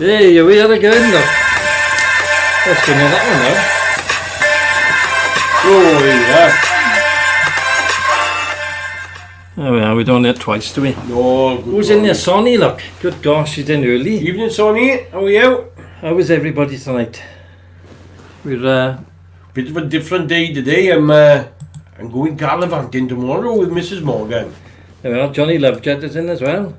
There you are again, look. Let's go near that one now. Oh, yeah. There we are, we don't need it twice, do we? No, good. Who's in there? Sonny, look. Good gosh, she's in early. Evening, Sonny. How are you? How is everybody tonight? We're, Bit of a different day today. I'm going gallivanting tomorrow with Mrs. Morgan. there we are. Johnny Lovejet is in as well.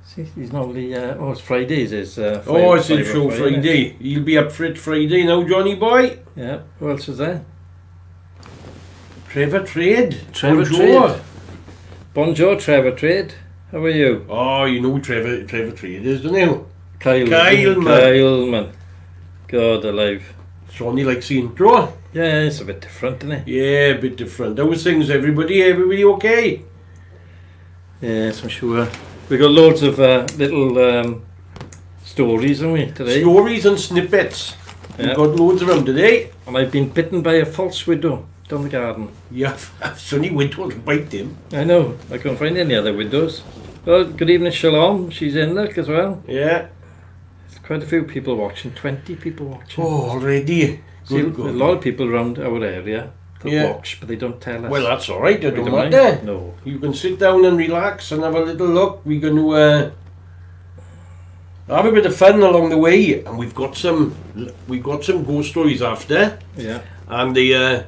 See, he's normally, it's Fridays. It's It's his show Friday. He'll be up for it Friday now, Johnny boy. Yeah, who else is there? Trevor Trade. Trevor Bonjour. Trade. Bonjour, Trevor Trade. How are you? Oh, you know who Trevor Trade is, don't you? Kyle, man. Kyle, man. God alive. Sonny likes the intro. Yeah, it's a bit different, isn't it? Yeah, a bit different. How's things, everybody? Everybody okay? Yes, I'm sure. We got loads of little stories, haven't we, today? Stories and snippets. Yeah. We've got loads of them today. And I've been bitten by a false widow down the garden. Yeah, Sonny Winter bite him. I know, I couldn't find any other widows. Well, good evening, Shalom. She's in there as well. Yeah. There's quite a few people watching, 20 people watching. Oh, already. See, Good, a lot of people around our area that watch, but they don't tell us. Well, that's all right. It We don't don't matter. mind. No. You can sit down and relax and have a little look. We're going to have a bit of fun along the way, and we've got some ghost stories after, Yeah. and they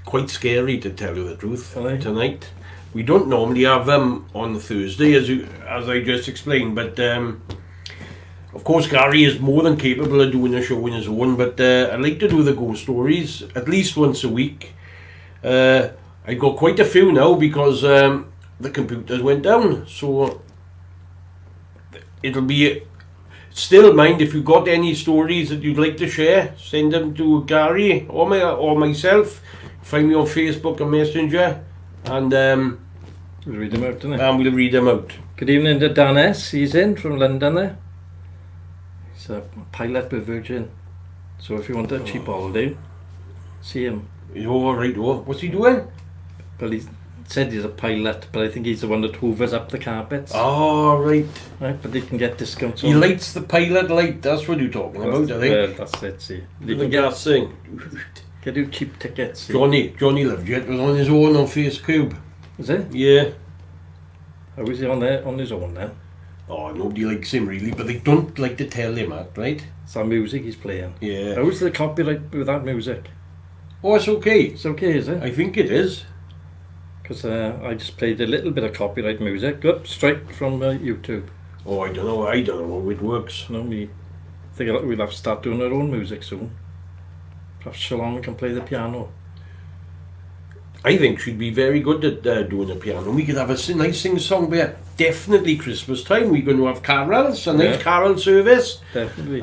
quite scary, to tell you the truth. Are they? Tonight. We don't normally have them on Thursday, as I just explained, but of course Gary is more than capable of doing a show on his own, but I like to do the ghost stories at least once a week. I got quite a few now because the computers went down, so it'll be still mind if you got any stories that you'd like to share, send them to Gary or myself. Find me on Facebook and Messenger, and We'll read them out, don't we'll read them out. Good evening to Dan S. He's in from London there. He's a pilot with Virgin. So if you want a cheap holiday, see him. Oh, right, oh. What's he doing? Well, he said he's a pilot, but I think he's the one that hoovers up the carpets. Oh, right. Right, but they can get discounts He on lights the pilot light, that's what you're talking about, I think. Well, that's it, see. They The can gas thing. get you cheap tickets. See. Johnny Lovejet was on his own on FaceCube. Is it? Yeah. How is he on there on his own then? Oh, nobody likes him really, but they don't like to tell him that, right? It's that music he's playing. Yeah. How's the copyright with that music? Oh, it's okay. It's okay, is it? I think it is. Because I just played a little bit of copyright music. Good, straight from YouTube. Oh, I don't know how it works. No, me. I think we'll have to start doing our own music soon. Perhaps Shalom can play the piano. I think she'd be very good at doing the piano. We could have a nice sing-song there. Definitely Christmas time. We're going to have carols, a nice carol service. Definitely.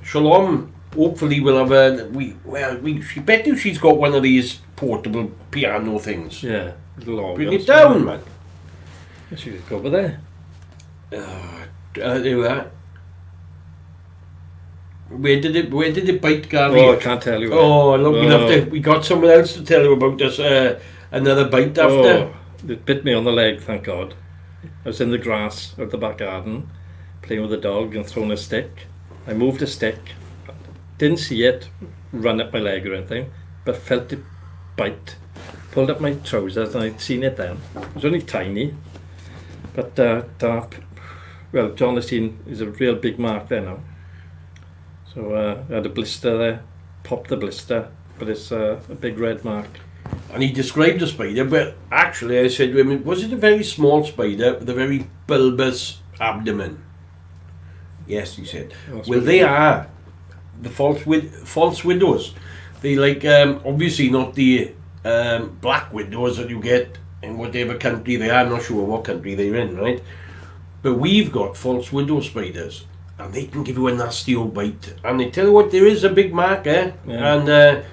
Shalom, hopefully we'll have she bet you she's got one of these portable piano things. Yeah, little organs. Bring it down, man. She could go over there. There we are. Where did it bite, Gary? Oh, I can't tell you. Oh, look, we got someone else to tell you about this. Another bite after. Oh, it bit me on the leg, thank God. I was in the grass at the back garden, playing with the dog and throwing a stick. I moved a stick, didn't see it run up my leg or anything, but felt it bite. Pulled up my trousers and I'd seen it then. It was only tiny, but John has seen is a real big mark there now. So I had a blister there, popped the blister, but it's a big red mark. And he described the spider, but actually I said to him, was it a very small spider with a very bulbous abdomen? Yes, he said. Well, they are the false widows. They like, obviously not the black widows that you get in whatever country they are. I'm not sure what country they're in, right? But we've got false widow spiders. And they can give you a nasty old bite. And I tell you what, there is a big mark, eh? Yeah. And that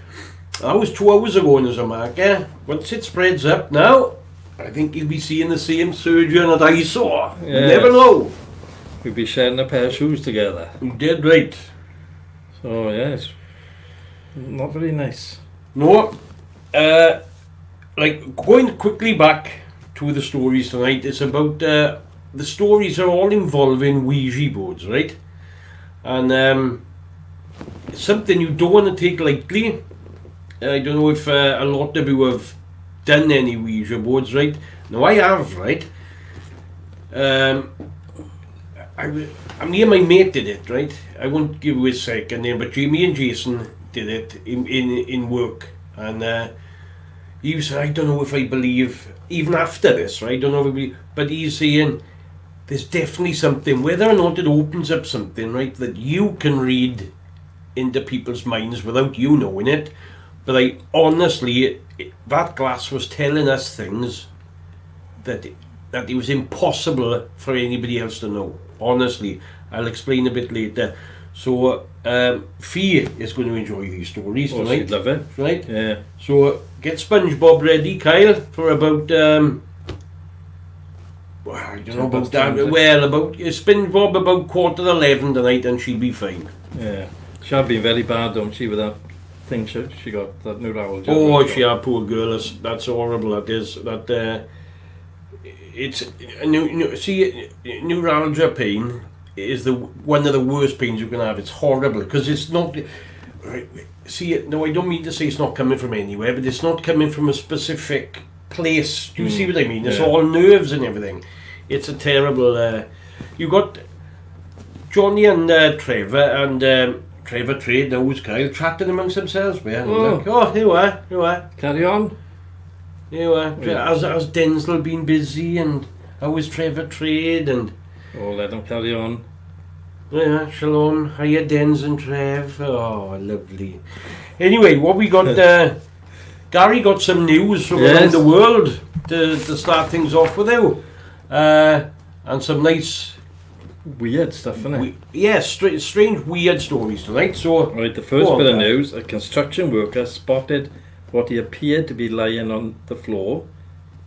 was 2 hours ago and there's a mark, eh? Once it spreads up now, I think you'll be seeing the same surgeon that I saw. Yes. You never know. We'll be sharing a pair of shoes together. You did right. So, yeah, it's not very nice. No. Like, going quickly back to the stories tonight, it's about the stories are all involving Ouija boards, right? And it's something you don't want to take lightly. I don't know if a lot of you have done any Ouija boards, right? No, I have, right? I'm near my mate did it, right? I won't give you his second name, but me and Jason did it in work, and he was. I don't know if I believe even after this, right? I don't know if I believe, but he's saying there's definitely something, whether or not it opens up something, right, that you can read into people's minds without you knowing it. But I honestly, that glass was telling us things that it was impossible for anybody else to know. Honestly, I'll explain a bit later. So, Fee is going to enjoy these stories Oh, tonight. she'd love it. Right? Yeah. So, get SpongeBob ready, Kyle, for about, well, I don't know about that. Well, about SpongeBob about 11:15 tonight, and she'll be fine. Yeah. She had been very bad, don't she, with that thing she got, that neuralgia. Oh, poor girl. That's horrible. That is. That it's see, neuralgia pain is one of the worst pains you can have. It's horrible because it's not. See, no, I don't mean to say it's not coming from anywhere, but it's not coming from a specific place. Do you see what I mean? It's all nerves and everything. It's a terrible. You got Johnny and Trevor and. Trevor Trade knows Kyle chatting amongst themselves. Oh, here we are. Carry on. Here we are. Has Denzel been busy, and how is Trevor Trade? And Oh, let them carry on. yeah, shalom. Hiya, Denz and Trev. Oh, lovely. Anyway, what we got? Gary got some news from around the world to start things off with you, and some nice. Weird stuff, innit? Yes, strange, weird stories tonight. So, right, the first bit of news: a construction worker spotted what he appeared to be lying on the floor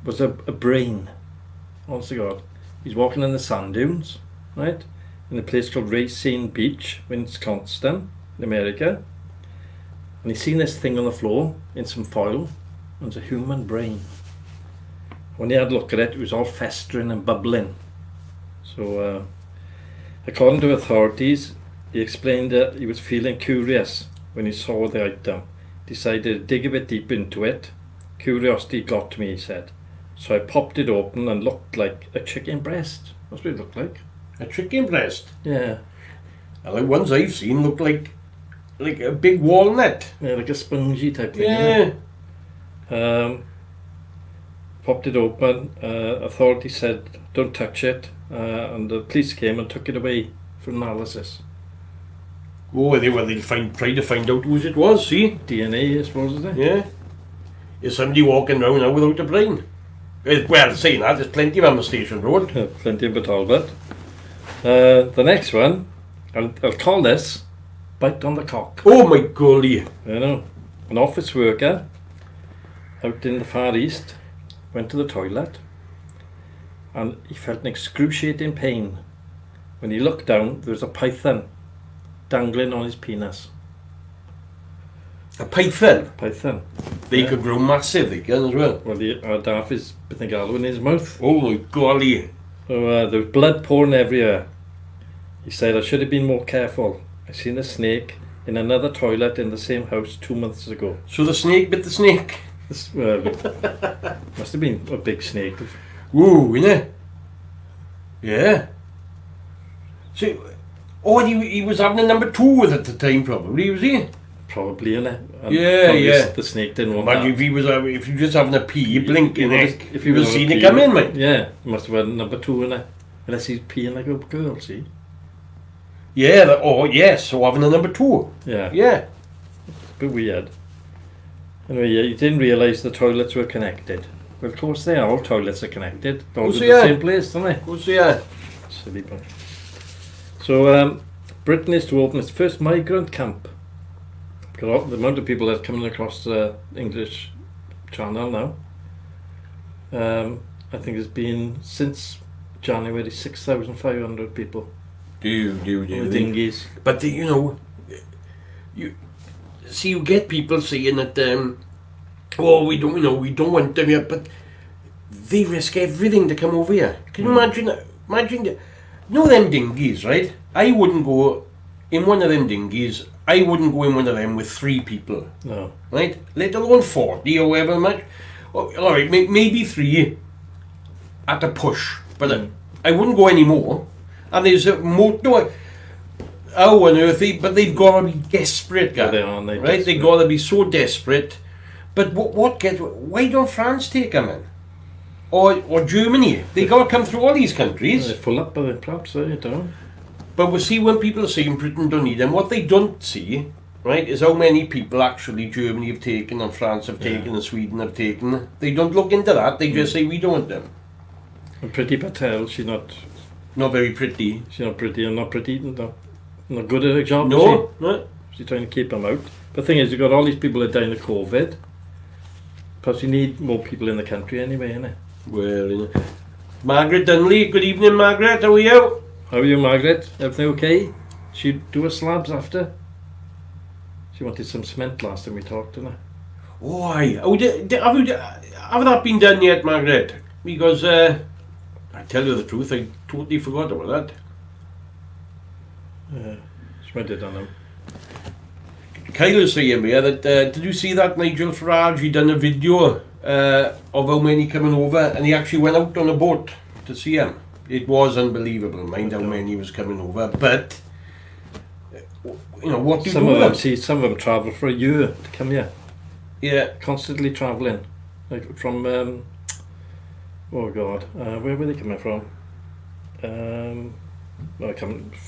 was a brain. Honest to God, he's walking in the sand dunes, right, in a place called Racine Beach, Wisconsin, in America, and he's seen this thing on the floor in some foil, and it's a human brain. When he had a look at it, it was all festering and bubbling. So. According to authorities, he explained that he was feeling curious when he saw the item. Decided to dig a bit deep into it. Curiosity got to me, he said. So I popped it open and looked like a chicken breast. That's what it looked like. A chicken breast? Yeah. And the ones I've seen look like a big walnut. Yeah, like a spongy type thing. Yeah. Popped it open. Authorities said, don't touch it. And the police came and took it away for analysis. Oh, they'll try to find out who it was, see? DNA, I suppose, is it? Yeah. Is somebody walking around now without a brain? Well, saying that, there's plenty of them on the station road. Plenty of Talbot. The next one, I'll call this Bite on the Cock. Oh my golly. You know, an office worker out in the Far East went to the toilet and he felt an excruciating pain. When he looked down, there was a python dangling on his penis. A python? Python. They could grow massive, they can as well. Well, he had half his Bithingallo in his mouth. Oh my golly. So there was blood pouring everywhere. He said, I should have been more careful. I seen a snake in another toilet in the same house 2 months ago. So the snake bit the snake? This, must have been a big snake. Woo, innit? Yeah. So, he was having a number 2 with at the time, probably, was he? Probably, innit? Yeah. The snake didn't want Imagine that. if he was, if you just having a pee, blinking, If he was seen it come in, mate. Yeah, he must have had number 2, innit? Unless he's peeing like a girl, see? Yeah, yes, so having a number 2. Yeah. Yeah. It's a bit weird. Anyway, yeah, he didn't realise the toilets were connected. Well, of course they are. All toilets are connected. They all go to the same place, don't they? Of course, yeah. Silly bunch. So, Britain is to open its first migrant camp. Because the amount of people that are coming across the English Channel now, I think it's been since January 6,500 people. Do. Dinghies. But you get people saying that, we don't want them here, but they risk everything to come over here. Can you imagine Imagine, them dinghies, right? I wouldn't go in one of them dinghies. I wouldn't go in one of them with 3 people, No. right? Let alone 40 or however much. Oh, all right, maybe 3 at a push, but I wouldn't go any more. And there's a motor. How on earth? But they've got to be desperate, Yeah, guys. they are, Right? desperate. They've got to be so desperate. But why don't France take them in? Or Germany? They got to come through all these countries. They're full up, but perhaps they don't. But we see when people are saying Britain don't need them, what they don't see, right, is how many people actually Germany have taken and France have taken and Sweden have taken. They don't look into that. They just say we don't want them. And Pretty Patel, she's not Very pretty. pretty and not pretty, not good at her job. No, is no. she? She's trying to keep them out. But the thing is, you've got all these people that dying of COVID. Perhaps you need more people in the country anyway, innit? Well, Margaret Dunley. Good evening, Margaret. How are you? How are you, Margaret? Everything okay? She do her slabs after? She wanted some cement last time we talked to her. Oh, aye. Have that been done yet, Margaret? Because I tell you the truth, I totally forgot about that. She might have done them. Kyle is saying here that did you see that Nigel Farage? He done a video of how many coming over, and he actually went out on a boat to see him. It was unbelievable, mind how many was coming over. But what do you Some do of with them, them? see, some of them travel for a year to come here. Yeah, Constantly travelling. Like from, oh God, where were they coming from?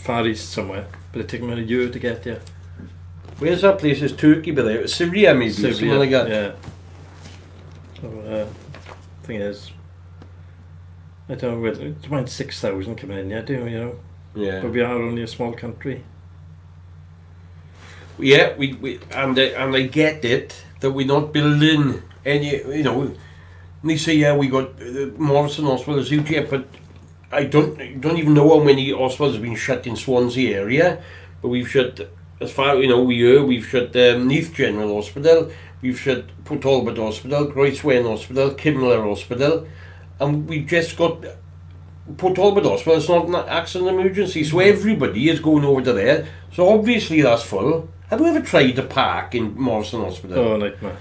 Far East somewhere. But it took them a year to get here. where's that place? It's Turkey, but there, Syria maybe, something like that. Yeah. So, thing is, I don't know whether it's around 6,000 coming in here, do you know? Yeah. But we are only a small country. Yeah, we and I get it that we're not building any, and they say we got Morrison Hospital is huge, yeah, but I don't even know how many hospitals have been shut in Swansea area, but we've shut, as far we've shut Neath General Hospital, we've shut Port Talbot Hospital, Groeswen Hospital, Kimler Hospital, and we've just got Port Talbot Hospital. It's not an accident emergency, so everybody is going over to there. So obviously that's full. Have you ever tried to park in Morrison Hospital? Oh, nightmare.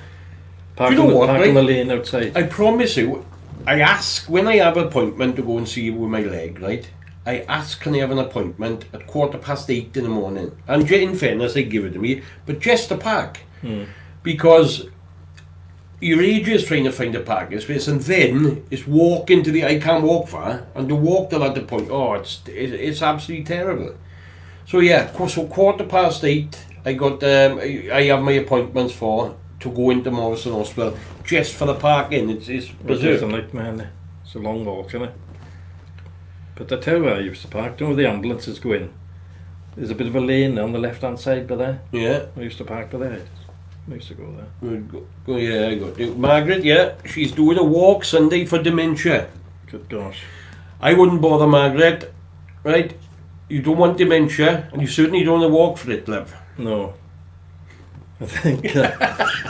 Do you know what, Park on the right? lane outside. I promise you, I ask when I have an appointment to go and see with my leg, right? I ask, can I have an appointment at 8:15 in the morning? And in fairness, they give it to me, but just to park. Because your age is trying to find a parking space, and then it's walking to I can't walk far, and to walk to that point, it's absolutely terrible. So yeah, so 8:15, I got I have my appointments to go into Morrison Hospital just for the parking. It's It's berserk. a nightmare, innit? It's a long walk, isn't it? But I tell you where I used to park. Do you know where the ambulances go in? There's a bit of a lane on the left-hand side by there. Yeah. I used to park by there. I used to go there. Yeah, I got it. Margaret, yeah, she's doing a walk Sunday for dementia. Good gosh. I wouldn't bother Margaret, right? You don't want dementia, and you certainly don't want to walk for it, love. No. I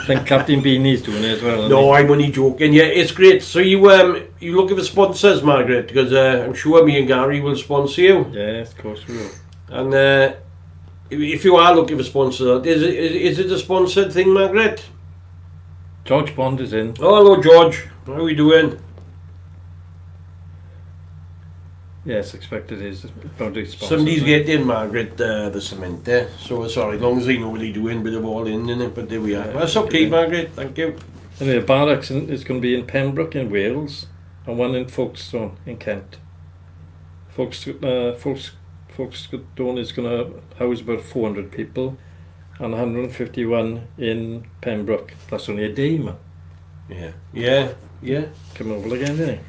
think Captain Beanie's doing it as well. No, I'm only joking. Yeah, it's great. So you looking for sponsors, Margaret? Because I'm sure me and Gary will sponsor you. Yes, of course we will. And if you are looking for sponsors, is it a sponsored thing, Margaret? George Bond is in. Oh, hello, George. How are we doing? Yes, expected is boundary sponsors. Somebody's getting Margaret the cement there. So sorry, as long as they know what they're doing, bit of all in it. But there we are. Yeah, That's okay, yeah. Margaret. Thank you. Anyway, a barracks is going to be in Pembroke in Wales, and one in Folkestone in Kent. Folkestone is going to house about 400 people, and 151 in Pembroke. That's only a day, man. Yeah. Come over again, isn't it?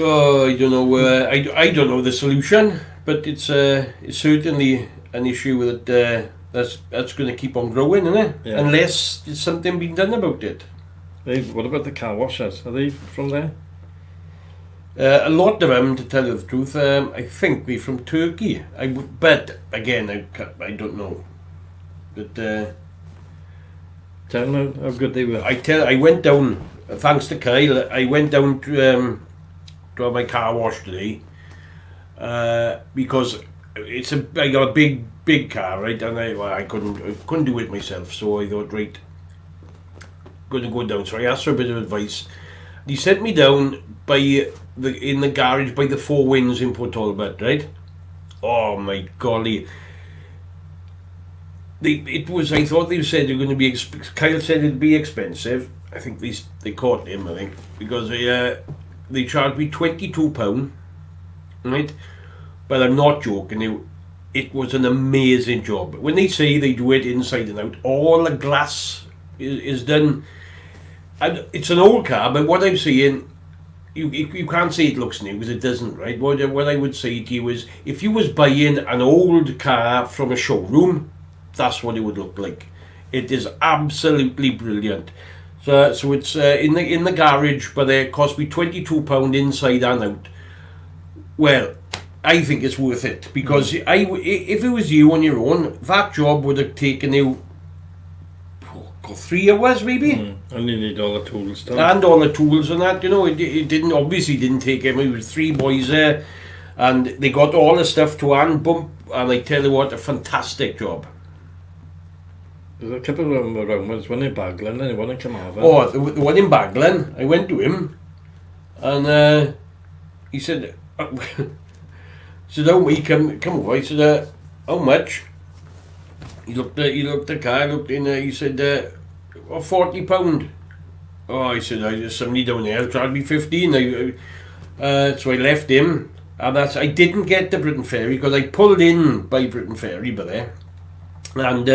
Oh, I don't know. I don't know the solution, but it's certainly an issue that that's going to keep on growing, isn't it? Yeah. Unless there's something being done about it. What about the car washers? Are they from there? A lot of them, to tell you the truth, I think they're from Turkey. But again, I don't know. But Tell them how good they were. I went down. Thanks to Kyle, I went down to to have my car washed today. Because I got a big car, right, and I couldn't do it myself, so I thought, right, going to go down. So I asked for a bit of advice. He sent me down in the garage by the Four Winds in Port Talbot, right? Oh my golly. I thought they said they were going to be, Kyle said it'd be expensive. I think they caught him, I think, because they charged me £22, right? But I'm not joking, it was an amazing job. When they say they do it inside and out, all the glass is done. And it's an old car, but what I'm saying, you can't say it looks new because it doesn't, right? What I would say to you is, if you was buying an old car from a showroom, that's what it would look like. It is absolutely brilliant. So it's in the garage, but it cost me £22 inside and out. Well, I think it's worth it because if it was you on your own, that job would have taken you 3 hours maybe. And you need all the tools done. And all the tools and that, it obviously didn't take him. It was 3 boys there, and they got all the stuff to hand bump. And I tell you what, a fantastic job. There's a couple of them around. There's one in Baglan and one in Carmarthen. Oh, the one in Baglan, I went to him, and he said, "Oh, we come over." I said, "How much?" He looked at the car, looked in there. He said, £40. Oh, I said, there's somebody down there charged me 15. So I left him, and I didn't get the Britain Ferry because I pulled in by Britain Ferry by there, and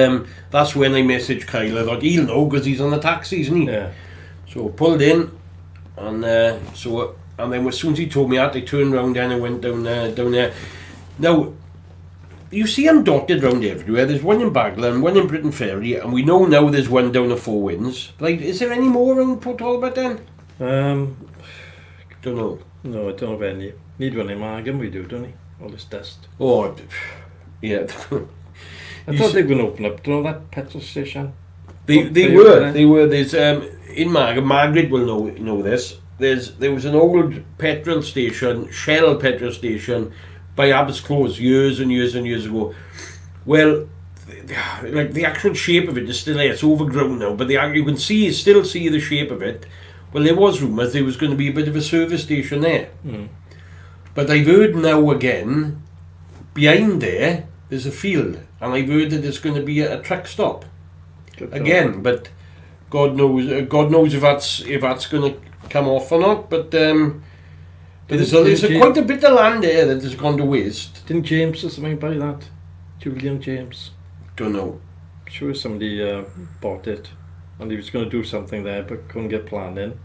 that's when I messaged Kyle. I thought he'll know because he's on the taxis, isn't he? Yeah. So I pulled in, and then as soon as he told me that, I turned around and I went down there. Now, you see them dotted around everywhere. There's one in Baglan, one in Britain Ferry, and we know now there's one down at Four Winds. Like, is there any more around Port Talbot then? Don't know. No, I don't have any. Need one in Margam, we do, don't we? All this dust. Oh, yeah. I thought they were going to open up, do you know that petrol station? They were. There's in Margaret will know this. There was an old petrol station, Shell petrol station, by Abbott's Close years and years and years ago. Well, like the actual shape of it is still there. It's overgrown now, but you can still see the shape of it. Well, there was rumours there was going to be a bit of a service station there. But I've heard now again, behind there's a field, and I've heard that there's going to be a truck stop again. But God knows if that's going to come off or not. But there's quite a bit of land there that has gone to waste. Didn't James or something buy that? Julian James? Don't know. I'm sure somebody bought it, and he was going to do something there, but couldn't get planning.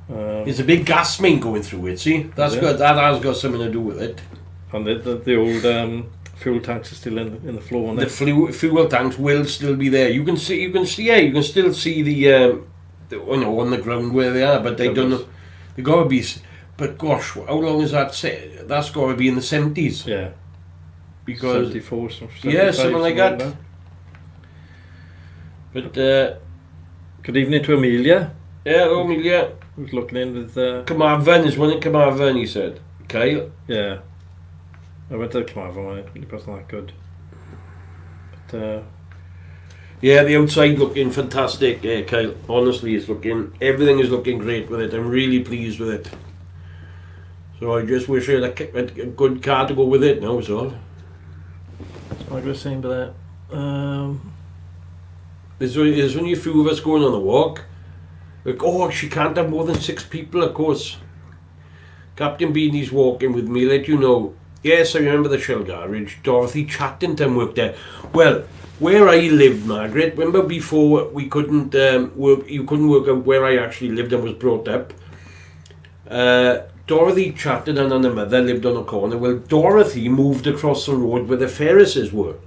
There's a big gas main going through it. See, that has got something to do with it. And the old fuel tanks are still in the floor. The fuel tanks will still be there. You can still see the on the ground where they are, but they don't know. They got to be. But gosh, how long is that? That's got to be in the 70s. Yeah. Because 74, 75, yeah, something like that. But good evening to Amelia. Yeah, hello Amelia. Who's looking in with Carmarthen is one in Carmarthen, he said. Kyle. Yeah. I went to the Carmarthen one. It wasn't that good. But yeah, the outside looking fantastic, Kyle. Honestly, everything is looking great with it. I'm really pleased with it. So I just wish I had a good car to go with it now, so. That's what I was saying about that. There's only a few of us going on a walk. Like, she can't have more than 6 people, of course. Captain Beanie's walking with me, let you know. Yes, I remember the Shell garage. Dorothy Chattington worked there. Well, where I lived, Margaret, remember before we couldn't work, you couldn't work out where I actually lived and was brought up. Dorothy Chattington and her mother lived on a corner. Well, Dorothy moved across the road where the Ferrises were.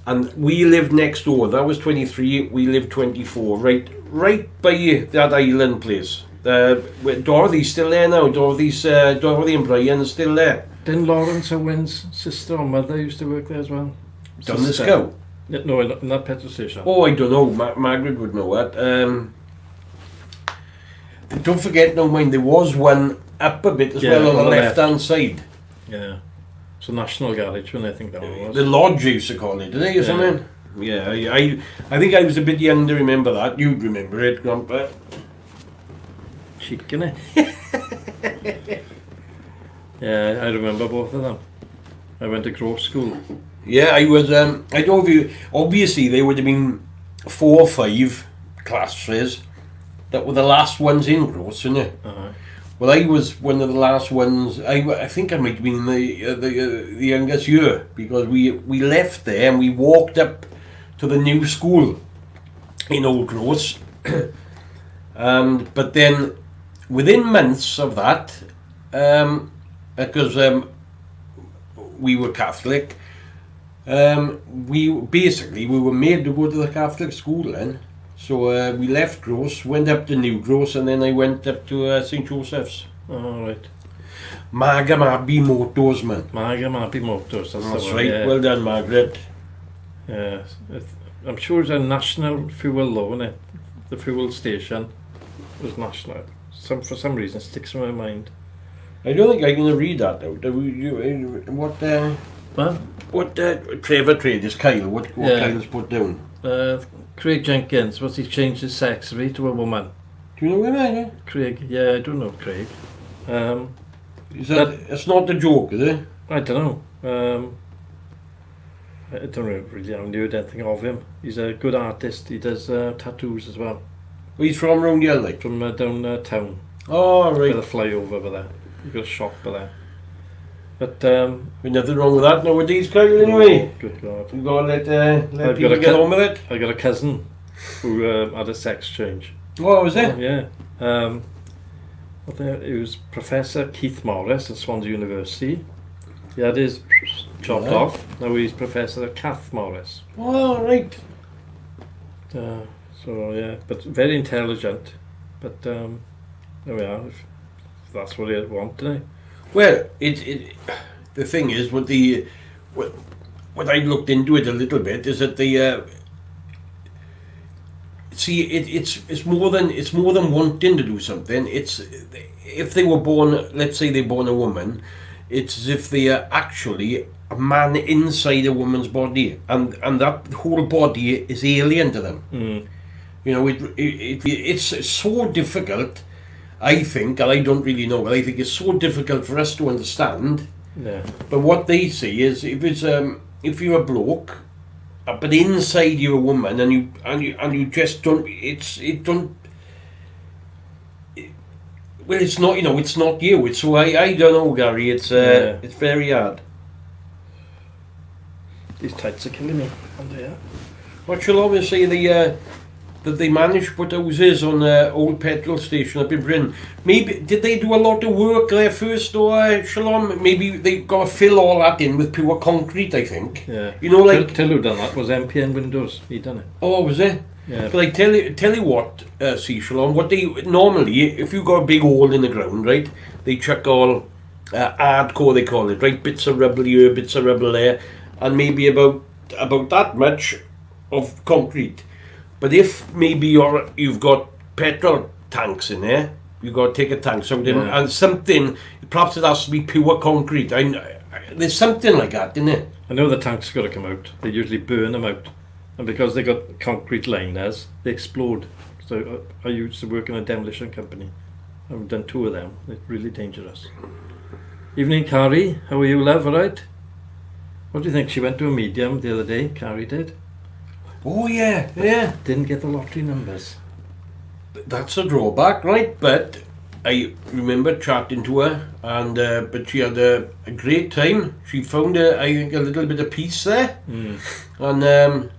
And we lived next door. That was 23, we lived 24, right by that island place. Dorothy's still there now. Dorothy and Brian are still there. Didn't Lawrence Owen's sister or mother used to work there as well? Done the scout? No, in that petrol station. Oh, I don't know. Margaret would know that. don't forget now, mind, there was one up a bit as Yeah, well on the on the left-hand side. Yeah. It's a National Garage when I think that one was. The Lodge used to call it, did they, or Yeah. something? Yeah, I think I was a bit young to remember that. You'd remember it, Grandpa. Cheek, innit? Yeah, I remember both of them. I went to Grove School. Yeah, I was, I don't know if you, obviously there would have been 4 or 5 classes that were the last ones in Gross, isn't it? Uh-huh. Well, I was one of the last ones. I think I might have been the youngest year, because we left there and we walked up to the new school in Old Gross. But then within months of that, because we were Catholic, we were made to go to the Catholic school then. So we left Gross, went up to New Gross, and then I went up to St. Joseph's. Oh, right. Magamabi Motors, man. Magamabi Motors, that's That's the one. right. Yeah. Well done, Margaret. Yeah. I'm sure it's a national fuel though, isn't it? The fuel station was national. For some reason, it sticks in my mind. I don't think I can read that out. What Trevor Trade is Kyle? What Yeah. Kyle's put down? Craig Jenkins, what's he changed his sex to a woman? Do you know where that is? Craig, yeah, I don't know Craig. Is that it's not the joke, is it? I don't know. I don't really, I haven't heard anything of him. He's a good artist. He does tattoos as well. Well, he's from around here, like. From down town. Oh, right. With a flyover over there. You've got a shop over there. But There's nothing wrong with that nowadays, Kyle, anyway. Good God. You gotta let I've people got a get on with it. I got a cousin who had a sex change. Oh, was it? Yeah. It was Professor Keith Morris at Swansea University. He had his chopped Yeah. off. Now he's Professor Kath Morris. Oh, right. So yeah, but very intelligent. But there we are. If that's what he wanted. Well, the thing is, what I looked into it a little bit is that it's more than wanting to do something. It's if they were born, let's say they're born a woman, it's as if they are actually a man inside a woman's body, and that whole body is alien to them. Mm. You know, it's so difficult. I think, and I don't really know, but I think it's so difficult for us to understand. Yeah. But what they say is, if you're a bloke, but inside you're a woman, and you just don't. Well, it's not. It's not you. It's so I don't know, Gary. It's very hard. These tights are killing me. And yeah. What shall I always say? That they managed to put houses on the old petrol station up in Bryn. Maybe did they do a lot of work there first, or Shalom? Maybe they got to fill all that in with pure concrete. I think. Yeah. You know, like Tell who done that was MPN Windows. He done it. oh, was it? Yeah. But I tell you what, see Shalom. What they normally, if you got a big hole in the ground, right? They chuck all hardcore, they call it, right? Bits of rubble here, bits of rubble there, and maybe about that much of concrete. But if maybe you've got petrol tanks in there, you've got to take a tank, something, and something, perhaps it has to be pure concrete. There's something like that, isn't it? I know the tanks got to come out. They usually burn them out, and because they got concrete liners, they explode. So I used to work in a demolition company. I've done 2 of them. They're really dangerous. Evening, Carrie. How are you, love? All right? What do you think? She went to a medium the other day. Carrie did. Oh yeah, yeah. Didn't get the lottery numbers. That's a drawback, right? But I remember chatting to her, and but she had a great time. She found I think a little bit of peace there, and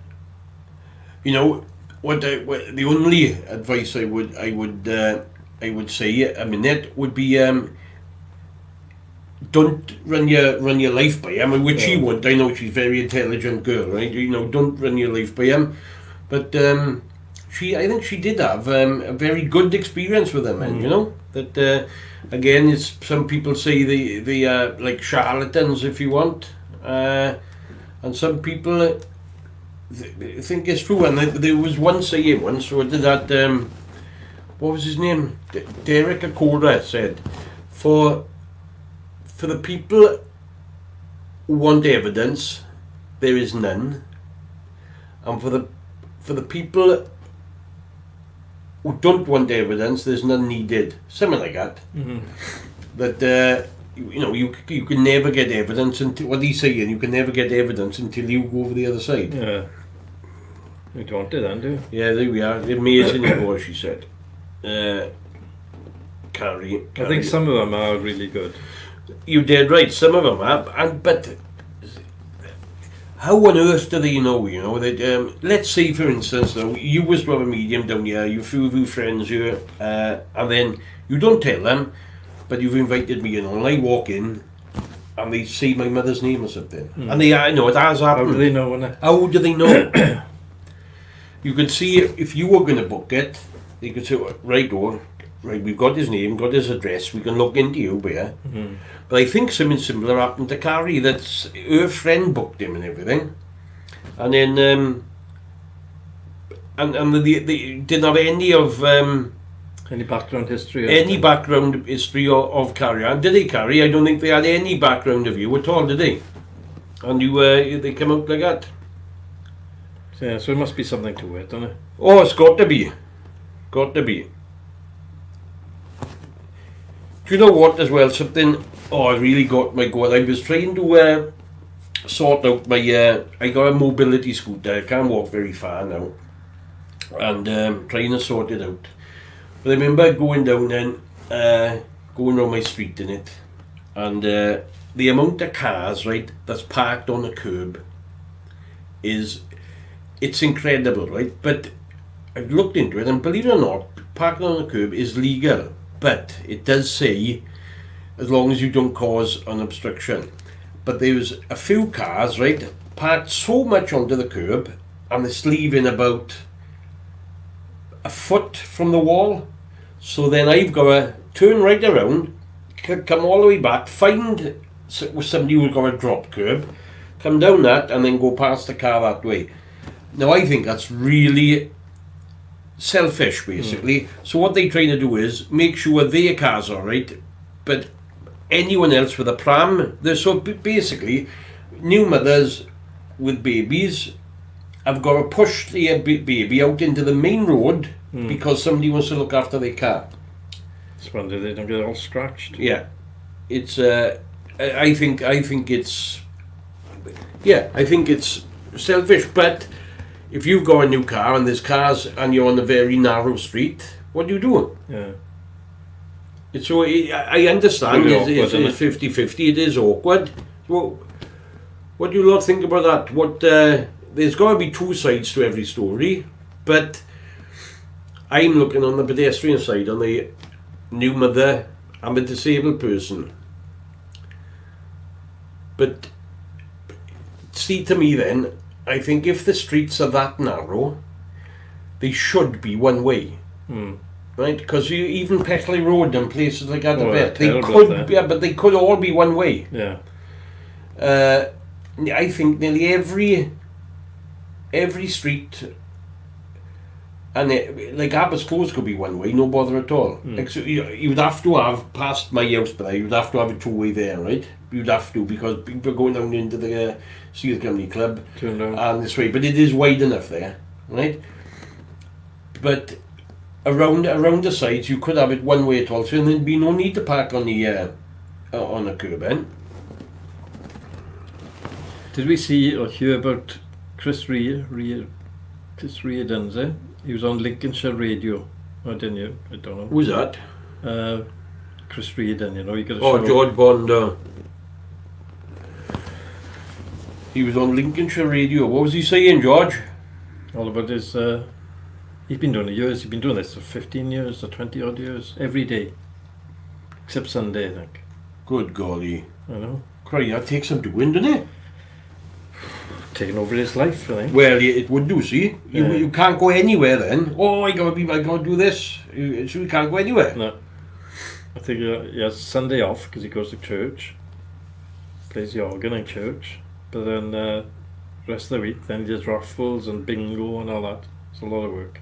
you know what the only advice I would say a minute would be don't run your life by him, which she would. I know she's a very intelligent girl, right? You know, don't run your life by him. But I think she did have a very good experience with him, and you know that again, it's some people say they are like charlatans, if you want, and some people think it's true. And there was one saying once, so did that what was his name? Derek Acorda said, for the people who want evidence, there is none, and for the people who don't want evidence, there's none needed. Something like that. Mm-hmm. That you can never get evidence until, what he's saying, you can never get evidence until you go over the other side. Yeah. You don't want it then, do you? Yeah, there we are. Amazing it was, she said. Carrie. I think some of them are really good. You did right. Some of them are, but how on earth do they know? You know that. Let's say, for instance, though, you was to have a medium down here. You few friends here, and then you don't tell them, but you've invited me in, and I walk in, and they say my mother's name or something, and I know it has happened. How do they know? When How do they know? You could see if you were going to book it, they could say, right, we've got his name, got his address, we can look into you here. Mm-hmm. But I think something similar happened to Carrie, that her friend booked him and everything. And then, and they didn't have any of... any background history? background history of Carrie. And did they, Carrie? I don't think they had any background of you at all, did they? And they come out like that. Yeah, so it must be something to it, doesn't it? Oh, it's got to be. Got to be. Do you know what as well? Something, I really got my God. I was trying to sort out my, I got a mobility scooter. I can't walk very far now. And trying to sort it out. But I remember going down then, going on my street in it. And the amount of cars, right, that's parked on the curb it's incredible, right? But I've looked into it, and believe it or not, parking on the curb is legal, but it does say as long as you don't cause an obstruction. But there's a few cars, right, parked so much onto the curb, and it's leaving about a foot from the wall. So then I've got to turn right around, come all the way back, find somebody who's got a drop curb, come down that, and then go past the car that way. Now I think that's really selfish, basically. So what they try to do is make sure their car's all right, but anyone else with a pram, so basically new mothers with babies have got to push their baby out into the main road because somebody wants to look after their car. Just wonder they don't get all scratched. Yeah, it's. I think it's. Yeah, I think it's selfish, but if you've got a new car and there's cars and you're on a very narrow street, what do you do? Yeah. It's so I understand Really it's 50-50, it is awkward. Well, what do you lot think about that? There's got to be two sides to every story, but I'm looking on the pedestrian side, on the new mother. I'm a disabled person. But see, to me then, I think if the streets are that narrow, they should be one way. Right? Because even Peckley Road and places like that, they could be, but they could all be one way. Yeah. I think nearly every street, and like Abbott's Close could be one way, no bother at all. Like, so you'd have to have, past my house, but you'd have to have a two-way there, right? You'd have to, because people are going down into the Steel Company Club and this way, but it is wide enough there, right? But around the sides, you could have it one way at all, so there'd be no need to park on the curb end. Did we see or hear about Chris Reardon's? He was on Lincolnshire radio. Oh, didn't you? I don't know. Who's that? Chris Reardon, you know, he got a show. George Bond. He was on Lincolnshire radio. What was he saying, George? All about his... he's been doing it years. He's been doing this for 15 years or 20 odd years. Every day. Except Sunday, I think. Good golly. I know. Cry, that takes some doing, doesn't it? Taking over his life, I think. Well, it would do, see? You can't go anywhere then. Oh, I gotta do this. So you can't go anywhere. No. I think he has Sunday off because he goes to church. Plays the organ in church. But then the rest of the week, then he does raffles and bingo and all that. It's a lot of work.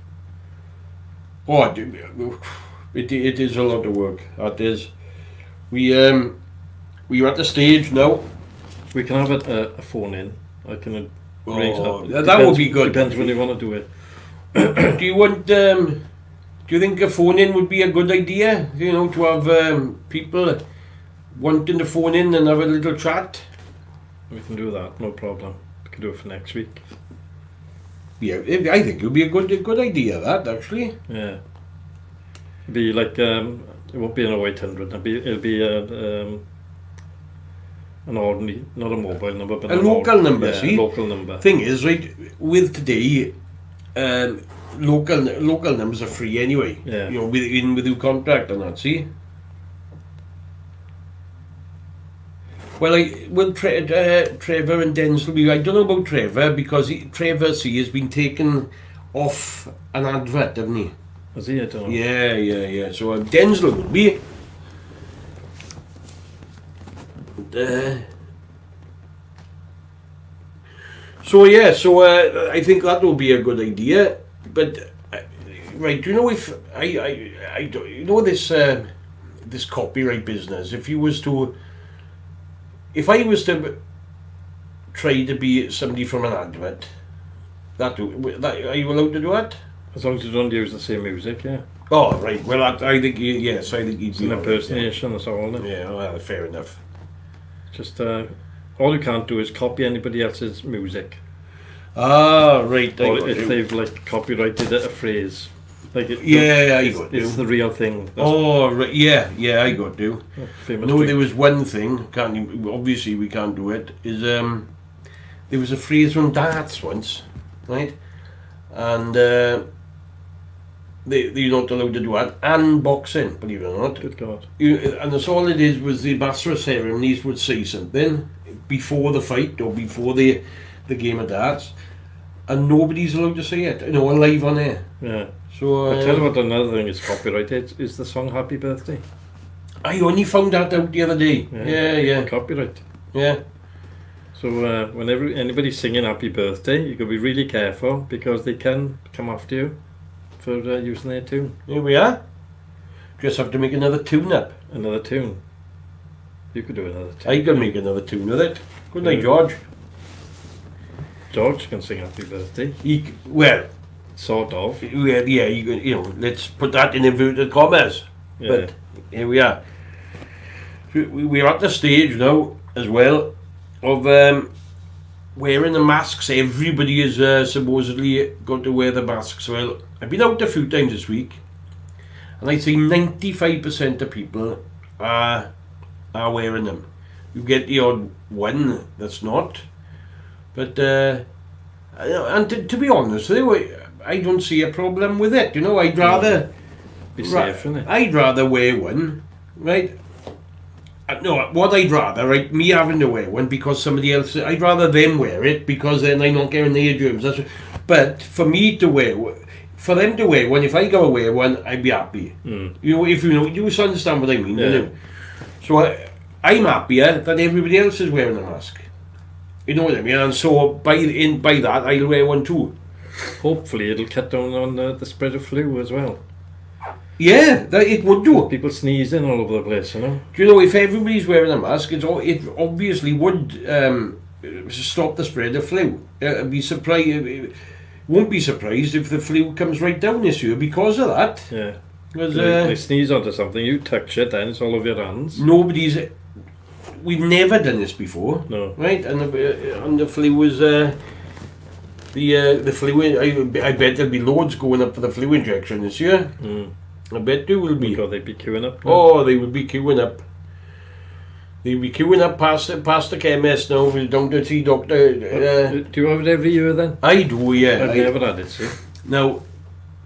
Oh, it is a lot of work. That is. We are at the stage now. We can have a phone in. I can arrange that. That would be good. Depends when you want to do it. Do you want? Do you think a phone in would be a good idea? You know, to have people wanting to phone in and have a little chat. We can do that, no problem. We can do it for next week. Yeah, I think it would be a good idea. That actually. Yeah. It'll be like it won't be an 0800. It'll be an ordinary, not a mobile number, but a local number. Yeah, see, local number. Thing is, right, with today, local numbers are free anyway. Yeah. You know, with your contract and that. See. Well, Trevor and Denzel. I don't know about Trevor because Trevor, see, has been taken off an advert, hasn't he? Is he? I don't know. Yeah. So Denzel would be. So I think that will be a good idea. But right, do you know if I don't, you know this this copyright business? If I was to try to be somebody from an advert, that are you allowed to do that? As long as you don't use the same music, yeah. Oh right, well I think yes, I think It's an impersonation, that's all. Isn't it? Yeah, well, fair enough. Just all you can't do is copy anybody else's music. Ah, right. Or if they've like copyrighted a phrase, like it's the real thing. That's oh, right. Yeah, I got you. famous. No, there was one thing. Obviously, we can't do it. Is there was a phrase from darts once, right? And you're not allowed to do that. And boxing, believe it or not. Good God. And that's all it is. Was the master of ceremonies would say something before the fight or before the game of darts, and nobody's allowed to say it. You know, live on air. Yeah. So I tell you what, another thing is copyrighted is the song "Happy Birthday." I only found that out the other day. Yeah. Copyright. Yeah. So whenever anybody's singing "Happy Birthday," you got to be really careful because they can come after you for using their tune. Here we are. Just have to make another tune up. Another tune. You could do another tune. I can make another tune with it. Good night, George. George can sing "Happy Birthday." Well, sort of. Yeah. You know, let's put that in inverted commas. Yeah. But here we are. We're at the stage now as well of wearing the masks. Everybody is supposedly got to wear the masks. Well, I've been out a few times this week, and I'd say 95% of people are wearing them. You get the odd one that's not, but and to be honest, I don't see a problem with it. You know, I'd rather be safe, innit? I'd rather wear one, right? No, what I'd rather, right, me having to wear one because somebody else, I'd rather them wear it because then I'm not getting their germs. But for me to for them to wear one, if I go wear one, I'd be happy. Mm. You know, if you understand what I mean. Yeah. You know? So I'm happier that everybody else is wearing a mask. You know what I mean? And so by that, I'll wear one too. Hopefully, it'll cut down on the spread of flu as well. Yeah, it would do. People sneezing all over the place, you know. Do you know, if everybody's wearing a mask, it obviously would stop the spread of flu. Won't be surprised if the flu comes right down this year because of that. Yeah. Because they sneeze onto something, you touch it, then it's all over your hands. We've never done this before. No. Right, and the flu was the flu. I bet there'll be loads going up for the flu injection this year. Mm. I bet there will be. God, they'd be queuing up now. Oh, they would be queuing up. They'd be queuing up past the chemist now. Down to see doctor. Do you have it every year then? I do, yeah. I've never had it, see. Now,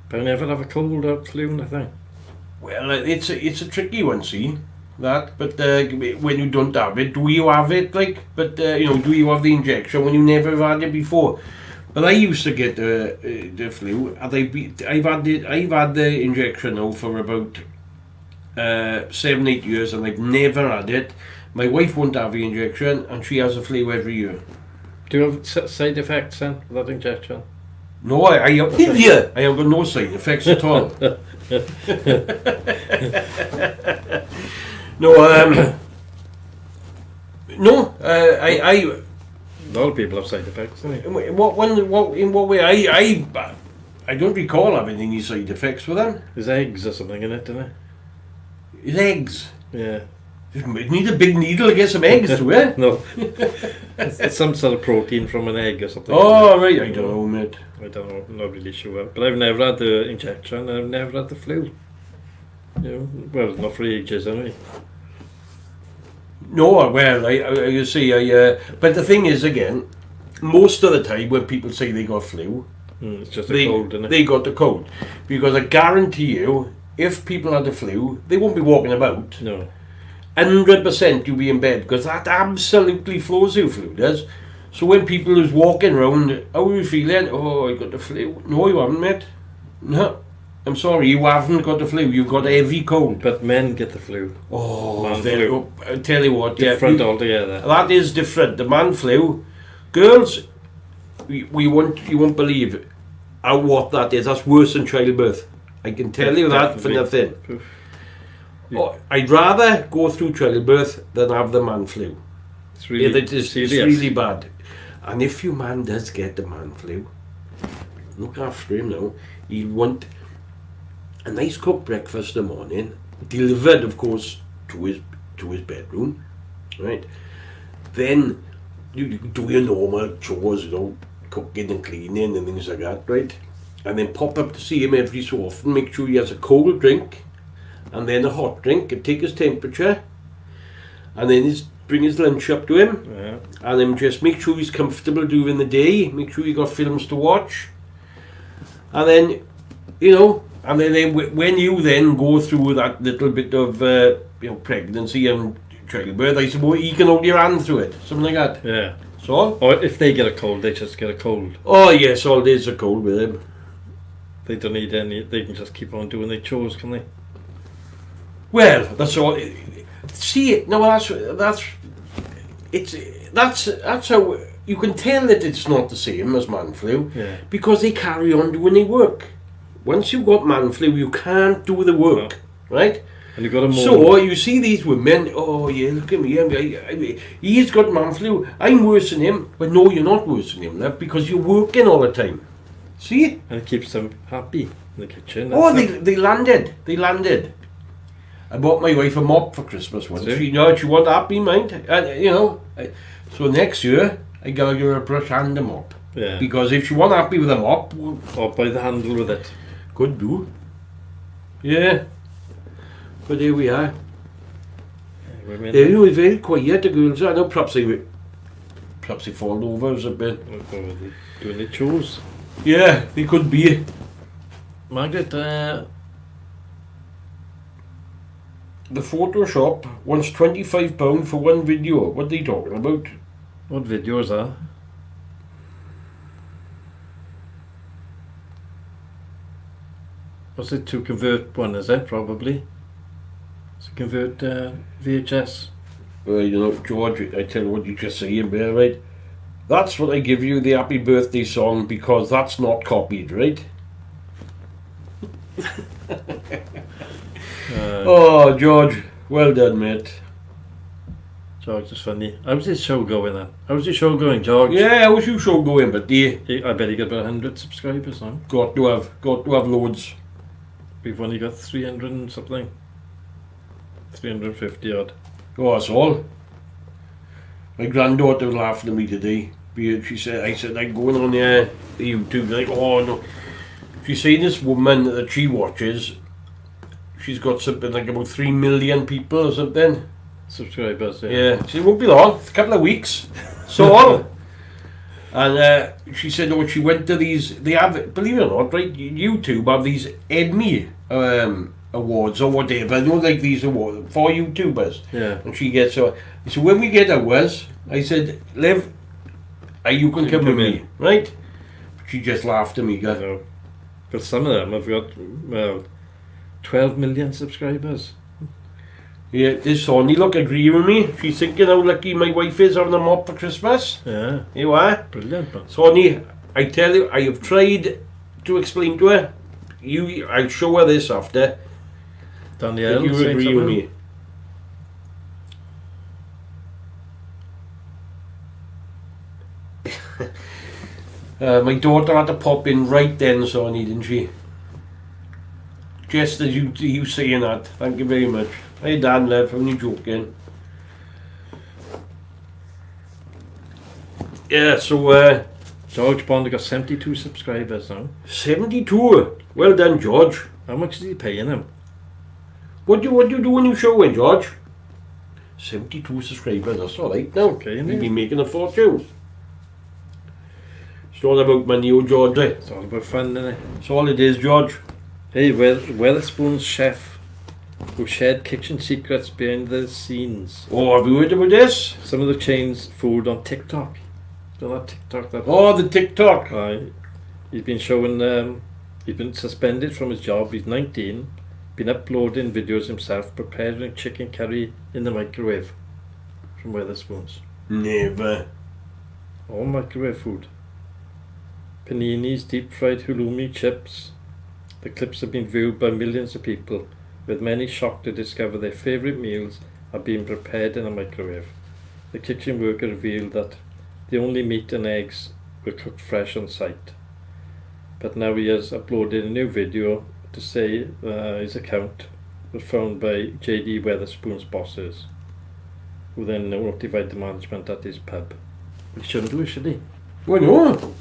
but I never have a cold or flu, nothing. well, it's a tricky one, see that. But when you don't have it, do you have it? But you know, do you have the injection when you never have had it before? But I used to get the flu, and I've had the injection now for about 7-8 years, and I've never had it. My wife won't have the injection, and she has a flu every year. Do you have side effects then with that injection? No, I have got no side effects at all. No, no, I A lot of people have side effects, don't they? in what way? I don't recall having any side effects with them. There's eggs or something in it, don't there? It's eggs. Yeah. You need a big needle to get some eggs through it. No. It's some sort of protein from an egg or something. Oh, right, I don't know, mate. I don't know, I'm not really sure. But I've never had the injection, and I've never had the flu. You know, well, not for ages, anyway. No, well, you see, but the thing is, again, most of the time when people say they got flu, It's just a cold, isn't it? they got the cold. Because I guarantee you, if people had the flu, they won't be walking about. No. 100% you'll be in bed, because that absolutely flows you, flu does. So when people is walking around, how are you feeling? Oh, I got the flu. No, you haven't, mate. No. I'm sorry, you haven't got the flu. You've got a heavy cold. But men get the flu. Oh, Man flu. I tell you what, Different yeah, altogether. that is different. The man flu, girls, you won't believe what that is. That's worse than childbirth. I can tell you that for nothing. Oof. Oh, I'd rather go through childbirth than have the man flu. It's really It's serious. really bad. And if your man does get the man flu, look after him now. He'll want a nice cooked breakfast in the morning, delivered, of course, to his bedroom, right? Then you do your normal chores, cooking and cleaning and things like that, right? And then pop up to see him every so often. Make sure he has a cold drink, and then a hot drink, and take his temperature, and then bring his lunch up to him, Yeah. and then just make sure he's comfortable during the day. Make sure you got films to watch, and then and then when you then go through that little bit of pregnancy and childbirth, I suppose you can hold your hand through it, something like that. Yeah. So, Or if they get a cold, they just get a cold. oh yes, all days are cold with him. They don't need any. They can just keep on doing their chores, can they? Well, that's all. See, no, that's how you can tell that it's not the same as man flu, Yeah. because they carry on doing their work. Once you've got man flu, you can't do the work, right? And you've got a So you see these women, oh yeah, look at me, he's got man flu, I'm worse than him. But no, you're not worse than him, love, because you're working all the time. See? And it keeps them happy in the kitchen. Oh, That's they landed. I bought my wife a mop for Christmas once. See? She want happy mind. So next year I gotta give her a brush and a mop. Yeah. Because if she want happy with a mop, Or by the handle with it. could do. Yeah. But here we are. Women. They were very quiet, the girls. I know perhaps they fall over a bit. Doing the chores. Yeah, they could be. Margaret, The Photoshop wants £25 for one video. What are they talking about? what videos are? Was it to convert one, is it? Probably. To convert VHS. Well, George, I tell you what you just saying there, right? That's what I give you, the happy birthday song, because that's not copied, right? Oh, George, well done, mate. George is funny. How's his show going then? How's your show going, George? Yeah, I wish you show going, but I bet he got about 100 subscribers now. got to have loads. We've only got 300 and something. 350 odd. Oh, that's all. My granddaughter was laughing at me today. I said, I'm going on the YouTube. Like, oh no. She's saying this woman that she watches, she's got something like about 3 million people or something. Subscribers, Yeah, she won't be long. It's a couple of weeks. So on. And she said, oh, she went to these. They have, believe it or not, right? YouTube have these Emmy awards or whatever. Like these awards for YouTubers. Yeah. And she gets so when we get ours, I said, Liv, you can come with me, right? She just laughed at me. I know. But some of them have got, well, 12 million subscribers. Yeah, this Sonny look agree with me. She's thinking how lucky my wife is having a mop for Christmas. Yeah. You are? Brilliant, man. Sonny, I tell you, I have tried to explain to her. I'll show her this after. Danielle, If you saying agree with something? me. My daughter had to pop in right then, Sonny, didn't she? Just as you saying that. Thank you very much. Hey Dan, love, only joking. Yeah, so George Bond got 72 subscribers now. 72. Well done, George. How much is he paying him? What do you do when you show in, George? 72 subscribers, that's alright now. Okay, You'll innit? be making a fortune. It's not about money, oh George. Eh? It's all about fun, isn't it? That's all it is, George. Hey, Weatherspoon's chef who shared kitchen secrets behind the scenes. Oh, have you heard about this? Some of the chain's food on TikTok. You know that TikTok? That Oh, the TikTok. he's been showing. He's been suspended from his job. He's 19. Been uploading videos himself preparing chicken curry in the microwave from Weatherspoons. Never. All microwave food. Paninis, deep fried halloumi, chips. The clips have been viewed by millions of people, with many shocked to discover their favourite meals are being prepared in a microwave. The kitchen worker revealed that the only meat and eggs were cooked fresh on site. But now he has uploaded a new video to say his account was found by JD Weatherspoon's bosses, who then notified the management at his pub. He shouldn't do it, should he? Well, no.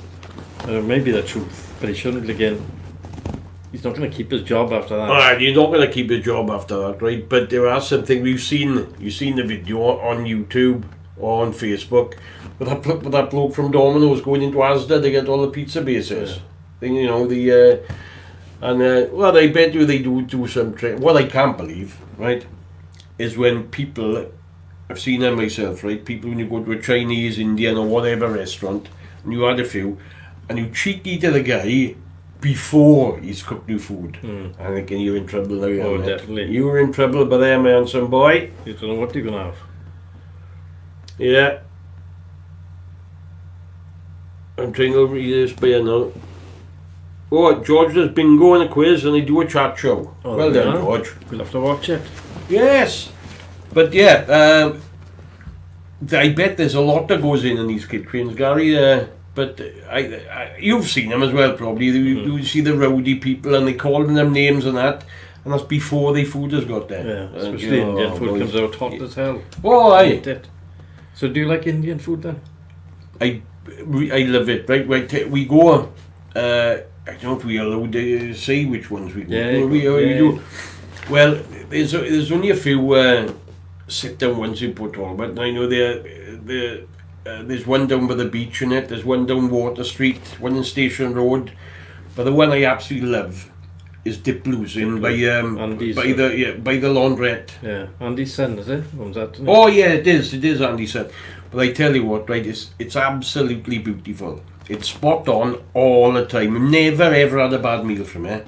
Maybe the truth, but he shouldn't again. He's not going to keep his job after that. Alright, you're not going to keep your job after that, right? But there are something you've seen the video on YouTube or on Facebook with that bloke from Domino's going into Asda to get all the pizza bases. Yeah. Thing, you know, well, I bet you they do some what I can't believe, right, is when people, I've seen them myself, right, people when you go to a Chinese, Indian or whatever restaurant and you had a few and you cheeky to the guy before he's cooked new food. I'm thinking you're in trouble now. Oh, mate. definitely. You were in trouble by there, my handsome boy. You don't know what you're going to have. Yeah. I'm trying to read this by now. Oh, George does bingo and a quiz and they do a chat show. Oh, well there done, we are. George. We'll have to watch it. Yes. But yeah, I bet there's a lot that goes in these kitchens, Gary. But you've seen them as well, probably. You see the rowdy people and they calling them names and that's before the food has got there. Yeah, especially Indian food comes out hot as hell. Oh, I aye. hate it. So do you like Indian food then? I love it. Right, we go. I don't know if we are allowed to say which ones we go. Yeah, we yeah. do. Well, there's only a few sit down ones in Port Talbot. I know there's one down by the beach in it. There's one down Water Street, one in Station Road. But the one I absolutely love is Dip Blues in by Andy's, by the laundrette. Yeah, Andy's son, is it? Owns that, isn't it? Oh yeah, it is Andy said. But I tell you what, right, it's absolutely beautiful. It's spot on all the time. Never ever had a bad meal from it.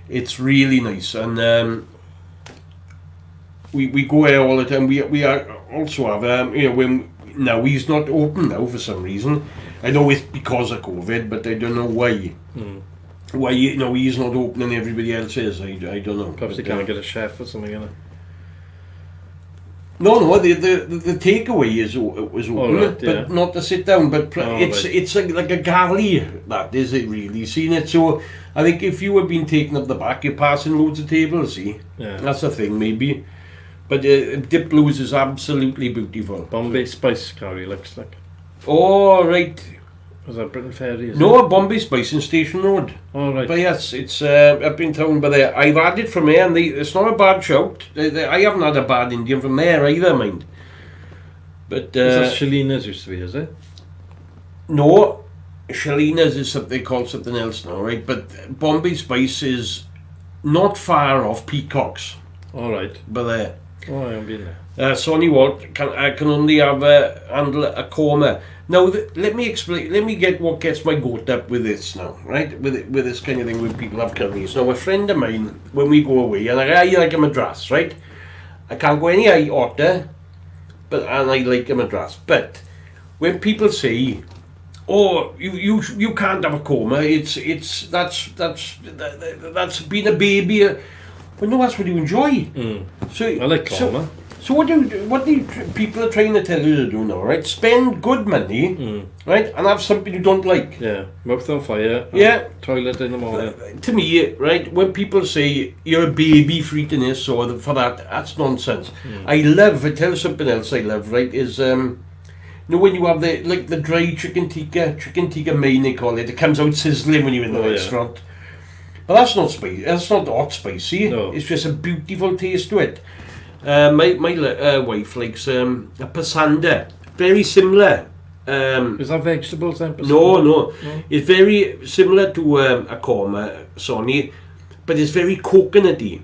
It's really nice, and we go there all the time. We are also have when now he's not open now for some reason. I know it's because of COVID, but I don't know why. Why he's not open and everybody else is. I don't know. Perhaps they can't get a chef or something, innit? No, the takeaway was open, right, yeah. but not to sit down. But it's right. it's like a galley. That is it really. Seen it. So I think if you have been taken up the back, you're passing loads of tables. See, Yeah. that's the thing maybe. But Dip Blues is absolutely beautiful. Bombay Spice curry looks like. Oh right, Was that Britain Ferry? Is no Bombay Spice in Station Road. Oh, right. But yes, it's up in town by there. I've had it from there, and it's not a bad shout. I haven't had a bad Indian from there either, mind. But Is that Shalina's used to be, is it? no, Shalina's is something called something else now, right? But Bombay Spice is not far off Peacocks, All right. by there. Oh, I haven't been there. Sonny Walt can only have handle a coma. Now let me explain. Let me get what gets my goat up with this now, right? With this kind of thing when people have curries. Now a friend of mine, when we go away, and I like a madras, right? I can't go any hotter, and I like a madras. But when people say, oh, you can't have a coma. That's being a baby. Well, no, that's what you enjoy. So I like coma. So what do people are trying to tell you to do now, right? Spend good money, right, and have something you don't like. Yeah, mouth on fire. Yeah. Toilet in the morning. To me, right, when people say you're a baby for eating this or for that, that's nonsense. I tell you something else I love, right, is, you know, when you have the dry chicken tikka main they call it comes out sizzling when you're in the restaurant. But that's not spicy, that's not hot spicy, No. It's just a beautiful taste to it. My wife likes a pasanda, very similar. Is that vegetables then? No. It's very similar to a korma, Sonny, but it's very coconutty,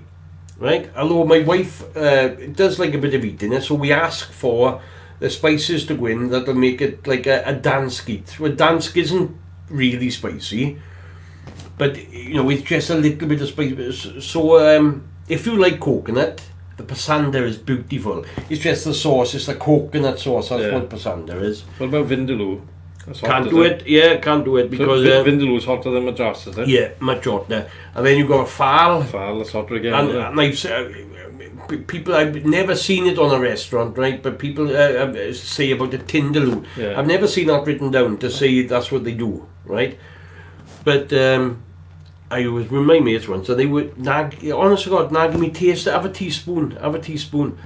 right? Although my wife does like a bit of eating it, so we ask for the spices to go in that'll make it like a dansk. Well, dansk isn't really spicy, but you know, it's just a little bit of spice. So if you like coconut, the pasanda is beautiful. It's just the sauce, it's the coconut sauce, that's what pasanda is. What about vindaloo? Can't do it because... So vindaloo is hotter than Madras, is it? Yeah, much hotter. And then you've got a fal. Fal, that's hotter again. And I've never seen it on a restaurant, right? But people say about the tindaloo. Yeah. I've never seen that written down to say that's what they do, right? But I was with my mates once, and they would honest to God, nagging me, taste it, have a teaspoon.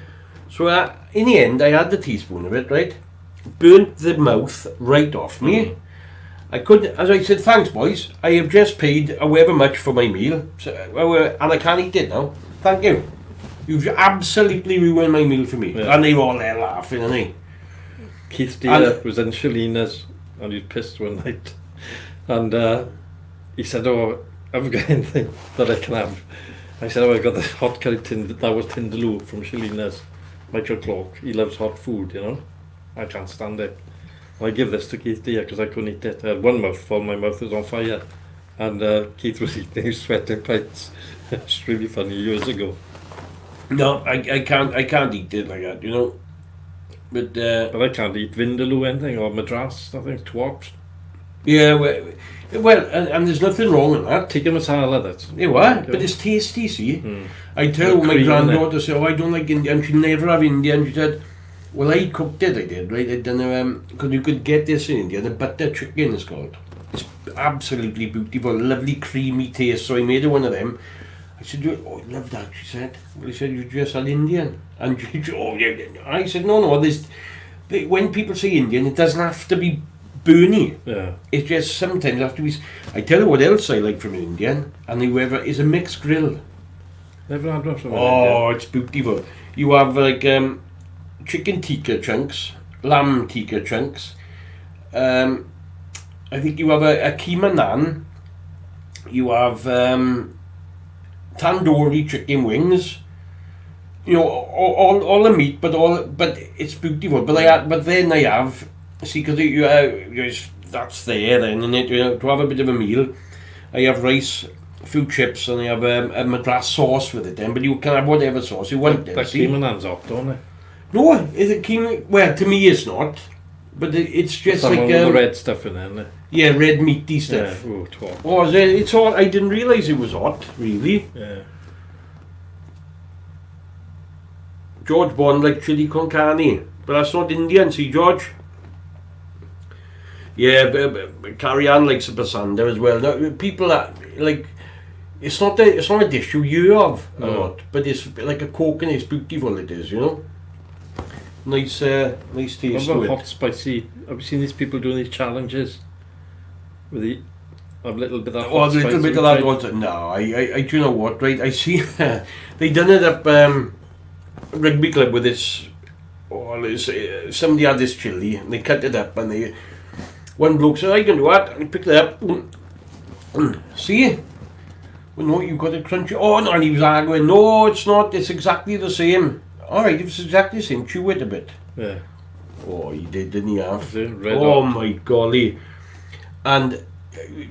So in the end, I had the teaspoon of it, right? Burnt the mouth right off me. I could, as I said, thanks boys, I have just paid however much for my meal, so, and I can't eat it now. Thank you. You've absolutely ruined my meal for me. Yeah. And they were all there laughing, and they. Keith Deere was in Shalina's, and he was pissed one night, and he said, "Oh, I've got anything that I can have." I said, "Oh, I got this hot curry that was Tindaloo from Shalina's. Michael Clark, he loves hot food, you know. I can't stand it. And I give this to Keith Deere because I couldn't eat it. I had one mouthful, my mouth was on fire, and Keith was eating, he was sweating pints. It's really funny, years ago. No, I can't eat it like that, you know. But I can't eat vindaloo anything or Madras, nothing, twat. Yeah, well, and there's nothing wrong with that. Tikka masala, that's. You what? But it's tasty, see. I tell my granddaughter, say, "Oh, I don't like Indian." She'll never have Indian. She said, "Well, I cooked it. I did, right? I done because you could get this in India. The butter chicken is called. It's absolutely beautiful, lovely creamy taste. So I made her one of them." I said, "Oh, I love that," she said. Well, he said, "You just had Indian." And she, "Oh, yeah." I said, "No, when people say Indian, it doesn't have to be burny. Yeah. It just sometimes have to be." I tell you what else I like from an Indian, and whoever is a mixed grill. Never had one from Oh, it's beautiful. You have like chicken tikka chunks, lamb tikka chunks. I think you have a keema naan. You have tandoori chicken wings. You know, all the meat, but it's beautiful. But then I have, see, because that's there then, and you know, to have a bit of a meal, I have rice, a few chips, and I have a Madras sauce with it then. But you can have whatever sauce you want. That keema naan's hot, don't it? No, is it keema? Well, to me it's not. But it's just Someone like with the red stuff in there, isn't it? Yeah, red meaty stuff. Yeah. Oh, twat. Oh, it's hot. I didn't realise it was hot, really. Yeah. George Bond like chili con carne, but that's not Indian, see, George? Yeah, but Carrie Ann likes a pasanda as well. Now, people are like, it's not a dish you hear of a lot, but it's like a coconut. It's beautiful. It is, you know. Nice taste What to about it. hot spicy? Have you seen these people doing these challenges? With the a little bit of hot Oh, a little spicy bit of that. type? What? No, I do you know what? Right, I see. They done it up rugby club with this. Oh, somebody had this chili and they cut it up and one bloke said, "I can do that," and he picked it up. See? Well, no, you've got it crunchy. Oh no, and he was arguing. No, it's not. It's exactly the same. All right, if it's exactly the same, chew it a bit. Yeah. Oh, he did, didn't he? Have? Red Oh hot. my golly! And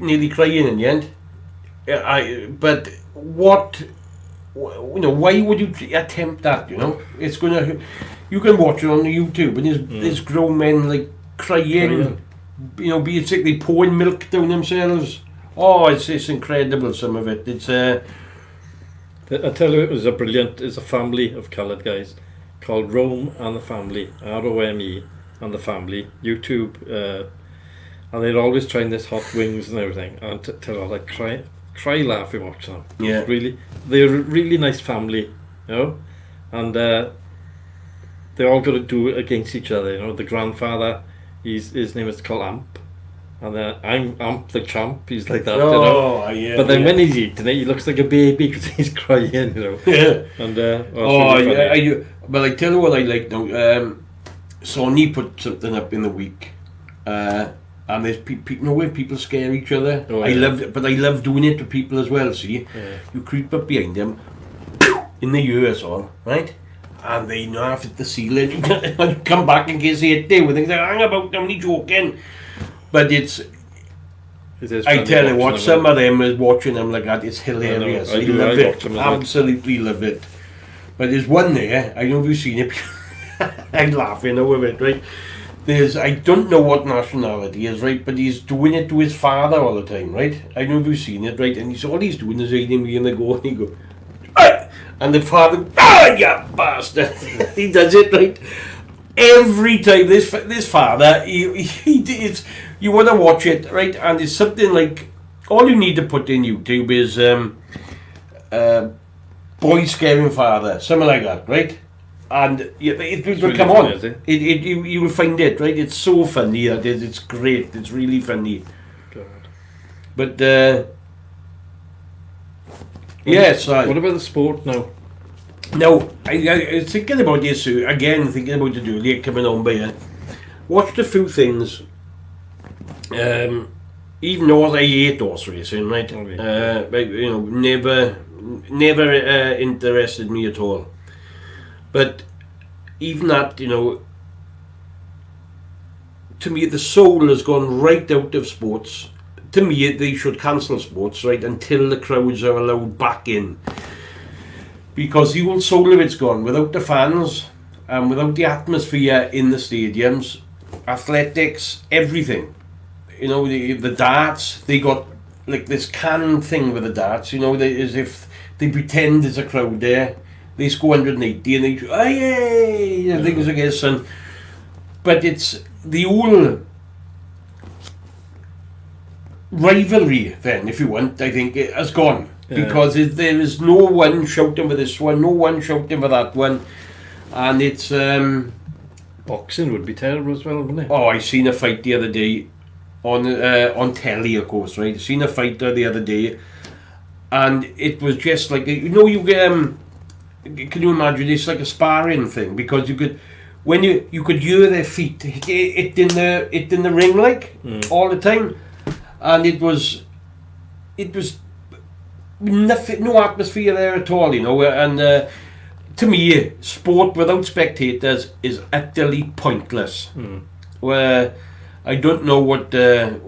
nearly crying in the end. But what? You know, why would you attempt that? You know, it's gonna. You can watch it on YouTube, and there's grown men like crying. basically pouring milk down themselves. Oh, it's incredible, some of it. It's I tell you, it's a family of coloured guys called Rome and the Family, ROME and the Family, YouTube, and they're always trying this hot wings and everything. And tell you, I cry laughing watching them. Yeah. They're a really nice family, and they all got to do it against each other. The grandfather, his name is called Amp, and I'm Amp the Champ. He's like that, Oh, yeah. But then when he's eating it, he looks like a baby because he's crying, Yeah. And really yeah. But I tell you what I like now. Sonny put something up in the week, and there's people. When people scare each other. Oh, I love it, but I love doing it to people as well. See, you creep up behind them, in the ears all right, and they laugh at the ceiling. And come back in case they hit you. They hang about them, only joking. But I tell you what, some of them is watching them like that. It's hilarious. I love it. Absolutely love it. But there's one there. I don't know if you've seen it. I'm laughing over it, right? I don't know what nationality is, right? But he's doing it to his father all the time, right? I don't know if you've seen it, right? And all he's doing is eating me in the go, and he goes, ah! And the father, you bastard! He does it, right? Every time this father, it's, you want to watch it, right? And it's something like, all you need to put in YouTube is boy scaring father, something like that, right? And it will really come funny, on. You will find it, right? It's so funny. It's great. It's really funny. God. But yes. What about the sport now? No, I was thinking about this again. Thinking about the earlier coming on by it. Watched a few things. Even though I hate horse racing, right? Okay. But never interested me at all. But even that, to me, the soul has gone right out of sports. To me, they should cancel sports, right, until the crowds are allowed back in. Because the old soul of it's gone. Without the fans and without the atmosphere in the stadiums, athletics, everything. The darts, they got like this can thing with the darts, as if they pretend there's a crowd there. They score 180 and they things like this, but it's the whole rivalry then, if you want, I think it has gone. Because there is no one shouting for this one, no one shouting for that one, and it's boxing would be terrible as well, wouldn't it? Oh, I seen a fight the other day on telly, of course, right? I seen a fighter the other day, and it was just like can you imagine? It's like a sparring thing, because you could hear their feet it in the ring all the time, and it was nothing, no atmosphere there at all, and to me, sport without spectators is utterly pointless. Where I don't know what the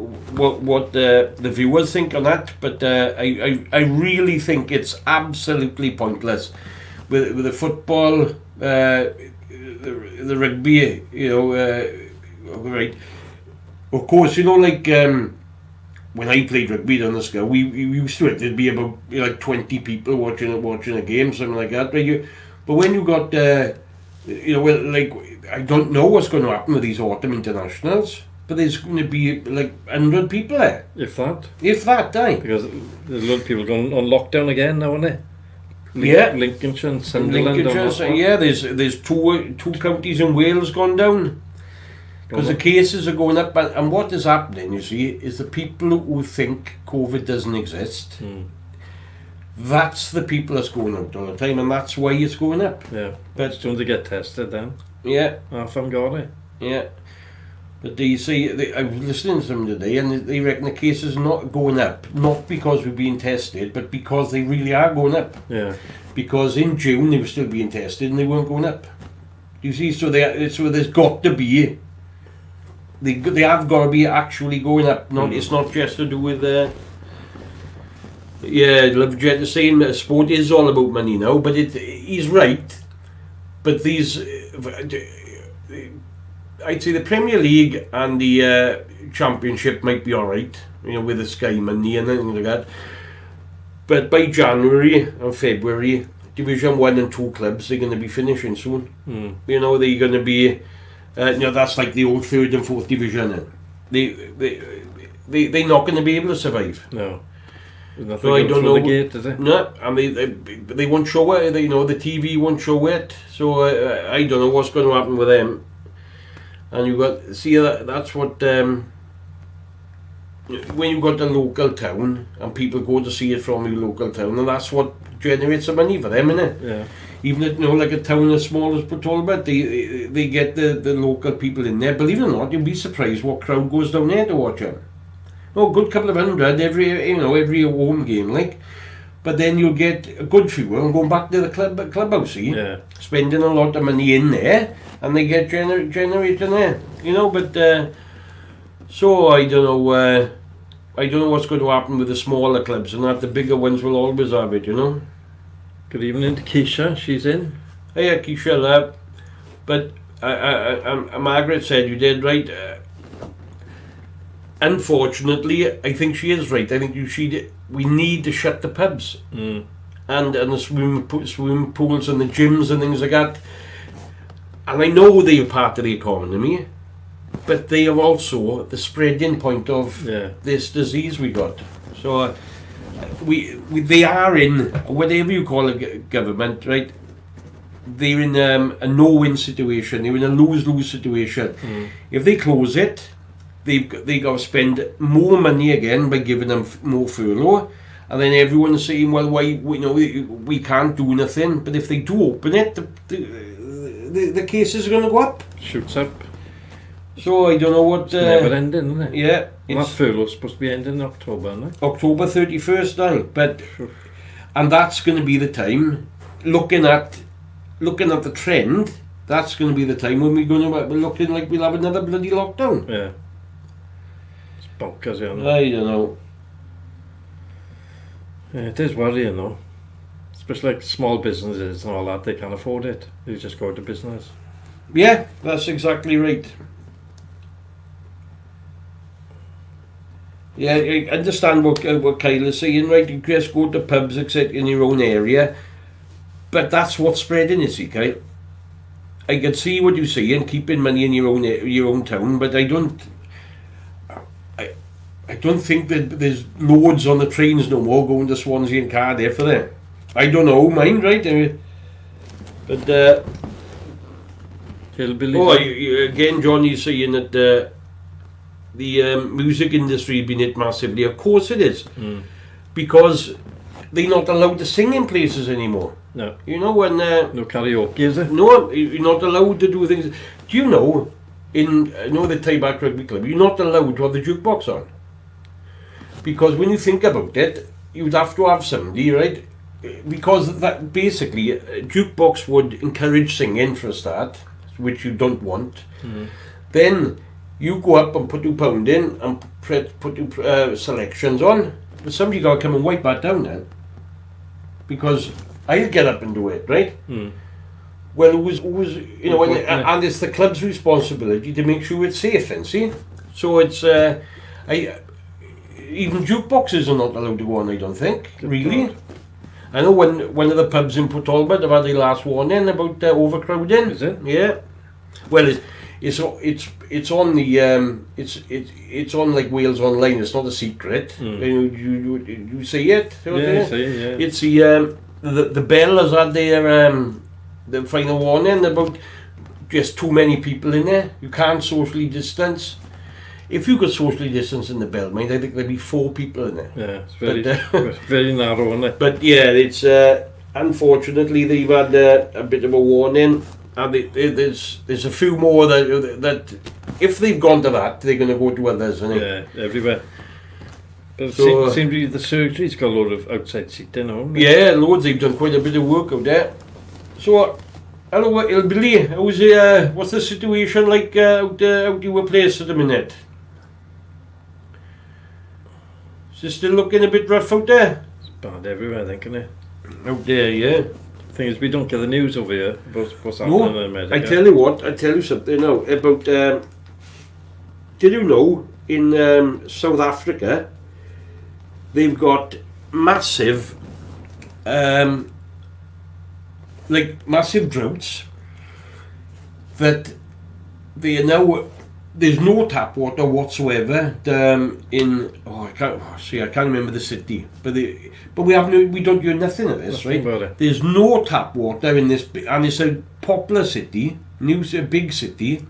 viewers think on that, but I really think it's absolutely pointless. With the football, the rugby, right. Of course, when I played rugby down the school, we used to it. There'd be about 20 people watching a game, something like that. Right? But when you got, I don't know what's going to happen with these autumn internationals. But there's going to be 100 people there. If that, aye. Because there's a lot of people going on lockdown again now, aren't they? Lincolnshire and Sunderland. There's two counties in Wales gone down because the cases are going up, and what is happening, you see, is the people who think COVID doesn't exist. That's the people that's going out all the time, and that's why it's going up. Yeah, but soon to get tested then. Yeah, half them got it. Yeah, but I was listening to them today, and they reckon the cases are not going up, not because we're being tested, but because they really are going up. Yeah. Because in June they were still being tested and they weren't going up. You see, so there's got to be. They have got to be actually going up. It's not just to do with. Love Jet is saying sport is all about money now, but he's right. But these. I'd say the Premier League and the Championship might be alright, with the Sky money and things like that. But by January and February, Division 1 and 2 clubs, they're going to be finishing soon. They're going to be, that's like the old 3rd and 4th division. They're not going to be able to survive. No. There's nothing So I going don't through know. the gate, is it? No, and they won't show it. The TV won't show it. So I don't know what's going to happen with them. And you got that's what when you got the local town and people go to see it from your local town, and that's what generates the money for them, innit? Yeah. Even at, like a town as small as Portalba, they get the local people in there. Believe it or not, you'll be surprised what crowd goes down there to watch them. Oh, good couple of hundred every home game, like. But then you'll get a good few and going back to the clubhouse, see? Yeah. Spending a lot of money in there, and they get generating there, But so I don't know. I don't know what's going to happen with the smaller clubs, and that the bigger ones will always have it, Good evening to Keisha. She's in. Hey, Keisha, but Margaret said you did right. Unfortunately, I think she is right. I think we need to shut the pubs and the swimming pools and the gyms and things like that. And I know they are part of the economy, but they are also the spreading point of this disease we got. So they are in, whatever you call a government, right? They're in a no-win situation. They're in a lose-lose situation. If they close it, they got to spend more money again by giving them more furlough, and then everyone's saying, well, why we can't do nothing. But if they do open it, the cases are going to go up. Shoots up. So I don't know what. It's never ending, isn't it? Yeah, And that furlough's supposed to be ending in October, isn't it? October 31st now, and that's going to be the time. Looking at the trend, that's going to be the time when we're looking like we'll have another bloody lockdown. Yeah. It's bonkers, I don't know. Yeah, it is worrying though. Especially like small businesses and all that, they can't afford it. They just go to business. Yeah, that's exactly right. Yeah, I understand what Kyle is saying, right? You just go to pubs, etc., in your own area, but that's what's spreading it, see, Kyle. I can see what you're saying, keeping money in your own town, but I don't think that there's loads on the trains no more going to Swansea and Cardiff for there. I don't know, mind, right? But again, Johnny's saying that the music industry been hit massively. Of course it is, because they're not allowed to sing in places anymore. No. When no karaoke, is it? no, you're not allowed to do things. Do you know? The Tieback Rugby Club, you're not allowed to have the jukebox on, because when you think about it, you'd have to have somebody, right? Because that basically a jukebox would encourage singing for a start, which you don't want. Then you go up and put £2 in and put your selections on, but somebody got to come and wipe that down then, because I'll get up and do it, right? Well, it was and it's the club's responsibility to make sure it's safe, then, see? So it's even jukeboxes are not allowed to go on, I don't think, really. I know one of the pubs in Portalba, they've had their last warning about overcrowding. Is it? Yeah. Well, it's on the it's on like Wales Online. It's not a secret. You see it? Yeah, I see it, yeah. It's the Bell has had the final warning about just too many people in there. You can't socially distance. If you could socially distance in the Bell, I think there'd be 4 people in there. Yeah, it's very very narrow, isn't it? But yeah, it's unfortunately they've had a bit of a warning, and there's a few more that if they've gone to that, they're going to go to others, isn't it? Yeah, everywhere. But So, it seems to be the surgery's got a lot of outside seating, haven't they? Yeah, loads. They've done quite a bit of work out there. So, hello, Billy. What's the situation like out your place at the minute? Is it still looking a bit rough out there? It's bad everywhere, I think, isn't it? Out there, yeah. thing is, we don't get the news over here about what's happening in No, America. I tell you what, I tell you something now about. Did you know in South Africa they've got massive, massive droughts that they are now. There's no tap water whatsoever I can't remember the city, but we don't do nothing of this, Nothing right? about it. There's no tap water in this, and it's a popular city, a big city,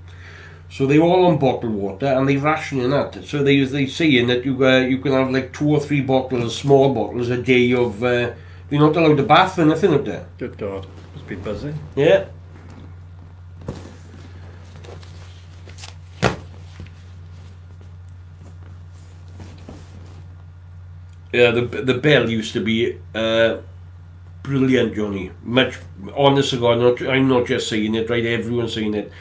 so they're all on bottled water and they rationing that. So they saying that you can have like 2 or 3 bottles, small bottles a day of. They're not allowed to bath or nothing up there. Good God, must be busy. Yeah. Yeah, the bell used to be brilliant, Johnny. Much, honest to God, I'm not just saying it, right? Everyone's saying it.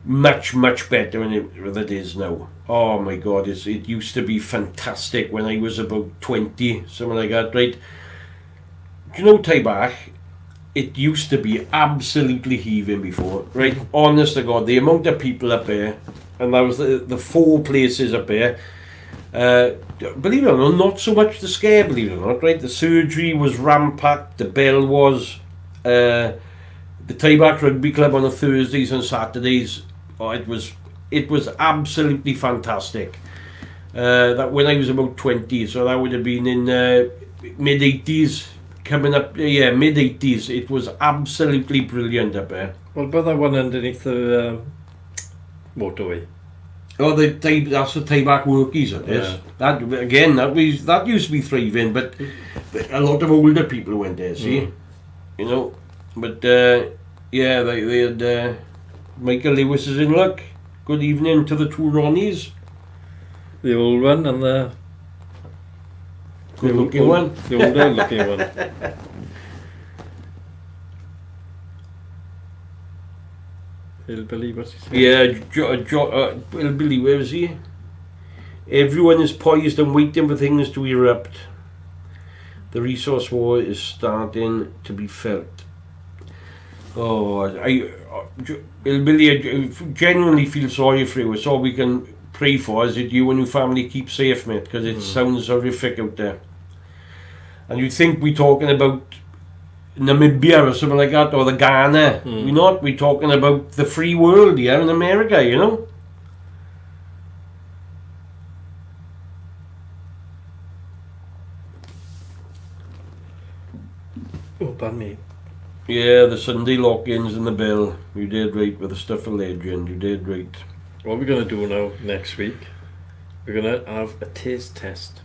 Much better than it is now. Oh my God, it used to be fantastic when I was about 20, something like that, right? Do you know Taibach? It used to be absolutely heaving before, right? Honest to God, the amount of people up there, and that was the 4 places up there. Believe it or not, not so much the scare, believe it or not, right? The surgery was rampant, the bell was, the Taibach Rugby Club on the Thursdays and Saturdays, it was absolutely fantastic. That when I was about 20, so that would have been in mid-80s, coming up, mid-80s, it was absolutely brilliant up there. What about that one underneath the motorway? Oh, that's the Taibach Workies, it is. Yeah. That used to be thriving, but a lot of older people went there, see? You know, but they had Michael Lewis is in luck. Good evening to the 2 Ronnies. The old one and the Good looking one. The older looking one. Hillbilly, what's he saying? Yeah, Hillbilly, where is he? Everyone is poised and waiting for things to erupt. The resource war is starting to be felt. Oh, Hillbilly, I genuinely feel sorry for you. It's all we can pray for is that you and your family keep safe, mate, because it sounds horrific out there. And you'd think we're talking about Namibia or something like that, or the Ghana. We're not. We're talking about the free world here in America, you know. Oh, pardon me. Yeah, the Sunday lock-ins and the bell. You did right with the stuff of legend. You did right. What we're going to do now next week, we're going to have a taste test.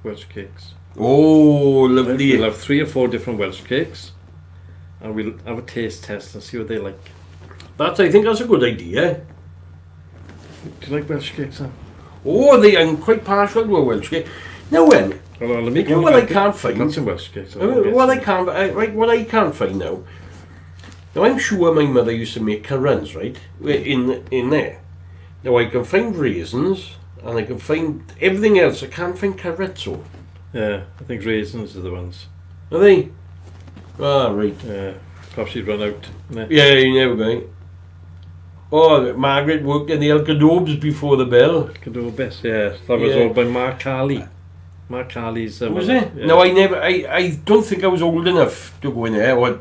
Welsh cakes. Oh, lovely. We'll have 3 or 4 different Welsh cakes, and we'll have a taste test and see what they like. I think that's a good idea. Do you like Welsh cakes, Sam? Oh, I'm quite partial to a Welsh cake. Now, when? Well, let me You know what I can't find? Got some Welsh cakes. What I can't find now. Now, I'm sure my mother used to make currants, right? In there. Now, I can find raisins, and I can find everything else. I can't find carezzo. Yeah, I think raisins are the ones. Are they? Ah, right. Yeah, perhaps you'd run out. Yeah, you never go. Oh, Margaret worked in the El Cadobes before the bell. Could do best, yeah. That was all by Mark Carley. Mark Carley's. Was it? Yeah. No, I don't think I was old enough to go in there, or,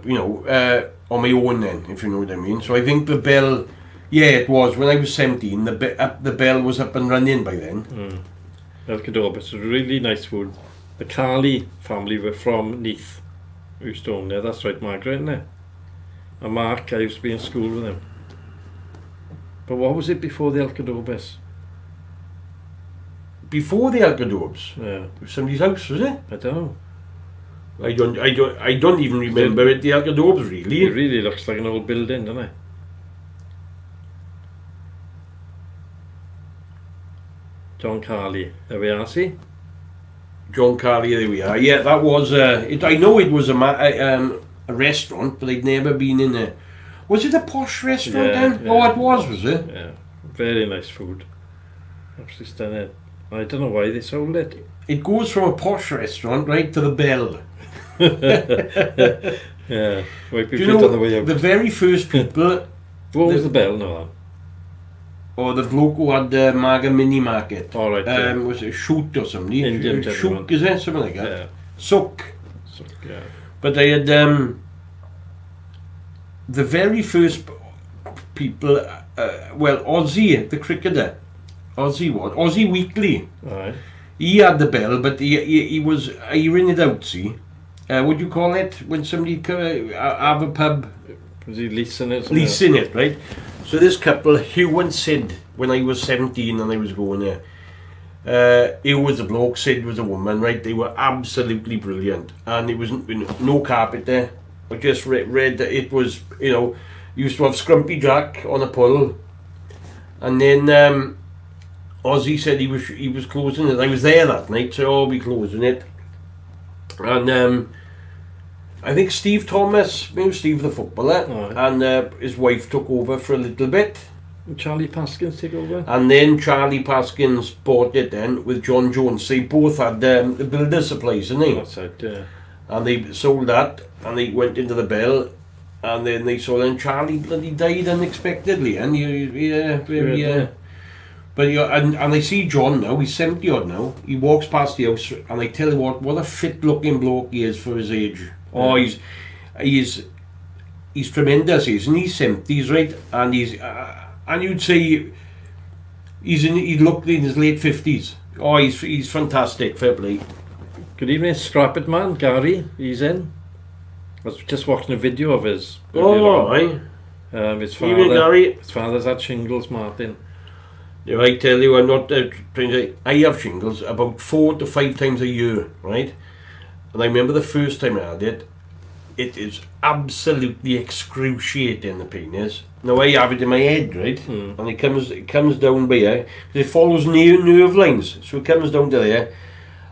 on my own then, if you know what I mean. So I think the bell, it was. When I was 17, the bell was up and running by then. El Cadobes, it's really nice food. The Carley family were from Neath. We used to own there. That's right, Margaret, isn't it? And Mark, I used to be in school with him. But what was it before the El Cadobes? Before the El Cadobes? Yeah. It was somebody's house, was it? I don't know. I don't even remember it, the El Cadobes, really. It really looks like an old building, doesn't it? John Carley. There we are, see? John Carley, there we are. Yeah, that was. I know it was a restaurant, but I'd never been in a. Was it a posh restaurant then? Yeah. Oh, it was it? Yeah, very nice food. Absolutely stunning. I don't know why they sold it. It goes from a posh restaurant right to the bell. Yeah. Right Do before you on the way know out. the very first people, What was the bell? No. or the bloke who had the Maga Mini Market? All right. Was it Shoot or something? Indian Shoot, gentleman. is it something like that? Yeah. Sook. So, yeah. But they had the very first people. Well, Ozzy, the cricketer, Ozzy Weekly. All right. He had the bell, but he was airing it out. See, what do you call it when somebody have a pub? Was he leasing it? Leasing it, right? So this couple, Hugh and Sid, when I was 17 and I was going there, Hugh was a bloke, Sid was a woman, right? They were absolutely brilliant, and it was no carpet there. I just read that it was, used to have Scrumpy Jack on a pull, and then Ozzy said he was closing it. I was there that night, so I'll be closing it, and I think Steve Thomas, maybe Steve the footballer, and his wife took over for a little bit. Charlie Paskins take over? And then Charlie Paskins bought it then with John Jones. They both had the builder supplies, didn't they? That's it, yeah. And they sold that, and they went into the bell, and then they saw then Charlie bloody died unexpectedly, and yeah. But and I see John now, he's 70 odd now. He walks past the house, and I tell you what a fit looking bloke he is for his age. Oh, he's tremendous. He's in his 70s, right? And and you'd say he looked in his late 50s. Oh, he's fantastic, fair play. Good evening, Scrap It Man, Gary. He's in. I was just watching a video of his. Oh, aye. His Evening, Gary. His father's had shingles, Martin. Yeah, I tell you, I'm not trying to say. I have shingles about 4 to 5 times a year, right? And I remember the first time I had it. It is absolutely excruciating, the pain is. Now I have it in my head, right? And it comes down by here. It follows nerve lines, so it comes down to there,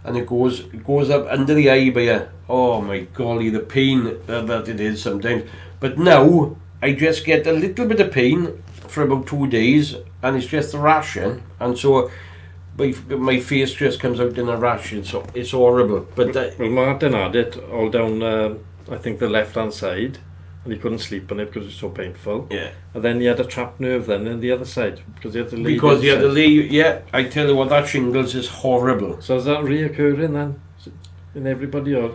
and it goes up under the eye by here. Oh my golly, the pain that it is sometimes. But now I just get a little bit of pain for about 2 days, and it's just a rashing, and so my face just comes out in a rash. It's horrible. But well, Martin had it all down. I think the left-hand side, and he couldn't sleep on it because it was so painful. Yeah. And then he had a trapped nerve then in the other side because he had to lay. Because he had to lay. Yeah, I tell you what, that shingles is horrible. So is that reoccurring then in everybody, or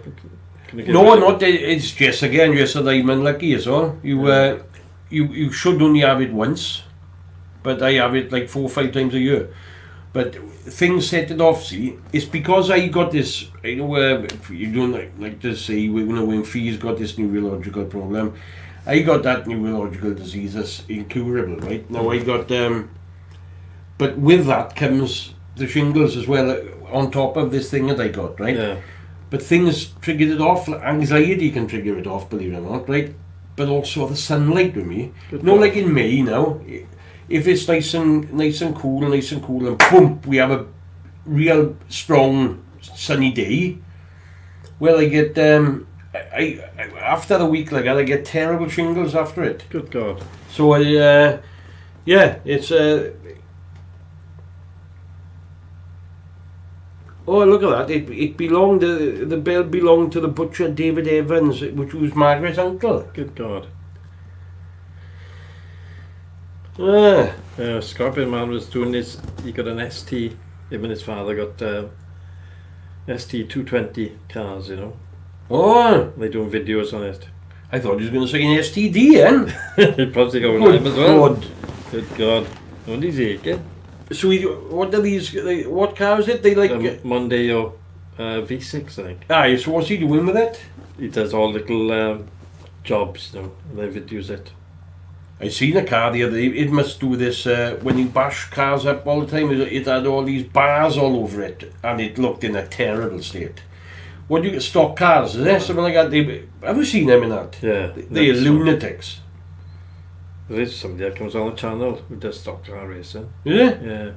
can you get No, not. It's just again just that I'm unlucky as well. You should only have it once, but I have it like 4 or 5 times a year. But things set it off, see, it's because I got this, you don't like to say, when Fee's got this neurological problem, I got that neurological disease that's incurable, right? Now I got, but with that comes the shingles as well, on top of this thing that I got, right? Yeah. But things triggered it off, anxiety can trigger it off, believe it or not, right? But also the sunlight with me. Like in May now, if it's nice and cool, and boom, we have a real strong sunny day. Well, I get I after a week like that, I get terrible shingles after it. Good God. So it's oh, look at that! It belonged the bell belonged to the butcher David Evans, which was Margaret's uncle. Good God. Ah. Scorpion Man was doing this. He got an ST. Him and his father got ST 220 cars, Oh, They're doing videos on it. I thought he was going to say an STD then. He'd probably go live as well. God. Good God. What is he again? So what are these? What car is it? They like. Mondeo V6, I think. Aye, so what's he doing with it? He does all little jobs, and they videos it. I seen a car the other day. It must do this when you bash cars up all the time. It had all these bars all over it, and it looked in a terrible state. What do you stock cars? Is there something like that? Have you seen them in that? Yeah. They're lunatics. There is somebody that comes on the channel who does stock car racing. Yeah. Yeah.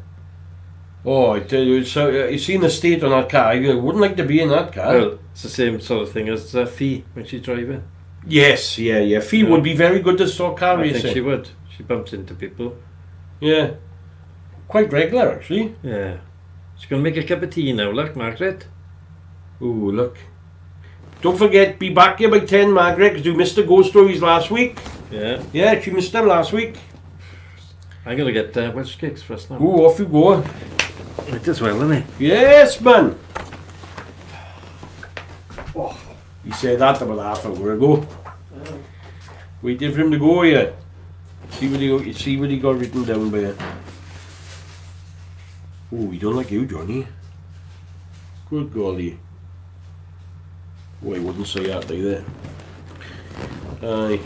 Oh, I tell you, so you seen the state on that car. You wouldn't like to be in that car. Well, it's the same sort of thing as Fee when she's driving. Yes, yeah. Fee would be very good to stock car I racing. think she would. She bumps into people. Yeah. Quite regular, actually. Yeah. She's going to make a cup of tea now, look, Margaret. Ooh, look. Don't forget, be back here by 10, Margaret, because you missed the ghost stories last week. Yeah. Yeah, she missed them last week. I'm going to get Welsh cakes first now. Go, off you go. Might as well, isn't it? Yes, man. Oh, he said that about half an hour ago. Waiting for him to go here. See what he got written down by it. Oh, he don't like you, Johnny. Good golly. Oh, I wouldn't say that either. Aye.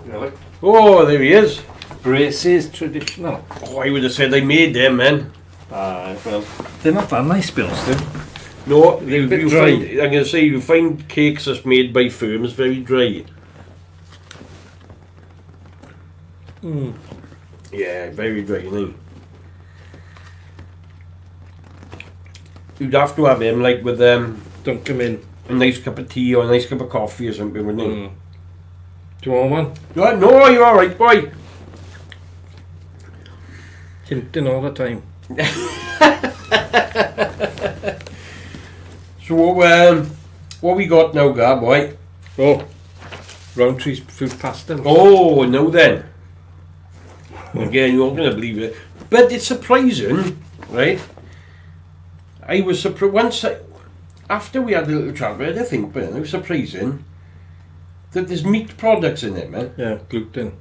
Really? Oh, there he is. Braces traditional. Oh, I would have said I made them, man. Well, they're not that nice, to be honest with you. No, They're a bit dry. I'm going to say you find cakes that's made by firms very dry. Mm. Yeah, very dry, you know. You'd have to have them like with Don't come in. a nice cup of tea or a nice cup of coffee or something, wouldn't you? Do you want one? No, you're alright, boy. Hinting all the time. So, what we got now, Gar, boy? Oh, Roundtree's fruit pastel. Oh, now then. Again, you're not going to believe it. But it's surprising, right? I was surprised, after we had a little chat about it, I think, but it was surprising that there's meat products in it, man. Yeah, gluten.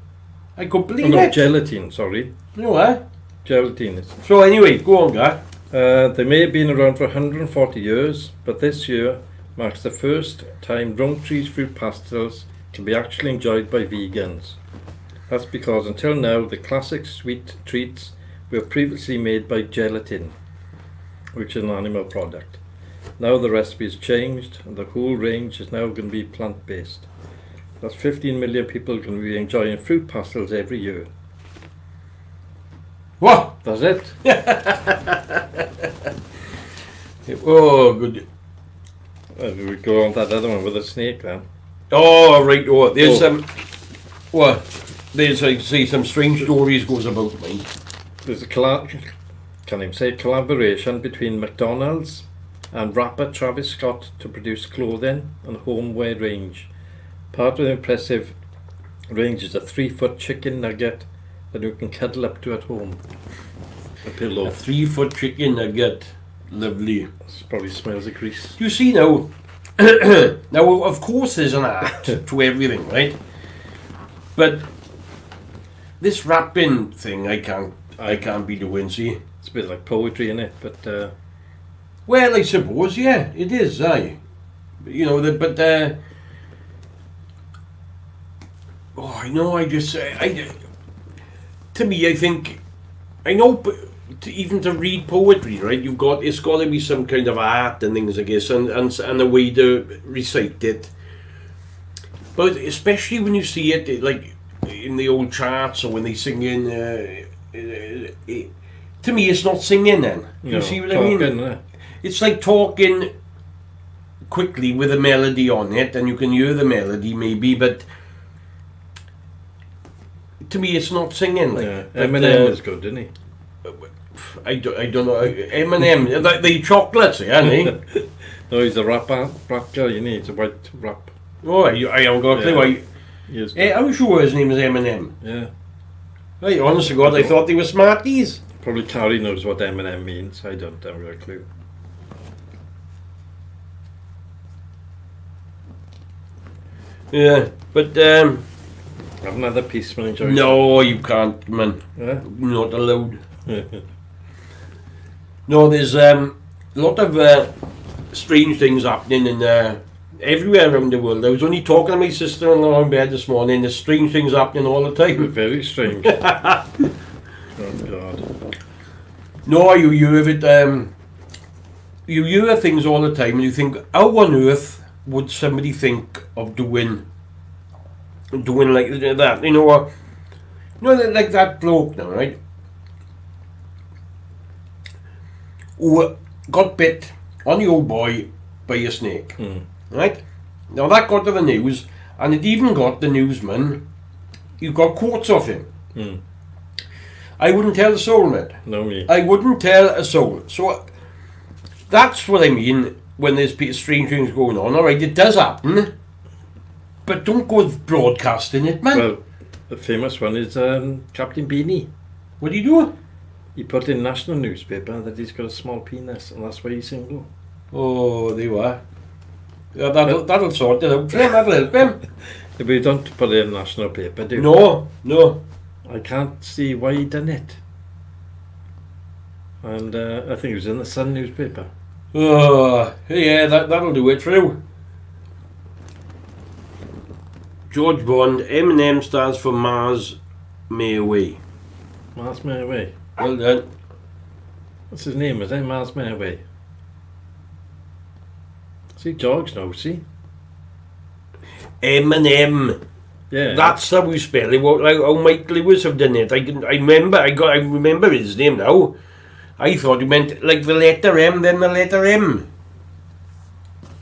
I couldn't Oh, believe no, it. gelatin, sorry. You know what? Gelatin is. So anyway, go on, Gar. They may have been around for 140 years, but this year marks the first time Roundtree's fruit pastels can be actually enjoyed by vegans. That's because until now the classic sweet treats were previously made by gelatin, which is an animal product. Now the recipe has changed and the whole range is now going to be plant-based. That's 15 million people going to be enjoying fruit pastels every year. What? That's it. Oh, good. We go on to that other one with the snake then. Oh, right. Oh, there's what? There's, I see, some strange stories goes about, mate. There's a collaboration between McDonald's and rapper Travis Scott to produce clothing and homeware range. Part of the impressive range is a 3-foot chicken nugget that you can cuddle up to at home. A pillow. A 3-foot chicken nugget. Lovely. It probably smells of grease. You see now, now of course there's an art to everything, right? But this rapping thing, I can't be doing. See, It's a bit like poetry, innit? But well, I suppose, yeah, it is. Aye, you know, oh, I know. To me, I think, I know. But even to read poetry, right? It's got to be some kind of art and things, I guess, and a way to recite it. But especially when you see it, like in the old charts or when they sing in, to me, it's not singing. Then you see what I mean? It's like talking quickly with a melody on it, and you can hear the melody maybe, but to me, it's not singing. Like Eminem is good, isn't he? I don't know. Eminem, the chocolates, yeah, isn't he? No, he's a rap guy, you need a white rap. Oh, I haven't got a clue. I'm sure his name is Eminem. Yeah. Right, honest to God, I thought they were smarties. Probably Carrie knows what Eminem means. I don't have a clue. Yeah, but Have another piece when enjoying. no, you can't, man. Yeah? Not allowed. No, there's a lot of strange things happening in everywhere around the world. I was only talking to my sister-in-law in bed this morning. There's strange things happening all the time. Very strange. Oh God. No, you hear of it. You hear things all the time, and you think, how on earth would somebody think of doing like that? You know, like that bloke now, right? Who got bit on the old boy by a snake, right? Now that got to the news, and it even got the newsman. You got quotes of him. I wouldn't tell a soul, mate. No me. I wouldn't tell a soul. So that's what I mean when there's strange things going on. All right, it does happen, but don't go broadcasting it, man. Well, the famous one is Captain Beanie. What do you do? He put in national newspaper that he's got a small penis, and that's why he's single. Oh, there you are. Yeah, that'll sort it out for him. That'll help him. If you don't put it in national paper, do you? No. I can't see why he done it. And I think it was in the Sun newspaper. Oh, yeah, that'll do it for you. George Bond, M&M stands for Mars May Away. Mars May Away. Well done. What's his name? Is it Mars May Away? See, George knows, see? M&M. Yeah. That's how we spell it. Like how Mike Lewis have done it. I remember his name now. I thought he meant like the letter M, then the letter M.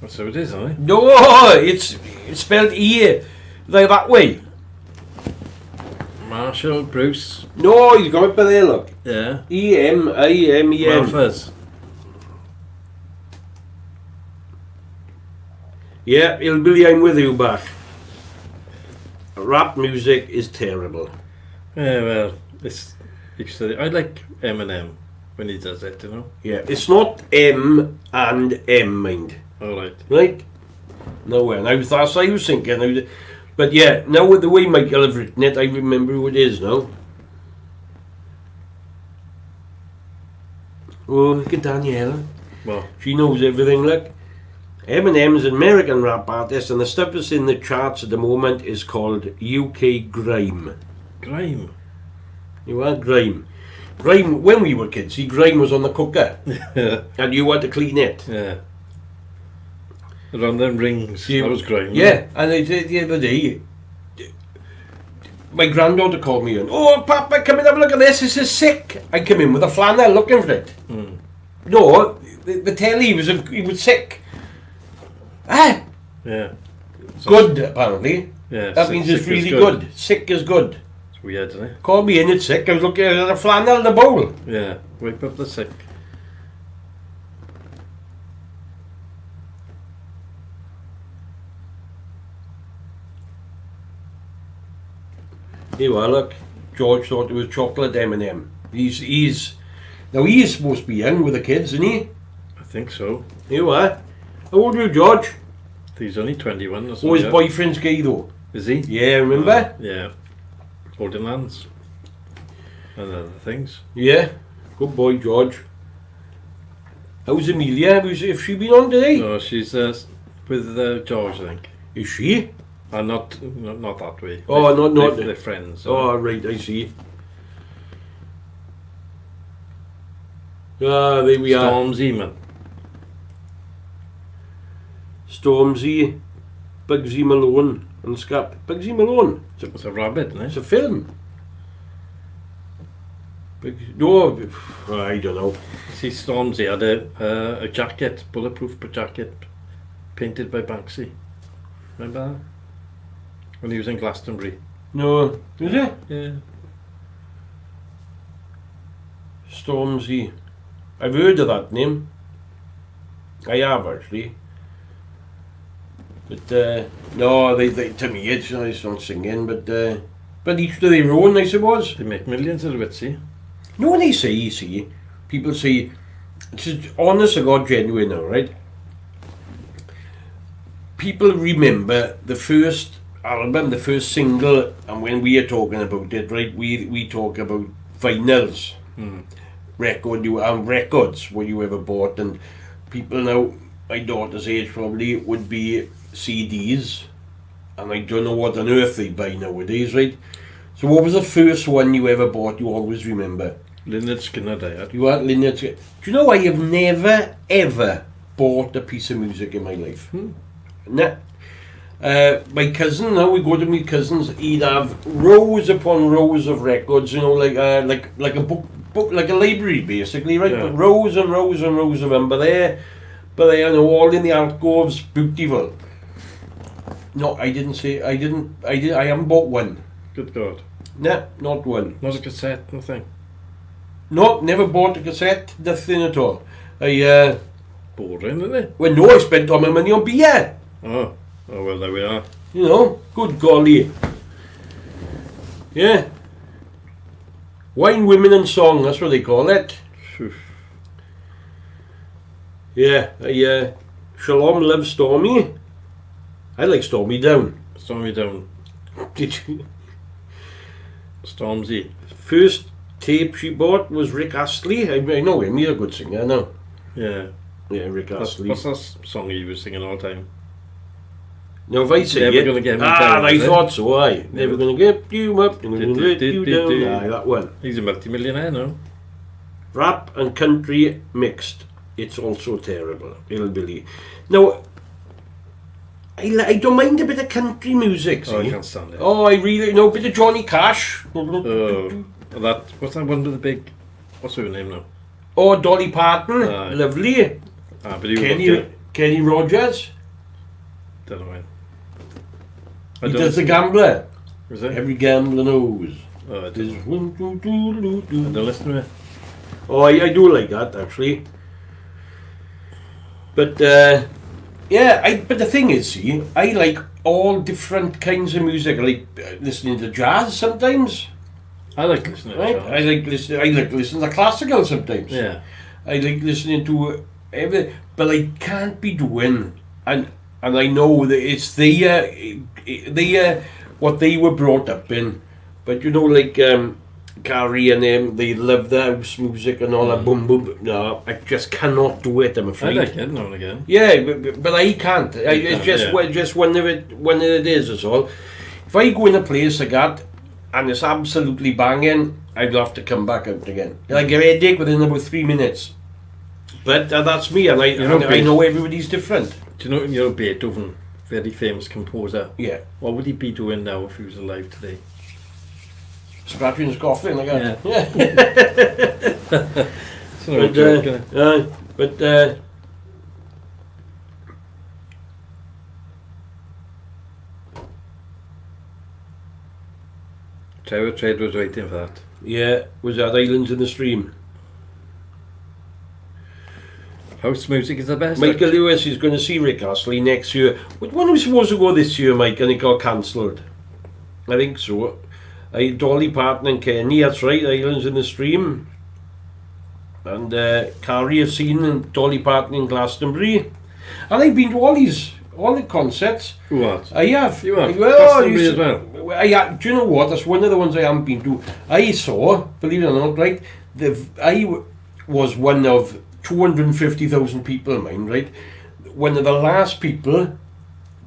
That's how it is, isn't it? No, it's spelled E, like that way. Marshall, Bruce. No, you got it by there, look. Yeah. E-M-I-M-E-M. Malfers. Yeah, Hillbilly, I'm with you back. Rap music is terrible. Yeah, well, I like Eminem when he does it, you know. Yeah, it's not M and M, mind. All right. Right? No way. And that's what I was thinking. But yeah, now with the way Michael have written it, I remember who it is now. Oh, look at Danielle. Well, She knows everything, look. Eminem is an American rap artist, and the stuff that's in the charts at the moment is called UK Grime. grime. You are Grime. Grime, when we were kids, grime was on the cooker, Yeah. and you had to clean it. Yeah. Around them rings. Yeah. That was grime. Yeah, and the other day, my granddaughter called me in. Oh, Papa, come and have a look at this. This is sick. I come in with a flannel looking for it. Mm. No, the telly he was sick. Ah, Yeah. good apparently. Yeah. That sick- means it's sick is really good. Sick is good. It's weird, isn't it? Called me in, it's sick. I was looking at a flannel in the bowl. Yeah. Wipe up the sick. Here you are, look. George thought it was chocolate M&M. He's supposed to be young with the kids, isn't he? I think so. Here you are. How old are you, George? He's only 21 or something. Oh, his boyfriend's gay though. Is he? Yeah, remember? Yeah. Holding hands. And other things. Yeah. Good boy, George. How's Amelia? Has she been on today? No, she's with George, I think. Is she? Not that way. Oh, not- They're friends. Oh, right, I see. Ah, there we are. Stormzy, man. Stormzy, Bugsy Malone, and Scap. Bugsy Malone. It's a rabbit, isn't It's it? a film. No, I don't know. See, Stormzy had a jacket, bulletproof jacket, painted by Banksy. Remember that? When he was in Glastonbury. No, is it? Yeah. Stormzy. I've heard of that name. I have actually. But no, they to me it's not singing, but each to their own, I suppose. They make millions of it, see? No, they say, you see, people say, it's honest to God, genuine now, right? People remember the first album, the first single, and when we are talking about it, right, we talk about vinyls, records, what you ever bought, and people now, my daughter's age probably, would be CDs, and I don't know what on earth they buy nowadays, right? So what was the first one you ever bought you always remember? Lynyrd Skynyrd, I had. You had Lynyrd Skynyrd. Do you know I have never ever bought a piece of music in my life? Nah. My cousin, now we go to my cousins, he'd have rows upon rows of records, you know, like a book, like a library basically, right? Yeah. But rows and rows and rows of them, but they you know, all in the alcoves, beautiful. No, I haven't bought one. Good God. Nah, not one. Not a cassette, nothing. No, never bought a cassette, nothing at all. I boring, isn't it? Well, no, I spent all my money on beer. Oh, well, there we are. You know, good golly. Yeah. Wine, women and song, that's what they call it. Phew. Yeah, Shalom loves Stormy. I like Stormy Down. Stormy down. Did you? Stormzy. First tape she bought was Rick Astley. I know him, he's a good singer, no. Yeah. Yeah, Rick Astley. What's that song he was singing all the time? Now if I say Never it, Gonna Get Me Down, I is it? thought so, aye. Never gonna get you up, never gonna let you down. Aye, that one. He's a multi-millionaire now. Rap and country mixed. It's also terrible. Hillbilly. Now, I don't mind a bit of country music, see? Oh, I can't stand it. Oh, I really know a bit of Johnny Cash. What's that one with the big... What's her name now? Oh, Dolly Parton. Aye. Lovely. But he Kenny Rogers. don't know when. He does The Gambler. Is it? Every gambler knows. Oh, I There's don't know. I don't listen to it. Oh, I do like that actually. But yeah, but the thing is, see, I like all different kinds of music. I like listening to jazz sometimes. I like listening to Right? jazz. I like listening to classical sometimes. Yeah. I like listening to everything, but I can't be doing and I know that it's the what they were brought up in, but you know, like Carrie and them, they love the house music and all that boom boom. No, I just cannot do it. I'm I afraid. like it now and again. Yeah, but I can't. It's just yeah. just when it is. That's all. If I go in a place like that and it's absolutely banging, I'd have to come back out again. I get a headache within about 3 minutes. But that's me, and I know everybody's different. Do you know Beethoven, very famous composer? Yeah, What would he be doing now if he was alive today? scratching his coffin like that. Yeah. Yeah. It's not a joke, is it? But Trevor was waiting for that. yeah, was that Islands in the Stream? House music is the best. Michael Lewis is going to see Rick Astley next year. When was supposed to go this year, Mike, and it got cancelled? I think so. Dolly Parton and Kenny, that's right, Islands in the Stream. And Carrie have seen Dolly Parton in Glastonbury. And I've been to all the concerts. What? I have. You have? Well, Glastonbury as well? do you know what? That's one of the ones I haven't been to. I saw, believe it or not, right, I was one of 250,000 people, mind, right? One of the last people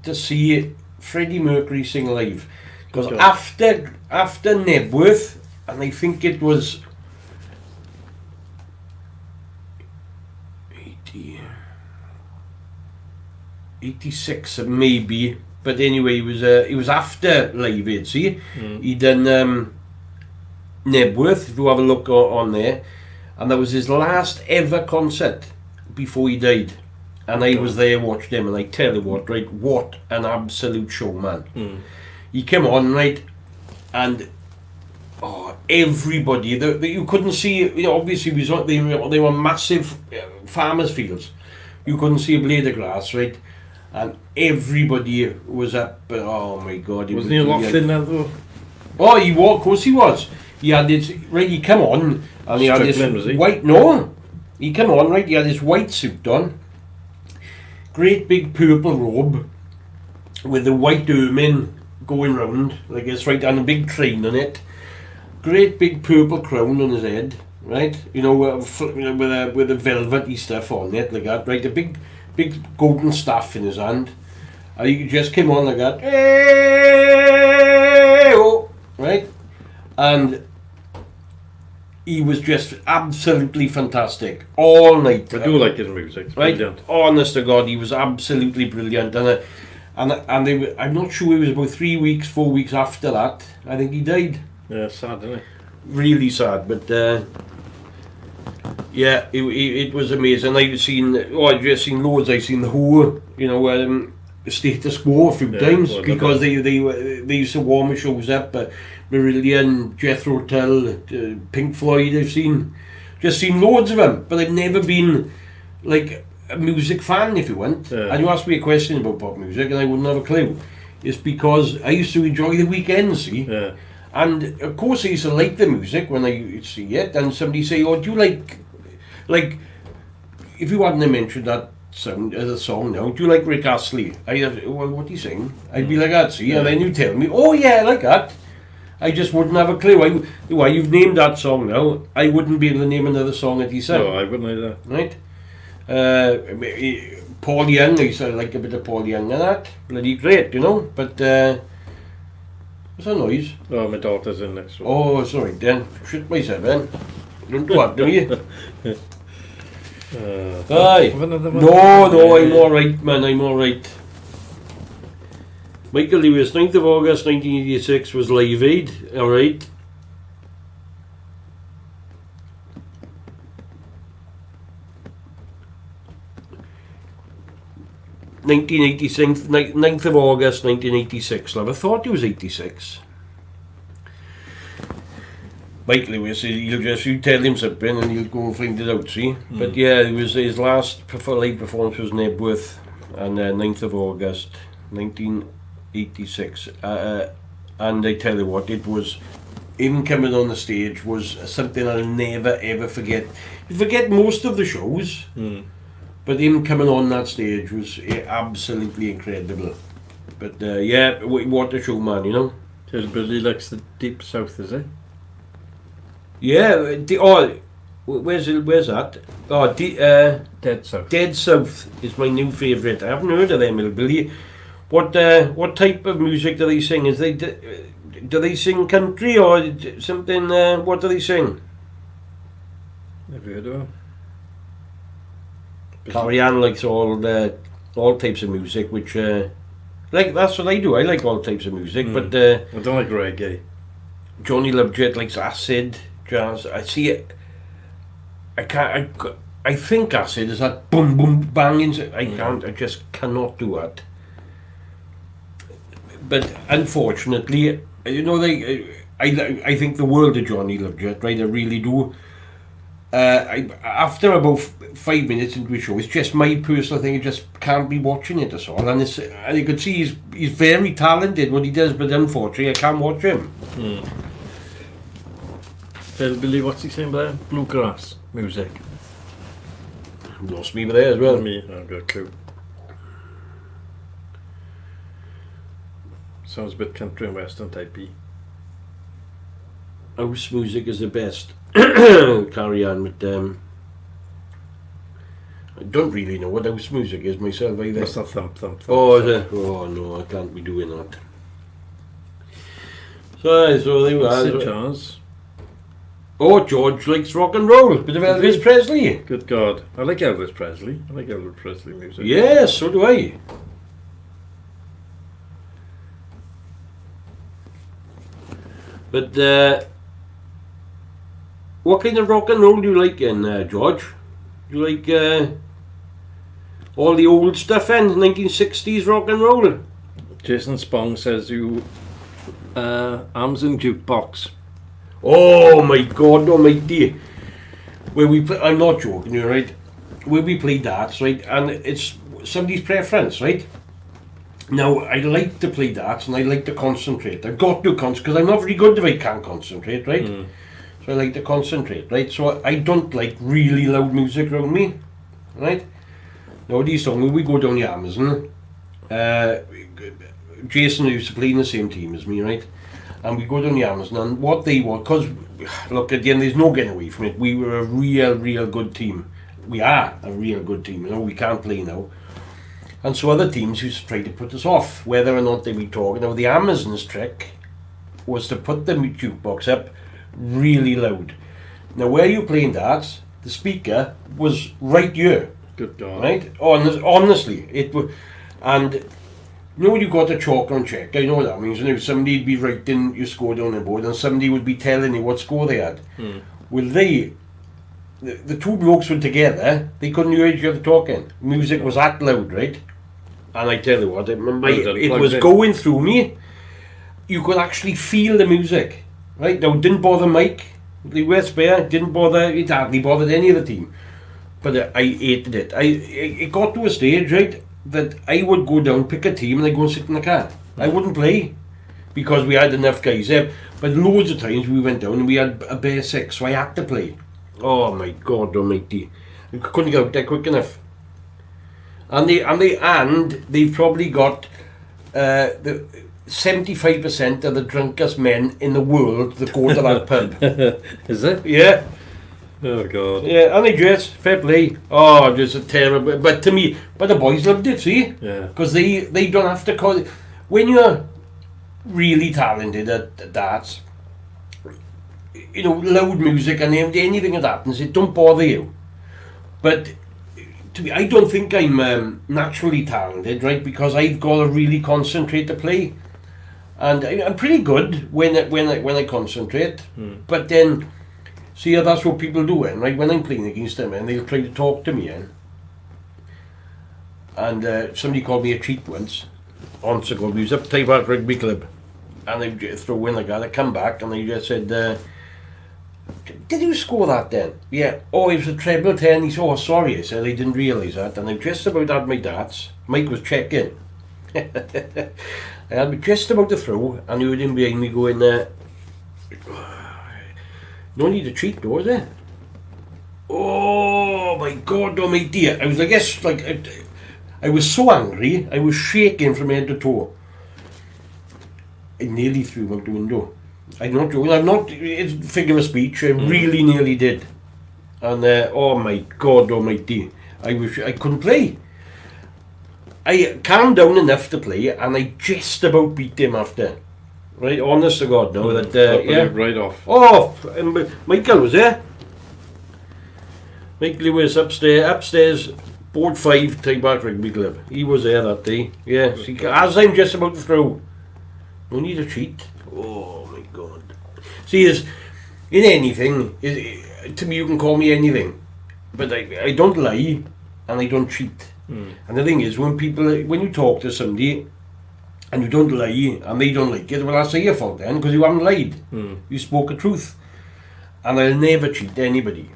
to see Freddie Mercury sing live. Because after Nebworth, and I think it was 86 maybe, but anyway, it was after Live Aid. See, he done Nebworth. If you have a look on there, and that was his last ever concert before he died. And I was there, watched him, and I tell you what, right, what an absolute show, man. He came on, right, and everybody, you couldn't see, you know, obviously they were massive farmers' fields. You couldn't see a blade of grass, right, and everybody was up. Oh my God! Wasn't he locked in there though? Oh, he was. Of course, he was. He had this right. He came on, and he had this white. No, he came on, right. He had this white suit on, great big purple robe, with the white ermine going round like this, right, and a big train on it. Great big purple crown on his head, right? You know, with a velvety stuff on it like that, right? A big golden staff in his hand. And he just came on like that, hey-oh, right? And he was just absolutely fantastic all night. I do like his music. It's right? brilliant. Honest to God, he was absolutely brilliant. And they were, I'm not sure it was about 3 weeks, 4 weeks after that, I think he died. Yeah, sad, isn't it? Really sad, but yeah, it was amazing. I've just seen loads. I've seen the whole, you know, Status Quo a few times because they used to warm the shows up. Marillion, Jethro Tull, Pink Floyd. I've seen loads of them, but I've never been like a music fan, if you want, Yeah. and you asked me a question about pop music and I wouldn't have a clue, it's because I used to enjoy the weekends, see? Yeah. And of course I used to like the music when I see it, and somebody say, oh, do you like, if you hadn't mentioned that sound as a song now, do you like Rick Astley? I'd have, well, what do you sing? I'd be like that, see? And then you tell me, oh yeah, I like that. I just wouldn't have a clue. Why you've named that song now, I wouldn't be able to name another song that he sang. No, I wouldn't either. Right? Paul Young, I used to like a bit of Paul Young and that. Bloody great, you know? But, what's that noise? Oh, my daughter's in next room. Oh, sorry, then. Shit myself, then. Don't do that, do you? Aye. Have another one? No, I'm alright, man, I'm alright. Michael Lewis, 9th of August 1986 was Live Aid, alright. Ninth of August 1986, love. I thought it was 86. Mike Lewis, he'll just, you tell him something and he'll go and find it out, see? But yeah, it was his last live performance was in Ebworth, and 9th of August 1986. And I tell you what, it was, him coming on the stage was something I'll never ever forget. You forget most of the shows, but him coming on that stage was absolutely incredible. But yeah, what a showman, you know? Billy likes the deep south, is he? Yeah, where's that? Oh, Dead south. Dead South is my new favourite. I haven't heard of them, Billy. What type of music do they sing? Do they sing country or something? What do they sing? Never heard of him. Carrie Ann likes all types of music, which like that's what I do. I like all types of music, but I don't like reggae. Johnny Lovejoy likes acid, jazz. I see it. I think acid is that boom boom banging. I can't. I just cannot do that. But unfortunately, you know, I think the world of Johnny Lovejoy, right? I really do. After about 5 minutes into the show, it's just my personal thing. I just can't be watching it at all. And you could see he's very talented what he does, but unfortunately, I can't watch him. Billy, what's he saying there? Bluegrass music. Lost me there as well. Me, I've got a clue. Sounds a bit country and western typey. House music is the best. Carry on with I don't really know what house music is myself either. That's not thump thump. Oh, is it? Oh no, I can't be doing that. So there we Sid are. Charles. Oh, George likes rock and roll. Bit of Elvis Presley. Good God. I like Elvis Presley. I like Elvis Presley music. Yes, so do I. But what kind of rock and roll do you like in, George? Do you like all the old stuff in 1960s rock and roll? Jason Spong says you arms and jukebox. Oh my God almighty. Where we play, I'm not joking, you're right. Where we play darts, right, and it's somebody's preference, right? Now, I like to play darts and I like to concentrate. I've got to concentrate because I'm not very good if I can't concentrate, right? So I like to concentrate, right? So I don't like really loud music around me, right? Now, these songs, when we go down the Amazon, Jason used to play in the same team as me, right? And we go down the Amazon, and what they want, because, look, at the end, there's no getting away from it. We were a real good team. We are a real good team, you know, we can't play now. And so other teams used to try to put us off, whether or not they be talking. Now, the Amazon's trick was to put the jukebox up really loud. Now, where you're playing darts, the speaker was right here. Good God. Right? Honestly, it was. And you know, you got a chalk on check. I know what that means. You know, somebody'd be writing your score down the board, and somebody would be telling you what score they had. Well, the two blokes were together. They couldn't hear each other talking. Music was that loud, right? And I tell you what, it was going through me. You could actually feel the music, right? Now, it didn't bother Mike, the West Bear, it hardly bothered any of the team. but I hated it. It got to a stage, right, that I would go down, pick a team, and I'd go and sit in the car. I wouldn't play because we had enough guys there. But loads of times we went down and we had a bare six, so I had to play. Oh my God almighty. I couldn't get out there quick enough. And they've probably got the 75% of the drunkest men in the world that go to that pub. Is it? Yeah. Oh God. Yeah, and they just fair play. Oh, just a terrible. But to me, but the boys loved it. See, Yeah. because they don't have to call. When you're really talented at darts, you know, loud music and anything that happens, it don't bother you. But to me, I don't think I'm naturally talented, right? Because I've got to really concentrate to play, and I'm pretty good when I concentrate. But then, see, that's what people do, right? When I'm playing against them, and they'll try to talk to me, and somebody called me a cheat once. On ago, we was up Type Park Rugby Club, and they just throw in the guy. They come back, and they just said, "Did you score that then?" Yeah. Oh, it was a treble 10. He said, "Oh, sorry." I said, "I didn't realise that." And I just about had my darts. Mike was checking. I had just about to throw, and he was in behind me going, "No need to cheat, though, is there?" Oh my God, oh my dear! I was, I guess, like I was so angry. I was shaking from head to toe. I nearly threw him out the window. I'm not joking. I'm not. It's a figure of speech. I really nearly did. And oh my God almighty, I couldn't play. I calmed down enough to play, and I just about beat him after. Right, honest to God, no, that yeah, right off. Oh, Michael was there. Mike Lewis upstairs, board 5, Type Park Rugby Club. He was there that day. Yeah, see, as I'm just about to throw. No need to cheat. Oh my God. See, in anything, to me you can call me anything, but I don't lie and I don't cheat. And the thing is, when you talk to somebody and you don't lie and they don't like it, well, that's your fault then, because you haven't lied. You spoke the truth. And I'll never cheat anybody.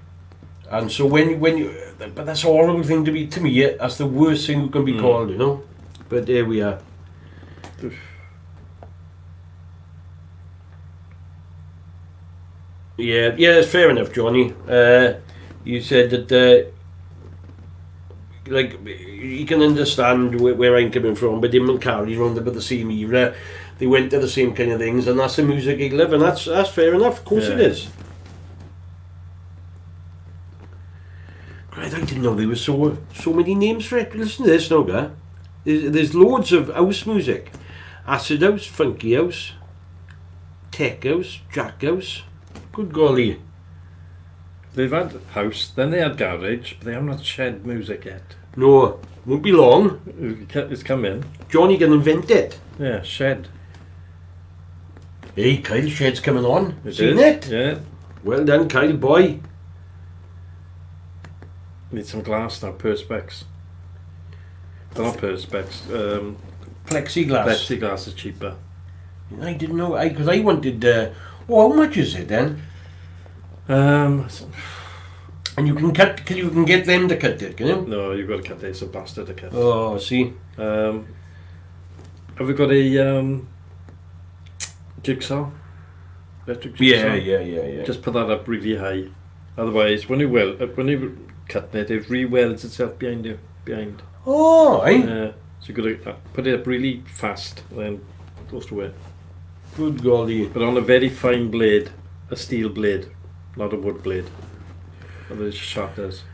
And so when you, but that's a horrible thing to be, to me, that's the worst thing you can be called, you know. But there we are. Yeah, it's fair enough, Johnny. You said that, like, you can understand where I'm coming from, but him and Carly around about the same era, they went to the same kind of things, and that's the music they live, and that's fair enough. Of course it is. Right, I didn't know there was so many names for it. Listen to this now, guy. There's loads of house music: acid house, funky house, tech house, jack house. Good golly. They've had house, then they had garage, but they haven't had shed music yet. No, won't be long. It's come in. Johnny can invent it. Yeah, shed. Hey, Kyle, shed's coming on. Seen is. it? Yeah. Well done, Kyle, boy. Need some glass now, perspex. They're not perspex. Plexiglass. Plexiglass is cheaper. I didn't know. Because I wanted. How much is it then? And you can cut. You can get them to cut it, can you? No, you've got to cut it. It's a bastard to cut. Oh, see. Have we got a jigsaw? Electric jigsaw? Yeah. Just put that up really high. Otherwise, when you cutting it, it re-welds itself behind. Oh, so you've got to put it up really fast, then it goes away. Good golly. But on a very fine blade, a steel blade, not a wood blade. Otherwise it shatters.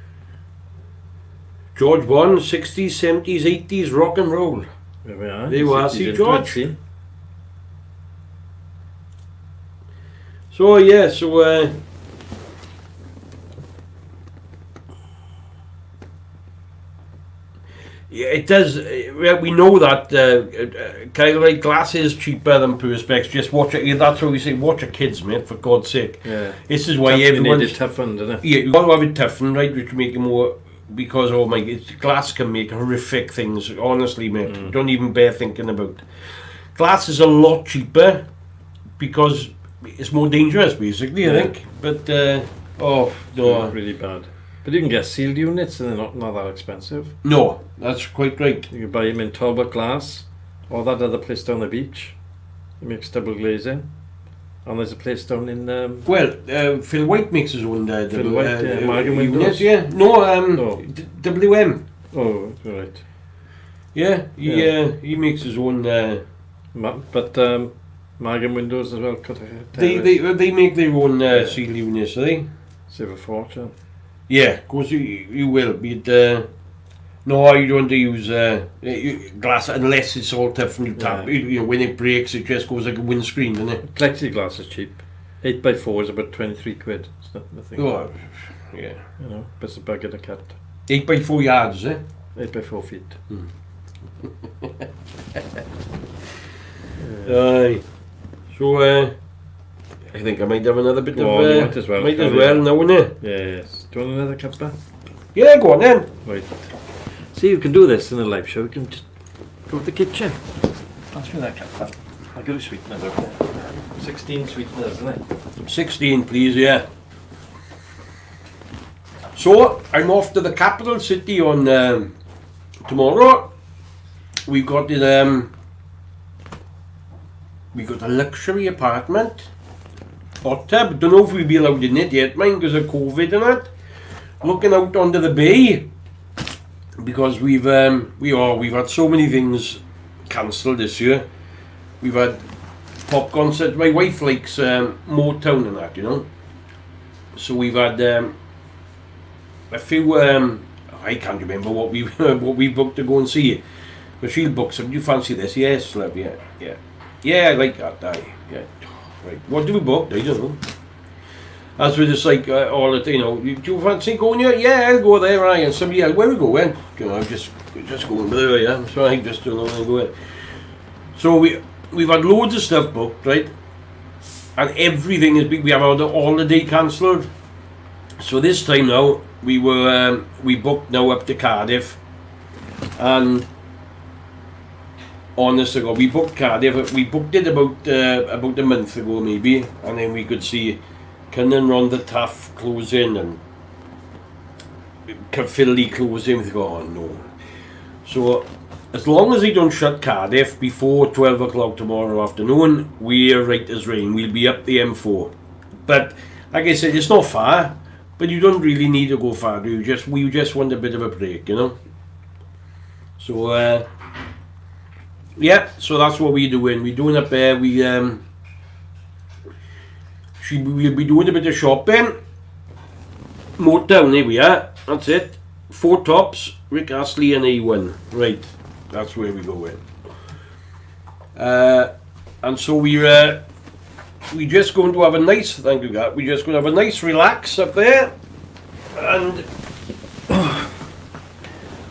George Bond, 60s, 70s, 80s, rock and roll. There we are. There you are, see George? So yeah, yeah, it does. We know that Kyle, right, glass is cheaper than perspex. Just watch it. That's what we say. Watch your kids, mate. For God's sake. Yeah. This is why everyone's need it toughened, isn't it? Yeah, you got to have it toughened, right, which make it more. Because oh my, glass can make horrific things. Honestly, mate, don't even bear thinking about. Glass is a lot cheaper because it's more dangerous, basically. I think. But oh no, really bad. But you can get sealed units and they're not that expensive. No, that's quite right. You can buy them in Talbot Glass or that other place down the beach. It makes double glazing. And there's a place down in... Phil White makes his own Phil White, Margam units, windows. yeah. No, Oh. WM. Oh, right. Yeah, he makes his own... But Margam windows as well. They make their own seal units, do they? Save a fortune. Yeah, of course you will. But no, you don't want to use glass unless it's all tough and you tap. You know, when it breaks, it just goes like a windscreen, doesn't it? Plexiglass is cheap. 8x4 is about 23 quid. It's not nothing. Oh, yeah. You know, best a bag of a cat. 8x4 yards, eh? 8x4 feet. Aye. So, I think I might have another bit You of... might as well. Might as carry well on. now, innit? Yes. Do you want another cuppa? Yeah, go on then. Right. See, you can do this in a live show. You can just go to the kitchen. Pass me that cuppa. I'll give you sweeteners out there. 16 sweeteners, isn't it? 16, please, yeah. So, I'm off to the capital city on tomorrow. We've got the we got a luxury apartment, hot tub. Don't know if we'll be allowed in it yet, mind, because of COVID and that. Looking out onto the bay, because we've had so many things cancelled this year. We've had pop concerts. My wife likes Motown and that, you know. So we've had a few. I can't remember what we booked to go and see. But she'll book some. Do you fancy this? Yes, love. Yeah. I like that. Yeah. Right. What do we book? I don't know. As we're just like all the, you know, do you fancy going here? Yeah, I'll go there. Right. And somebody else, where we going? You know, I'm just going there. Yeah. So I just don't know where to go in. So we've had loads of stuff booked, right? And everything is big. We have all the day cancelled. So this time now we booked now up to Cardiff, and honest to God, we booked Cardiff. We booked it about a month ago maybe, and then we could see Cynnon Rhondda Taff closing and Caerphilly closing. We go, oh no. So as long as they don't shut Cardiff before 12 o'clock tomorrow afternoon, we're right as rain. We'll be up the M4. But like I said, it's not far, but you don't really need to go far. We just want a bit of a break, you know. So yeah, so that's what we're doing. We're doing up there. We'll be doing a bit of shopping. Motown, here we are. That's it. 4 Tops, Rick Astley and A1. Right, that's where we go in. And so we're just going to have a nice, thank you God, we're just going to have a nice relax up there. And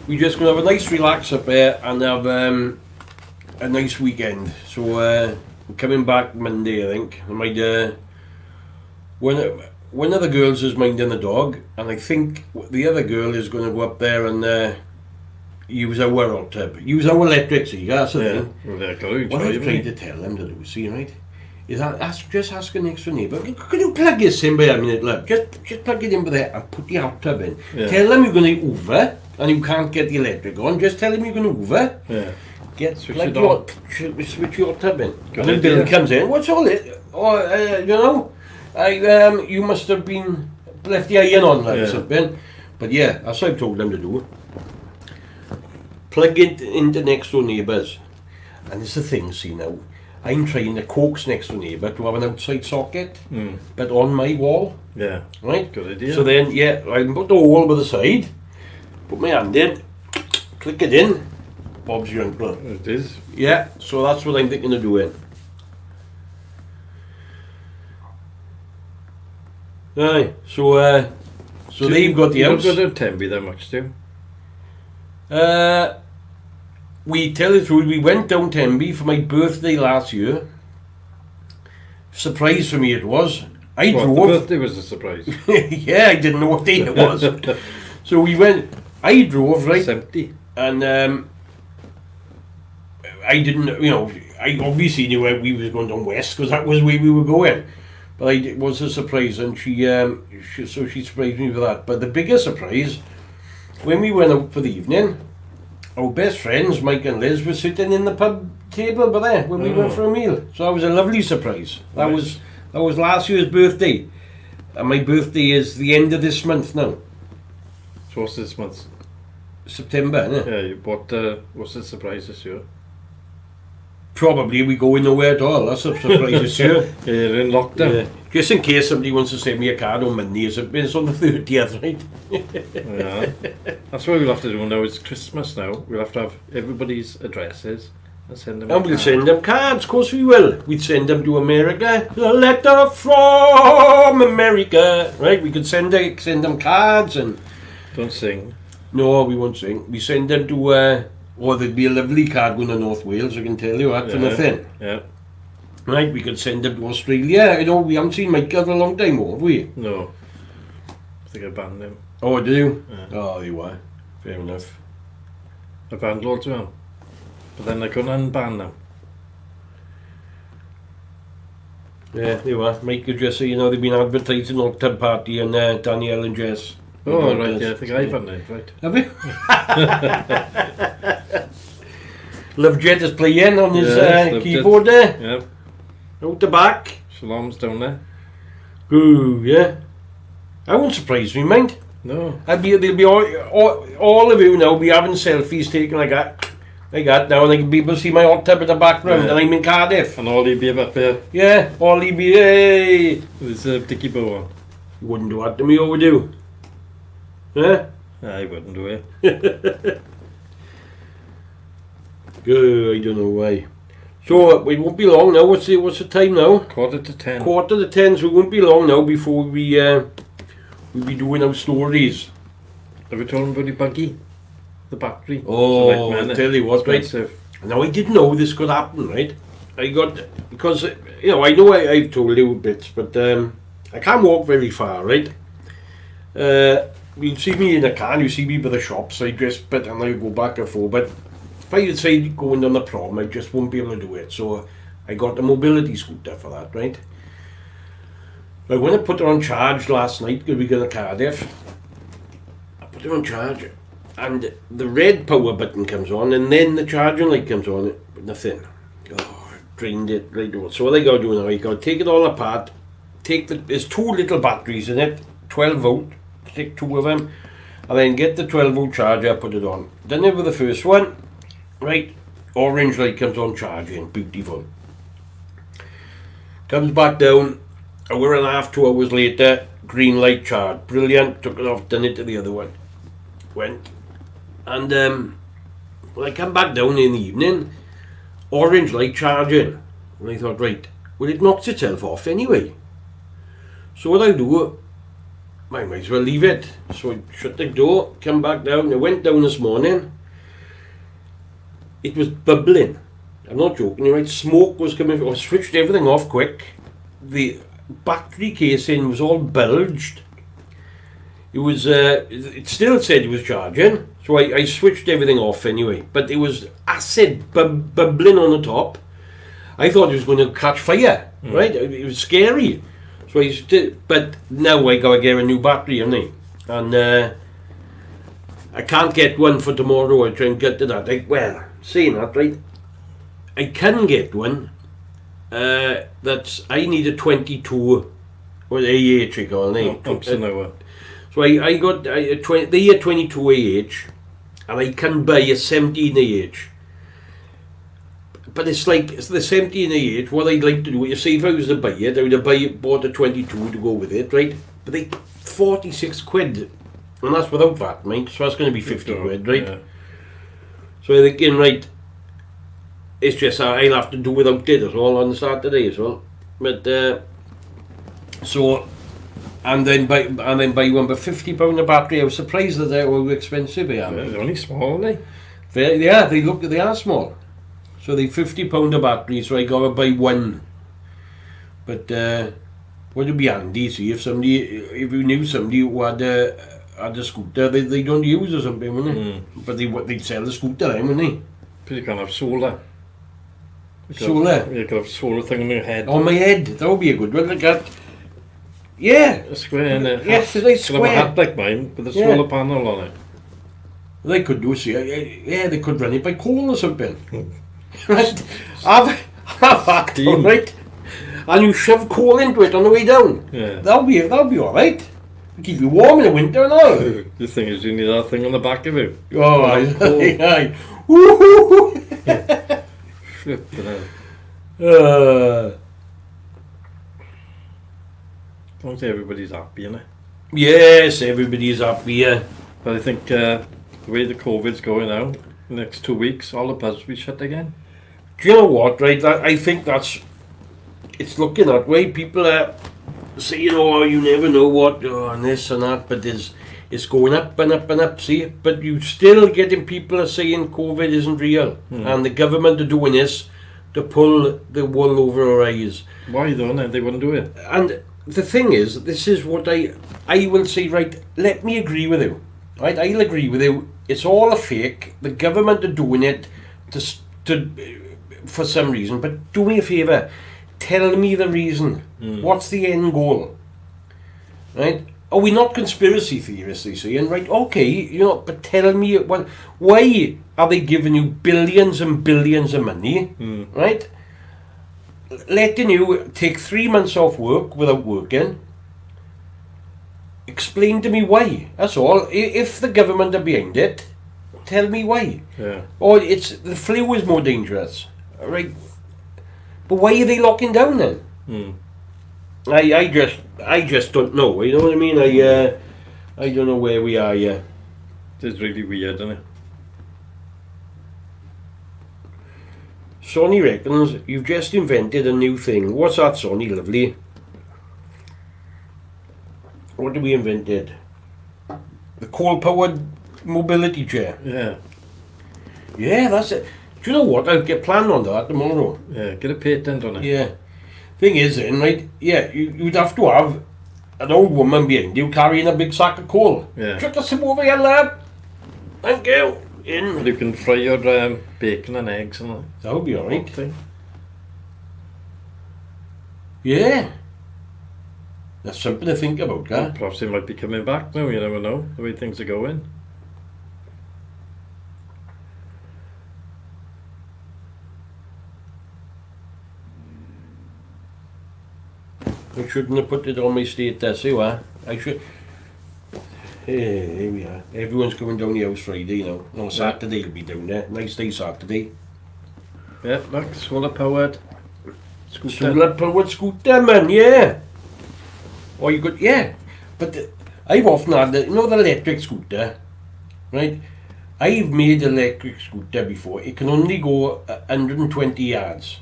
we're just going to have a nice relax up there and have a nice weekend. So we're coming back Monday, I think. I might, one of the girls is minding the dog, and I think the other girl is going to go up there and use our hot tub, use our electric sea. That's the thing. Well, What I've tried to tell them to do, see, right, is just ask a next door neighbour, can you plug this in by a minute, look, just plug it in by there and put the hot tub in. Yeah. Tell them you're going to Hoover and you can't get the electric on. Just tell them you're going to Hoover. Yeah. Switch your tub in. Good And the idea. bill comes in. What's all it? Oh, you know, you must have been left the iron on like something. But yeah, that's what I've told them to do. Plug it into next door neighbours. And it's the thing, see now, I'm trying to coax next door neighbour to have an outside socket, but on my wall. Yeah. Right? Good idea. So then, yeah, I can put the hole by the side, put my hand in, click it in, Bob's your uncle. It is. Yeah, so that's what I'm thinking of doing. Aye, so they've got the you house. don't go to Tenby that much, do We tell the truth, we went down Tenby for my birthday last year. Surprise for me it was. I The drove. birthday was a surprise. Yeah, I didn't know what day it was. So we went. I drove, right? It's empty. And I didn't, you know, I obviously knew we was going down west because that was where we were going. But it was a surprise, and she surprised me with that. But the biggest surprise, when we went out for the evening, our best friends, Mike and Liz, were sitting in the pub table over there when we went for a meal. So that was a lovely surprise. That was last year's birthday. And my birthday is the end of this month now. So what's this month? September, isn't it? Yeah, what's the surprise this year? Probably we going nowhere at all. That's a surprise this year. Yeah, you're in lockdown. Yeah. Just in case somebody wants to send me a card on Monday, it's on the 30th, right? Yeah. That's what we'll have to do now. It's Christmas now. We'll have to have everybody's addresses and send them. And we'll send them cards, of course we will. We'd send them to America. A letter from America. Right, we could send them cards and... Don't sing. No, we won't sing. We send them to... there'd be a lovely card going to North Wales, I can tell you that for nothing. Yeah. Right, we could send them to Australia. You know, we haven't seen Michael for a long time, have we? No. I think I banned him. Oh, do you? Yeah. Oh, there you are. Fair enough. I banned loads of them. But then I couldn't unban them. Yeah, there you are. Michael, just so you know, they've been advertising on Tub Party and Danielle and Jess. Oh, right, yeah, I think I've done it, right. Have you? Love Jet is playing on his keyboard there. Yeah. Out the back. Shalom's down there. Ooh, yeah. I won't surprise me, mind. No. They'll be all of you now be having selfies taken like that now, and people see my hot tub in the background, and I'm in Cardiff. And all he'd be up there. Yeah, all he'd be, hey. With a dicky bow on. You wouldn't do that to me, or would you? Huh? I wouldn't do it. Good, I don't know why. So it won't be long now. What's the time now? 10:15. 10:45. So it won't be long now before we'll be doing our stories. Have you told him about the buggy? The battery? Oh, I tell you what, right? Expensive. Now I didn't know this could happen, right? Because I know I've told you bits, but I can't walk very far, right? You see me in a car, you see me by the shops, I dress bit and I go back and forth, but if I decide going on the prom, I just won't be able to do it, so I got a mobility scooter for that, right? I went and put it on charge last night because we got a Cardiff. I put it on charge, and the red power button comes on, and then the charging light comes on, but nothing. Oh, I drained it right over. So what I got to do now, I got to take it all apart, there's two little batteries in it, 12 volt, take two of them, and then get the 12 volt charger, put it on. Done it with the first one, right, orange light comes on charging, beautiful. Comes back down, hour and a half, 2 hours later, green light charge, brilliant, took it off, done it to the other one. Went, and when I come back down in the evening, orange light charging, and I thought, right, well it knocks itself off anyway. So what I do, I might as well leave it. So I shut the door, come back down. I went down this morning. It was bubbling. I'm not joking, right? Smoke was coming. I switched everything off quick. The battery casing was all bulged. It was. It still said it was charging. So I switched everything off anyway. But it was acid bubbling on the top. I thought it was going to catch fire. Right? It was scary. So but now I gotta get a new battery, haven't I? And I can't get one for tomorrow. I try and get to that. Saying that, right? I can get one. I need a 22 or AH. I call it. Pumps an hour. So I got a 22 AH, and I can buy a 17 AH. But it's the 17 AH. What I'd like to do, you see, if I was to buy it, I would have bought a 22 to go with it, right? But they 46 quid, and that's without VAT, mind. So that's going to be 50 quid, right? Yeah. So I'm thinking, right, it's just I'll have to do without it as well on Saturday as well. But and then buy one, but £50 a battery. I was surprised that they were expensive. They're only small, aren't they? They are small. So they £50 a battery, so I gotta buy one. But would it be handy, see, if you knew somebody who had a scooter they don't use or something, wouldn't they? But they'd sell the scooter then, wouldn't they? But you can have solar. Solar? You can have solar thing on your head. On my head, that would be a good one. Yeah. A square in it. Yes, it's like Could have a hat square. like mine with a Yeah. solar panel on it. They could do so. Yeah, they could run it by coal or something. Right? Have that Steam. done, right? And you shove coal into it on the way down. Yeah. That'll be all right. Keep you warm in the winter and all. The thing is, you need that thing on the back of you. Oh, Coal. aye. Woo-hoo. Flipping hell. Uh, As long as everybody's happy, innit? yes, everybody's happy. Yeah. But I think the way the COVID's going now, the next 2 weeks, all the pubs will be shut again. Do you know what, right? I think it's looking that way. People are saying, oh, you never know what, and this and that, but it's going up and up and up, see? But you still getting people are saying COVID isn't real. And the government are doing this to pull the wool over our eyes. Why though? No, they wouldn't do it. And the thing is, this is what I will say, right, let me agree with you. Right, I'll agree with you. It's all a fake. The government are doing it to for some reason. But do me a favour. Tell me the reason. What's the end goal? Right? Are we not conspiracy theorists, they say? And right, okay, but tell me, why are they giving you billions and billions of money, right? Letting you take 3 months off work without working. Explain to me why. That's all. If the government are behind it, tell me why. Yeah. Or the flu is more dangerous, right? But why are they locking down then? I just don't know. You know what I mean? I don't know where we are yet. It's really weird, isn't it? Sonny reckons you've just invented a new thing. What's that, Sonny? Lovely. What have we invented? The coal-powered mobility chair. Yeah. Yeah, that's it. Do you know what? I'll get planned on that tomorrow. Yeah, get a patent on it. Yeah. Thing is, then, right? Yeah, you'd have to have an old woman behind you carrying a big sack of coal. Yeah. Chuck us some over here, lad. Thank you. And In. you can fry your bacon and eggs and that. That would be alright. Thing. Yeah. That's something to think about, huh? Perhaps they might be coming back now, you never know, the way things are going. I shouldn't have put it on my status, I should. Hey, here we are. Everyone's coming down the house Friday, On Saturday they'll be down there. Nice day Saturday. Yeah, look, solar powered scooter. Solar powered scooter, man, yeah. Or you could, yeah. But I've often had the electric scooter, right? I've made electric scooter before. It can only go 120 yards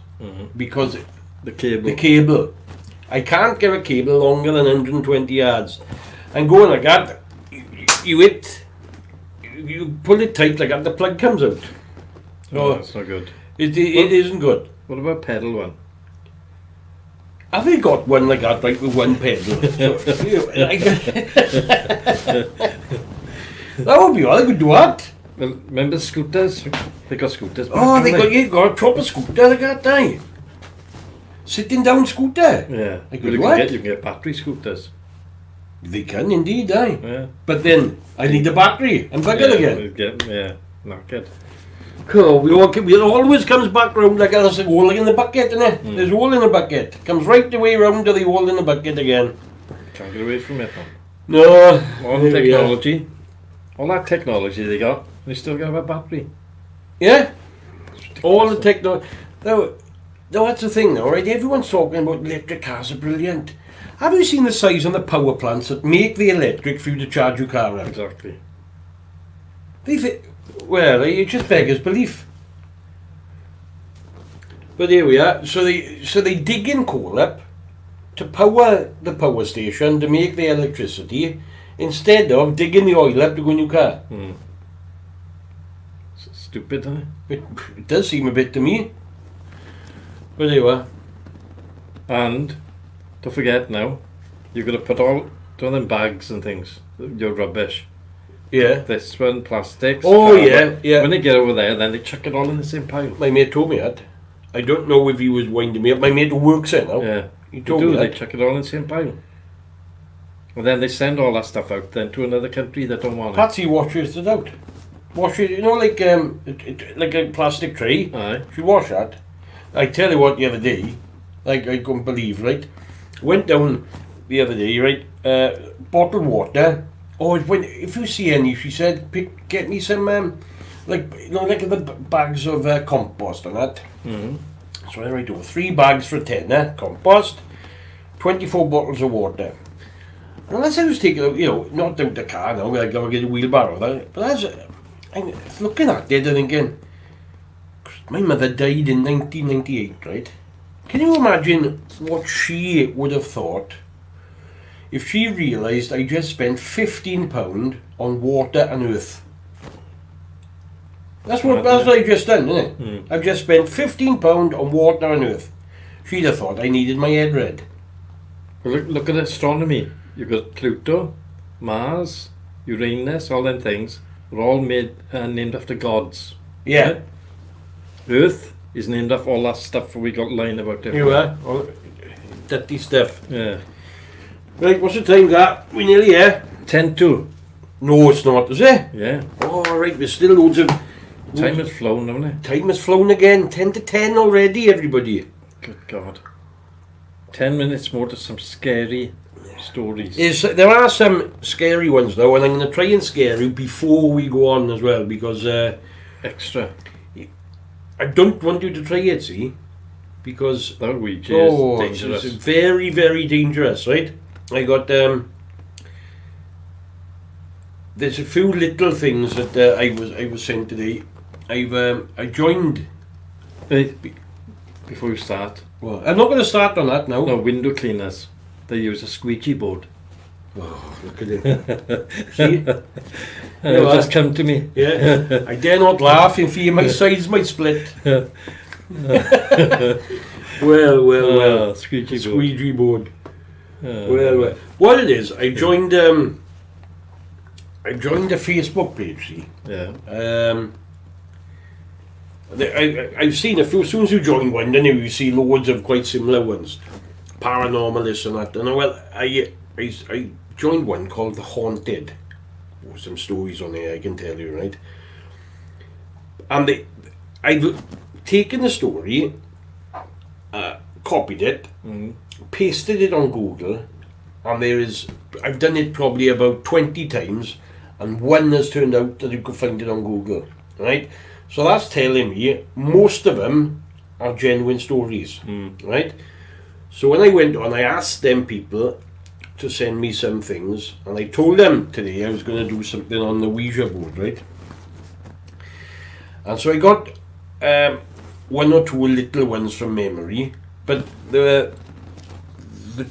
because The cable. the cable. I can't get a cable longer than 120 yards. And going like that, you pull it tight like that, the plug comes out. Oh, that's not good. It isn't good. What about pedal one? Have they got one like that, right, with one pedal? That would be all. They could do that. Well, remember scooters? They got scooters back, Oh, they haven't got a proper scooter like that, aye. Sitting down scooter. Yeah. They Well, could what? you can get battery scooters. They can indeed, aye. Yeah. But then I need the battery and plug it again. Yeah, knackered. Cool. It always comes back round like there's a hole in the bucket, innit? There's a hole in the bucket. Comes right the way round to the hole in the bucket again. Can't get away from it, man. No. All the technology. All that technology they got, they still got a battery. Yeah. All the technology. No, that's the thing now, right? Everyone's talking about electric cars are brilliant. Have you seen the size on the power plants that make the electric for you to charge your car out? Exactly. Well, it just beggars belief. But here we are. So they dig in coal up to power the power station to make the electricity instead of digging the oil up to go in your car. Stupid, isn't it? It does seem a bit to me. But there you are. And don't forget now, you're gonna put all them bags and things, your rubbish. Yeah. This one, plastics. Oh, cardboard. yeah. When they get over there, then they chuck it all in the same pile. My mate told me that. I don't know if he was winding me up. My mate who works there now. Yeah. He They told do, me they that. chuck it all in the same pile. And then they send all that stuff out then to another country that don't want it. Patsy washes it out. Wash it, you know, like like a plastic tray. Aye. She wash that. I tell you what, the other day, like I couldn't believe, right? Went down the other day, right? Bottled water. Oh, if you see any, she said, get me some, like the bags of compost and that. Mm-hmm. So I write over 3 bags for a tenner, compost, 24 bottles of water. And as I was taking out, not out the car now, I gotta get a wheelbarrow, but as I'm looking at it and thinking, my mother died in 1998, right? Can you imagine what she would have thought if she realised I just spent £15 on water and earth? That's what I just done, isn't it? Mm. I've just spent £15 on water and earth. She'd have thought I needed my head read. Well, look at astronomy. You've got Pluto, Mars, Uranus, all them things. They're all made named after gods. Yeah. Right? Earth is named after all that stuff we got lying about it. You are. All dirty stuff. Yeah. Right, what's the time, that? We nearly here? 10-2. No, it's not, is it? Yeah. Oh, right, there's still loads of... Time has flown, hasn't it? Time has flown again. 10 to 10 already, everybody. Good God. 10 minutes more to some scary stories. There are some scary ones now, and I'm going to try and scare you before we go on as well, because Extra. I don't want you to try it, see? Because... That would be just dangerous. It's very, very dangerous, right? I got... there's a few little things that I was sent today. I joined... Hey, before we start. Well, I'm not going to start on that now. No, window cleaners. They use a squeegee board. Oh, look at it. See? It just come to me. Yeah. I dare not laugh in fear my sides might split. Well. Squeegee board. Well. What it is, I joined a Facebook page, see? Yeah. I've seen a few, as soon as you join one, then you see loads of quite similar ones. Paranormal, this and that. And I joined one called The Haunted. Oh, some stories on there, I can tell you, right? And I've taken the story, copied it, pasted it on Google, and I've done it probably about 20 times, and one has turned out that you could find it on Google, right? So that's telling me most of them are genuine stories, right? So when I went on, I asked them people to send me some things, and I told them today I was going to do something on the Ouija board, right? And so I got one or two little ones from memory, but the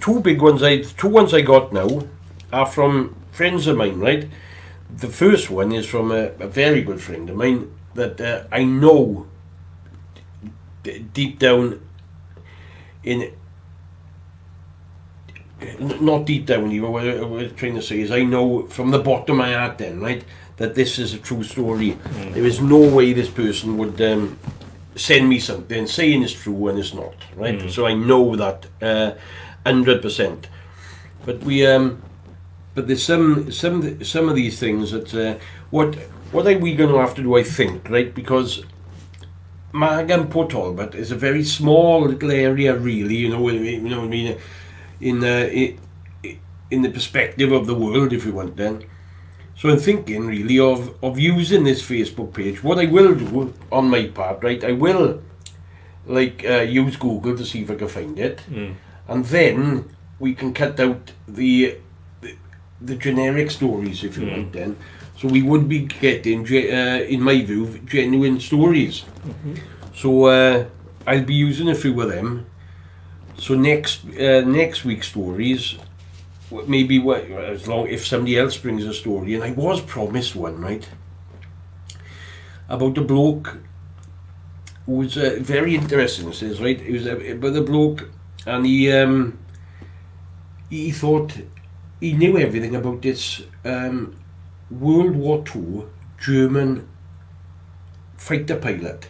two big ones, two ones I got now are from friends of mine, right? The first one is from a very good friend of mine that I know deep down not deep down even, what I was trying to say is I know from the bottom of my heart then, right, that this is a true story. There is no way this person would send me something saying it's true and it's not, right? So I know that 100%. But but there's some of these things that what are we going to have to do, I think, right? Because Mag and Port Talbot is a very small little area, really. You know what I mean? In the perspective of the world, if you want, then. So I'm thinking really of using this Facebook page. What I will do on my part, right? I will use Google to see if I can find it, and then we can cut out the generic stories, if you want, then. So we would be getting, in my view, genuine stories. So I'll be using a few of them. So next week's stories, maybe if somebody else brings a story, and I was promised one, right, about a bloke who was very interesting. It says, right, it was about a bloke, and he thought he knew everything about this World War II German fighter pilot.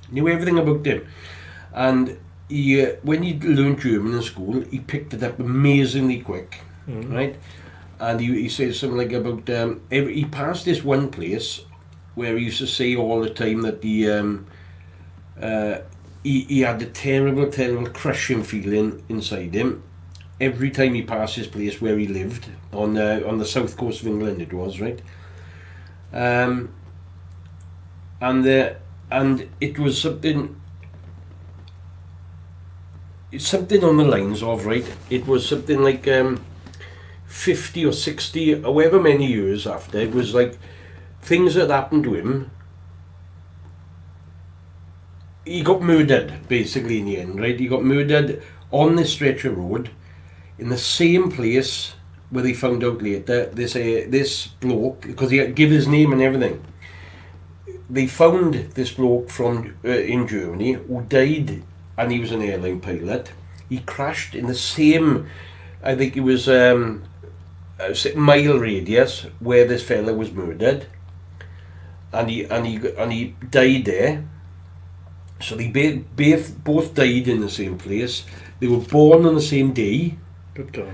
Knew everything about him, and when he learned German in school, he picked it up amazingly quick, right? and he says something like about he passed this one place where he used to say all the time that he had a terrible, terrible crushing feeling inside him every time he passed this place where he lived on the south coast of England. It was right, and it was something on the lines of, right, it was something like 50 or 60, however many years after, it was like things that happened to him. He got murdered, basically, in the end, right? He got murdered on this stretch of road in the same place where they found out later this bloke, because he had give his name and everything. They found this bloke from in Germany who died, and he was an airline pilot. He crashed in the same, I think it was mile radius where this fella was murdered, and he died there. So they both died in the same place. They were born on the same day. Good God.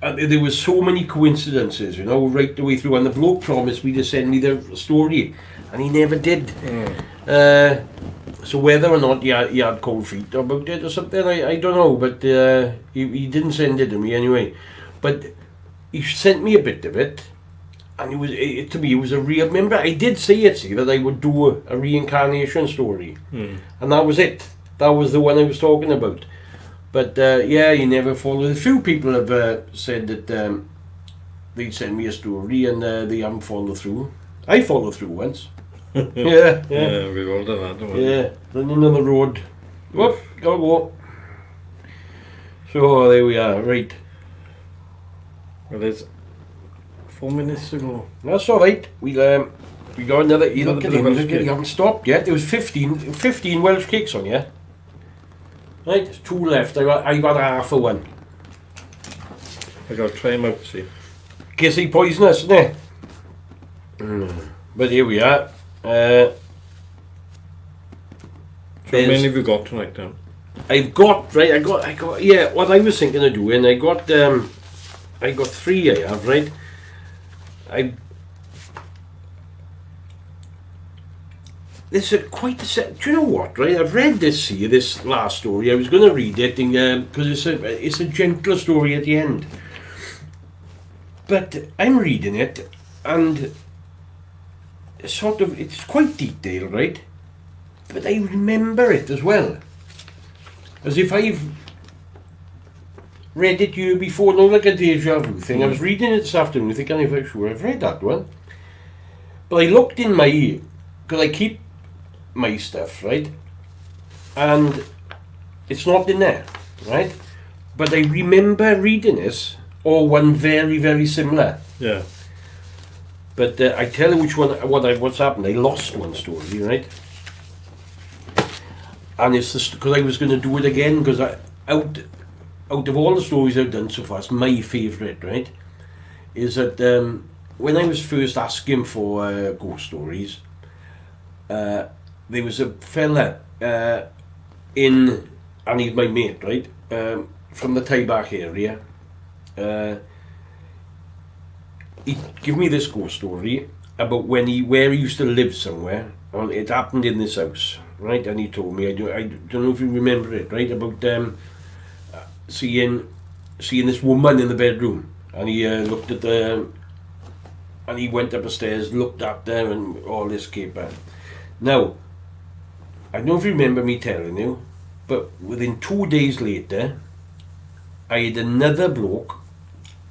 And there was so many coincidences, you know, right the way through. And the bloke promised me to send me the story, and he never did. So whether or not he had cold feet about it or something, I don't know. But he didn't send it to me anyway. But he sent me a bit of it, and to me it was a real. Remember, I did say that I would do a reincarnation story, and that was it. That was the one I was talking about. But yeah, he never followed. A few people have said that they'd send me a story and they haven't followed through. I followed through once. Yeah. Yeah, we've all done that, don't we? Yeah, running on the road. Whoop, gotta go. So there we are, right. Well, it's 4 minutes to go. That's alright. We got another. You Another look at bit of him, Welsh you cake. haven't stopped yet. There was 15 Welsh cakes on you. Right, there's 2 left. I got half of one. I gotta try them out, see. Guessy poisonous, isn't it? But here we are. How There's- many have you got tonight, then? I got, yeah, what I was thinking of doing, I got 3 I have, right? This is quite a set. Do you know what, right? I've read this last story. I was going to read it because it's a gentler story at the end. But I'm reading it, and it's quite detailed, right? But I remember it as well. As if I've read it you before, not like a deja vu thing. I was reading it this afternoon thinking, I'm sure I've read that one. But I looked in my, because I keep my stuff, right? And it's not in there, right? But I remember reading this, or one very, very similar. Yeah. But I tell you what's happened. I lost one story, right? And it's because I was going to do it again, because out of all the stories I've done so far, it's my favourite, right? Is that when I was first asking for ghost stories, there was a fella and he's my mate, right? From the Taibach area. He gave me this ghost story about where he used to live somewhere. And it happened in this house, right? And he told me, I don't know if you remember it, right? About seeing this woman in the bedroom, and he looked at and he went up the stairs, looked at her, and all this caper. Now, I don't know if you remember me telling you, but within 2 days later, I had another bloke.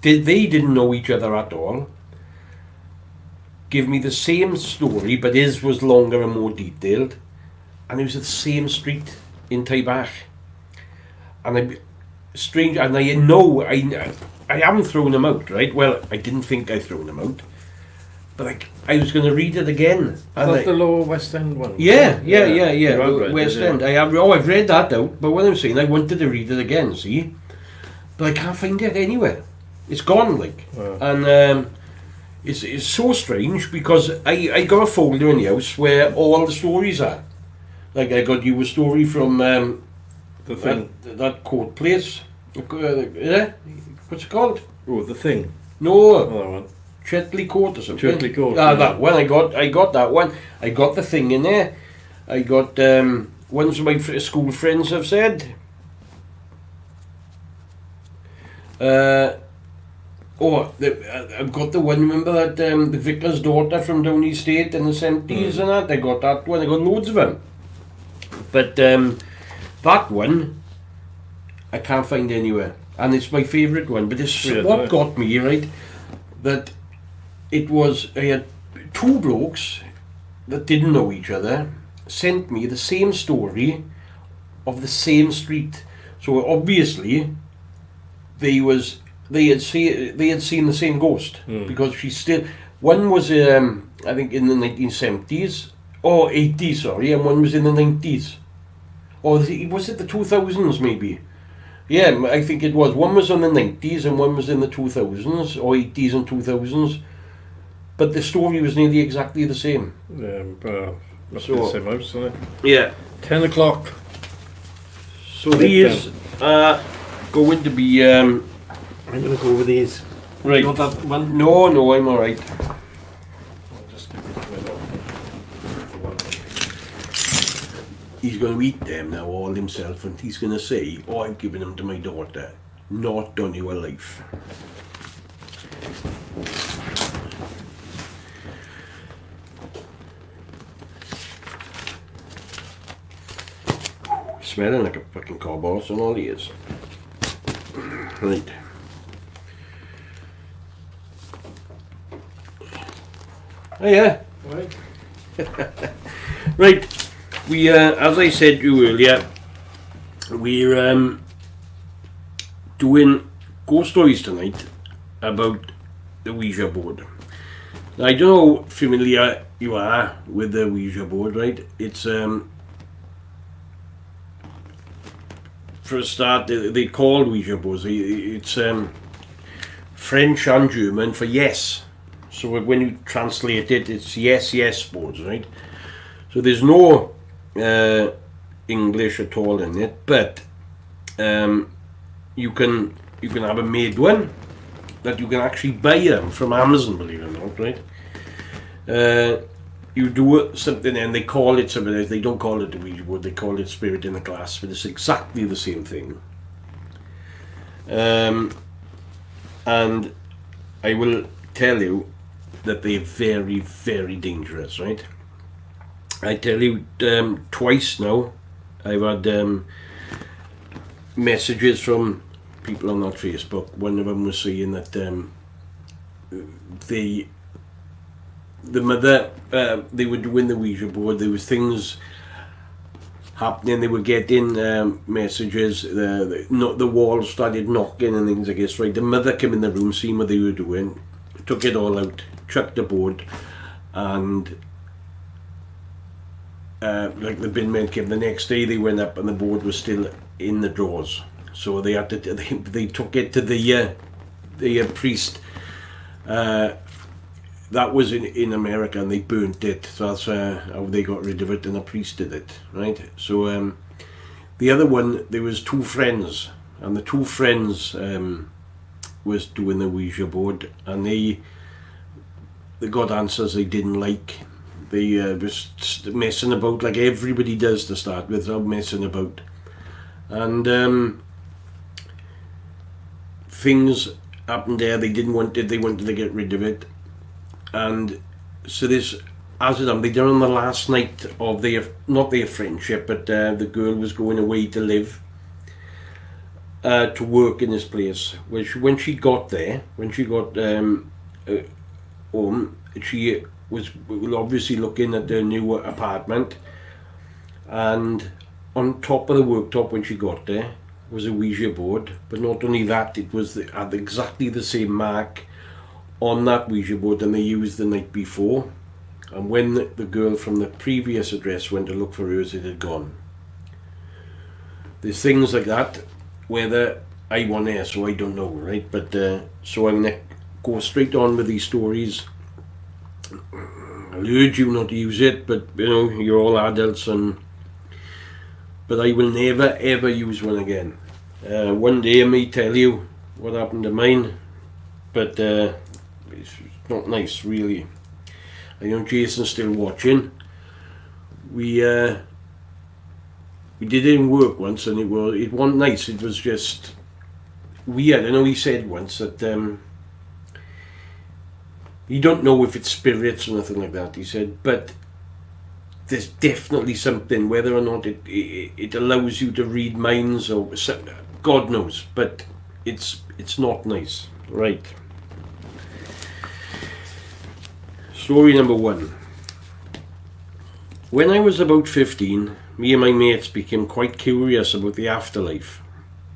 They didn't know each other at all. Give me the same story, but his was longer and more detailed, and it was at the same street in Taibach. And I know I haven't thrown him out, right? Well, I didn't think I'd thrown him out, but I was going to read it again. Is that the Lower West End one? Yeah. You have read West it, End. I've read that out, but what I'm saying, I wanted to read it again, see? But I can't find it anywhere. It's gone, like. Wow. And it's so strange, because I got a folder in the house where all the stories are. Like, I got you a story from The thing. that court place. Yeah? What's it called? Oh, the thing. No, Another one. Chetley Court or something. Chetley Court, Ah, yeah. that one. I got that one. I got the thing in there. I got ones my school friends have said. I've got the one. Remember that the vicar's daughter from down the estate in the 70s and that. I got that one. I got loads of them. But that one, I can't find anywhere, and it's my favourite one. But it's Weird, what isn't it? got me right. That it was I had two blokes that didn't know each other sent me the same story of the same street. So obviously they had seen the same ghost because she's still. One was I think in the 1970s or 80s, sorry, and one was in the 90s. Or was it the 2000s maybe? Yeah, I think it was. One was in the 90s and one was in the 2000s or 80s and 2000s. But the story was nearly exactly the same. Must be the same house, isn't it? Yeah. 10 o'clock. So these are going to be. I'm going to go with these. Right. You want that one? No, I'm alright. I'll just give it to my dog. He's going to eat them now all himself, and he's going to say, "Oh, I've given them to my daughter, not done you a life." Smelling like a fucking cowboy, and all he is. Right. Oh yeah. Right. Right. We, as I said to you earlier, we're doing ghost stories tonight about the Ouija board. Now, I don't know how familiar you are with the Ouija board, right? It's for a start, they call Ouija boards. It's French and German for yes. So when you translate it, it's yes boards, right? So there's no English at all in it, but you can have a made one that you can actually buy them from Amazon, believe it or not, right? You do something and they call it something else. They don't call it a Ouija board, they call it Spirit in a Glass, but it's exactly the same thing. And I will tell you that they're very, very dangerous, right? I tell you, twice now I've had messages from people on that Facebook. One of them was saying that the mother, they were doing the Ouija board, there was things happening, they were getting messages, the walls started knocking and things, I guess, right? The mother came in the room, seen what they were doing, took it all out, chucked the board, and like the bin men came the next day, they went up and the board was still in the drawers. So they had to, they took it to the priest. That was in America, and they burnt it. So that's how they got rid of it, and the priest did it, right? So the other one, there was two friends, and the two friends was doing the Ouija board, and they got answers they didn't like. They was messing about like everybody does to start with, messing about, and things happened there. They didn't want it. They wanted to get rid of it. And so this, as it happened, they did on the last night of not their friendship, but the girl was going away to live, to work in this place. Which when she got there, when she got home, she was obviously looking at the new apartment, and on top of the worktop when she got there was a Ouija board. But not only that, it was had exactly the same mark on that Ouija board than they used the night before. And when the girl from the previous address went to look for hers, it had gone. There's things like that, whether I want there, so I don't know, right? But so I'm going to go straight on with these stories. I'll urge you not to use it, but you know, you're all adults, but I will never ever use one again. One day I may tell you what happened to mine. but it's not nice, really. I know Jason's still watching. We did it in work once, and it wasn't nice. It was just weird. I know he said once that you don't know if it's spirits or nothing like that. He said, but there's definitely something, whether or not it allows you to read minds or God knows, but it's not nice. Right. Story number 1. When I was about 15, me and my mates became quite curious about the afterlife,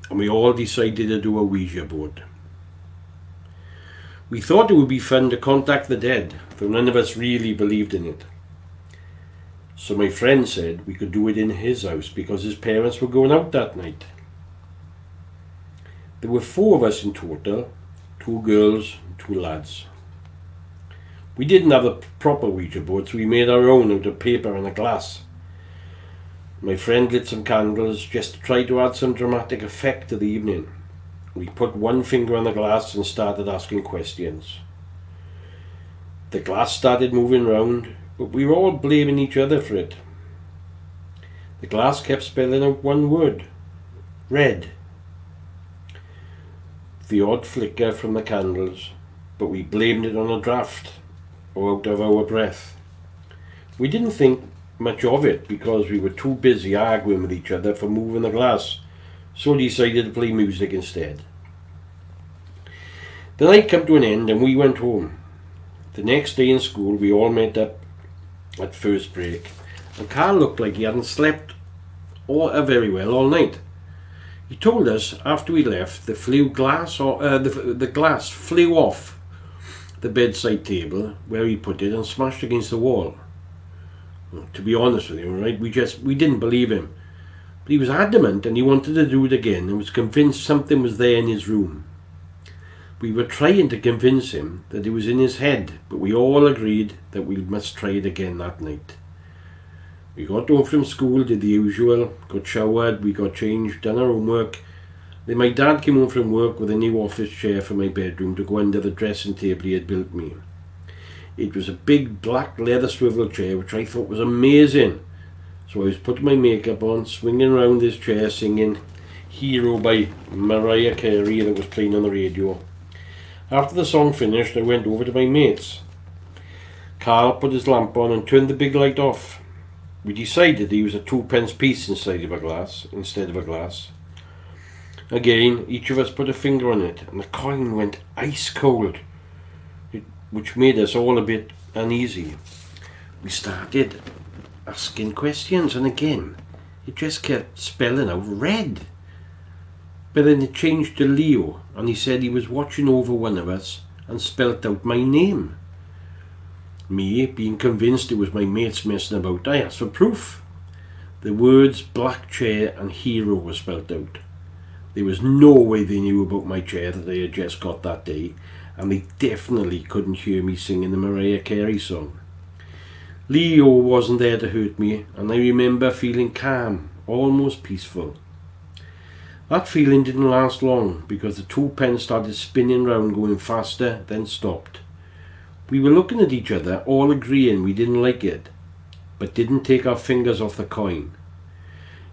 and we all decided to do a Ouija board. We thought it would be fun to contact the dead, though none of us really believed in it. So my friend said we could do it in his house because his parents were going out that night. There were 4 of us in total, 2 girls and 2 lads. We didn't have a proper Ouija board, so we made our own out of paper and a glass. My friend lit some candles just to try to add some dramatic effect to the evening. We put one finger on the glass and started asking questions. The glass started moving round, but we were all blaming each other for it. The glass kept spelling out one word: red. The odd flicker from the candles, but we blamed it on a draft or out of our breath. We didn't think much of it because we were too busy arguing with each other for moving the glass, so decided to play music instead. The night came to an end and we went home. The next day in school we all met up at first break, and Carl looked like he hadn't slept very well all night. He told us after we left the glass flew off the bedside table where he put it and smashed against the wall. To be honest with you, right, we didn't believe him. But he was adamant and he wanted to do it again and was convinced something was there in his room. We were trying to convince him that it was in his head, but we all agreed that we must try it again that night. We got home from school, did the usual, got showered, we got changed, done our homework. Then my dad came home from work with a new office chair for my bedroom to go under the dressing table he had built me. It was a big black leather swivel chair which I thought was amazing. So I was putting my makeup on, swinging around this chair singing Hero by Mariah Carey that was playing on the radio. After the song finished, I went over to my mates. Carl put his lamp on and turned the big light off. We decided to use a 2p piece instead of a glass. Again, each of us put a finger on it and the coin went ice cold, which made us all a bit uneasy. We started asking questions and again, it just kept spelling out red. But then it changed to Leo and he said he was watching over one of us and spelt out my name. Me, being convinced it was my mates messing about, I asked for proof. The words black chair and hero were spelt out. There was no way they knew about my chair that they had just got that day, and they definitely couldn't hear me singing the Mariah Carey song. Leo wasn't there to hurt me, and I remember feeling calm, almost peaceful. That feeling didn't last long because the 2p started spinning round, going faster, then stopped. We were looking at each other, all agreeing we didn't like it, but didn't take our fingers off the coin.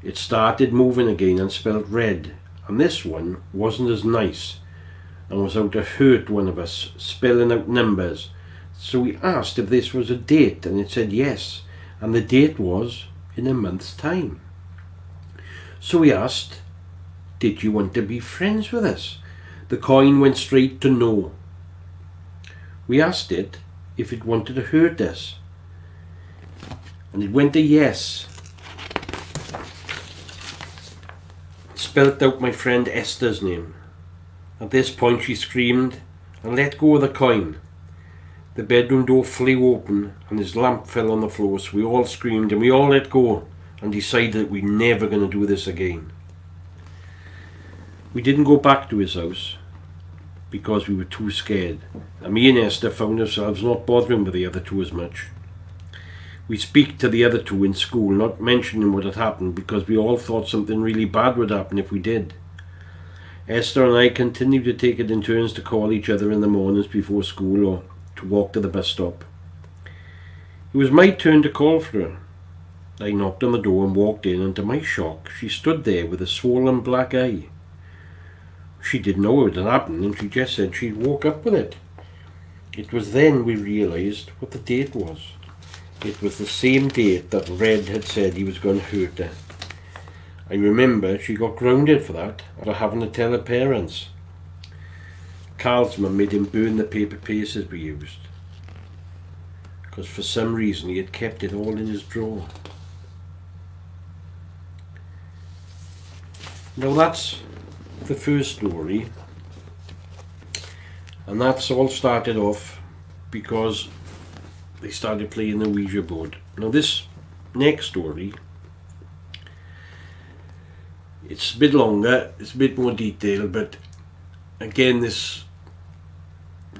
It started moving again and spelled red, and this one wasn't as nice and was out to hurt one of us, spelling out numbers. So we asked if this was a date and it said yes, and the date was in a month's time. So we asked, did you want to be friends with us? The coin went straight to no. We asked it if it wanted to hurt us, and it went to yes. It spelt out my friend Esther's name. At this point she screamed and let go of the coin. The bedroom door flew open and his lamp fell on the floor, so we all screamed and we all let go and decided that we're never going to do this again. We didn't go back to his house because we were too scared, and me and Esther found ourselves not bothering with the other 2 as much. We speak to the other 2 in school, not mentioning what had happened because we all thought something really bad would happen if we did. Esther and I continued to take it in turns to call each other in the mornings before school or to walk to the bus stop. It was my turn to call for her. I knocked on the door and walked in, and to my shock, she stood there with a swollen black eye. She didn't know what had happened, and she just said she'd woke up with it. It was then we realised what the date was. It was the same date that Red had said he was going to hurt her. I remember she got grounded for that, for having to tell her parents. Carl's mum made him burn the paper pastes we used, because for some reason he had kept it all in his drawer. Now that's the first story, and that's all started off because they started playing the Ouija board. Now this next story, it's a bit longer, it's a bit more detailed, but again this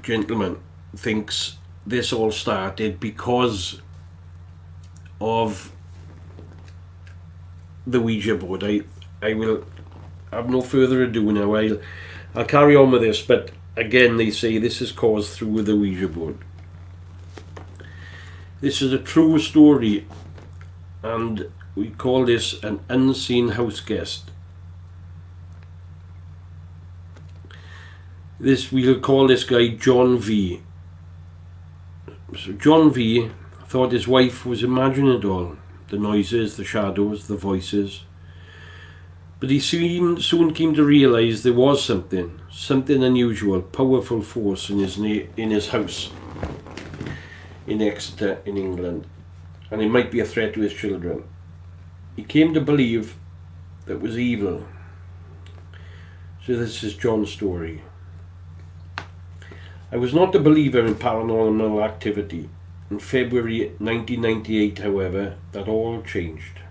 gentleman thinks this all started because of the Ouija board. I will have no further ado now. I'll carry on with this, but again they say this is caused through the Ouija board. This is a true story, and we call this an unseen house guest. We'll call this guy John V. So John V thought his wife was imagining it all, the noises, the shadows, the voices. But he soon came to realise there was something unusual, powerful force in his house in Exeter in England, and it might be a threat to his children. He came to believe that it was evil. So this is John's story. I was not a believer in paranormal activity. In February 1998, however, that all changed.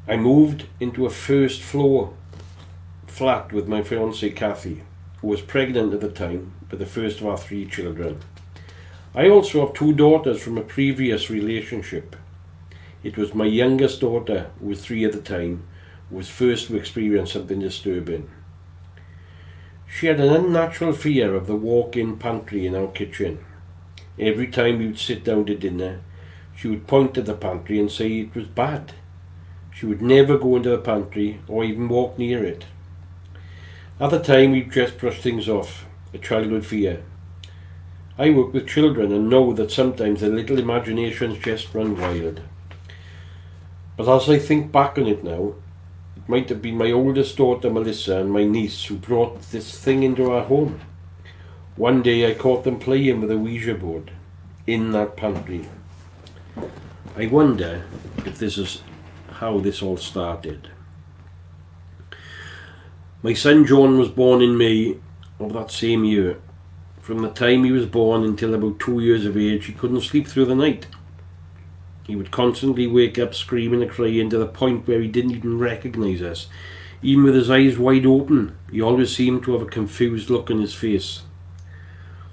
I moved into a first floor flat with my fiancée Kathy, who was pregnant at the time with the first of our 3 children. I also have 2 daughters from a previous relationship. It was my youngest daughter, who was 3 at the time, who was first to experience something disturbing. She had an unnatural fear of the walk-in pantry in our kitchen. Every time we would sit down to dinner, she would point to the pantry and say it was bad. She would never go into the pantry or even walk near it. At the time, we'd just brush things off, a childhood fear. I work with children and know that sometimes their little imaginations just run wild. But as I think back on it now, it might have been my oldest daughter Melissa and my niece who brought this thing into our home. One day I caught them playing with a Ouija board in that pantry. I wonder if this is how this all started. My son John was born in May of that same year. From the time he was born until about 2 years of age, he couldn't sleep through the night. He would constantly wake up screaming and crying to the point where he didn't even recognise us. Even with his eyes wide open, he always seemed to have a confused look on his face.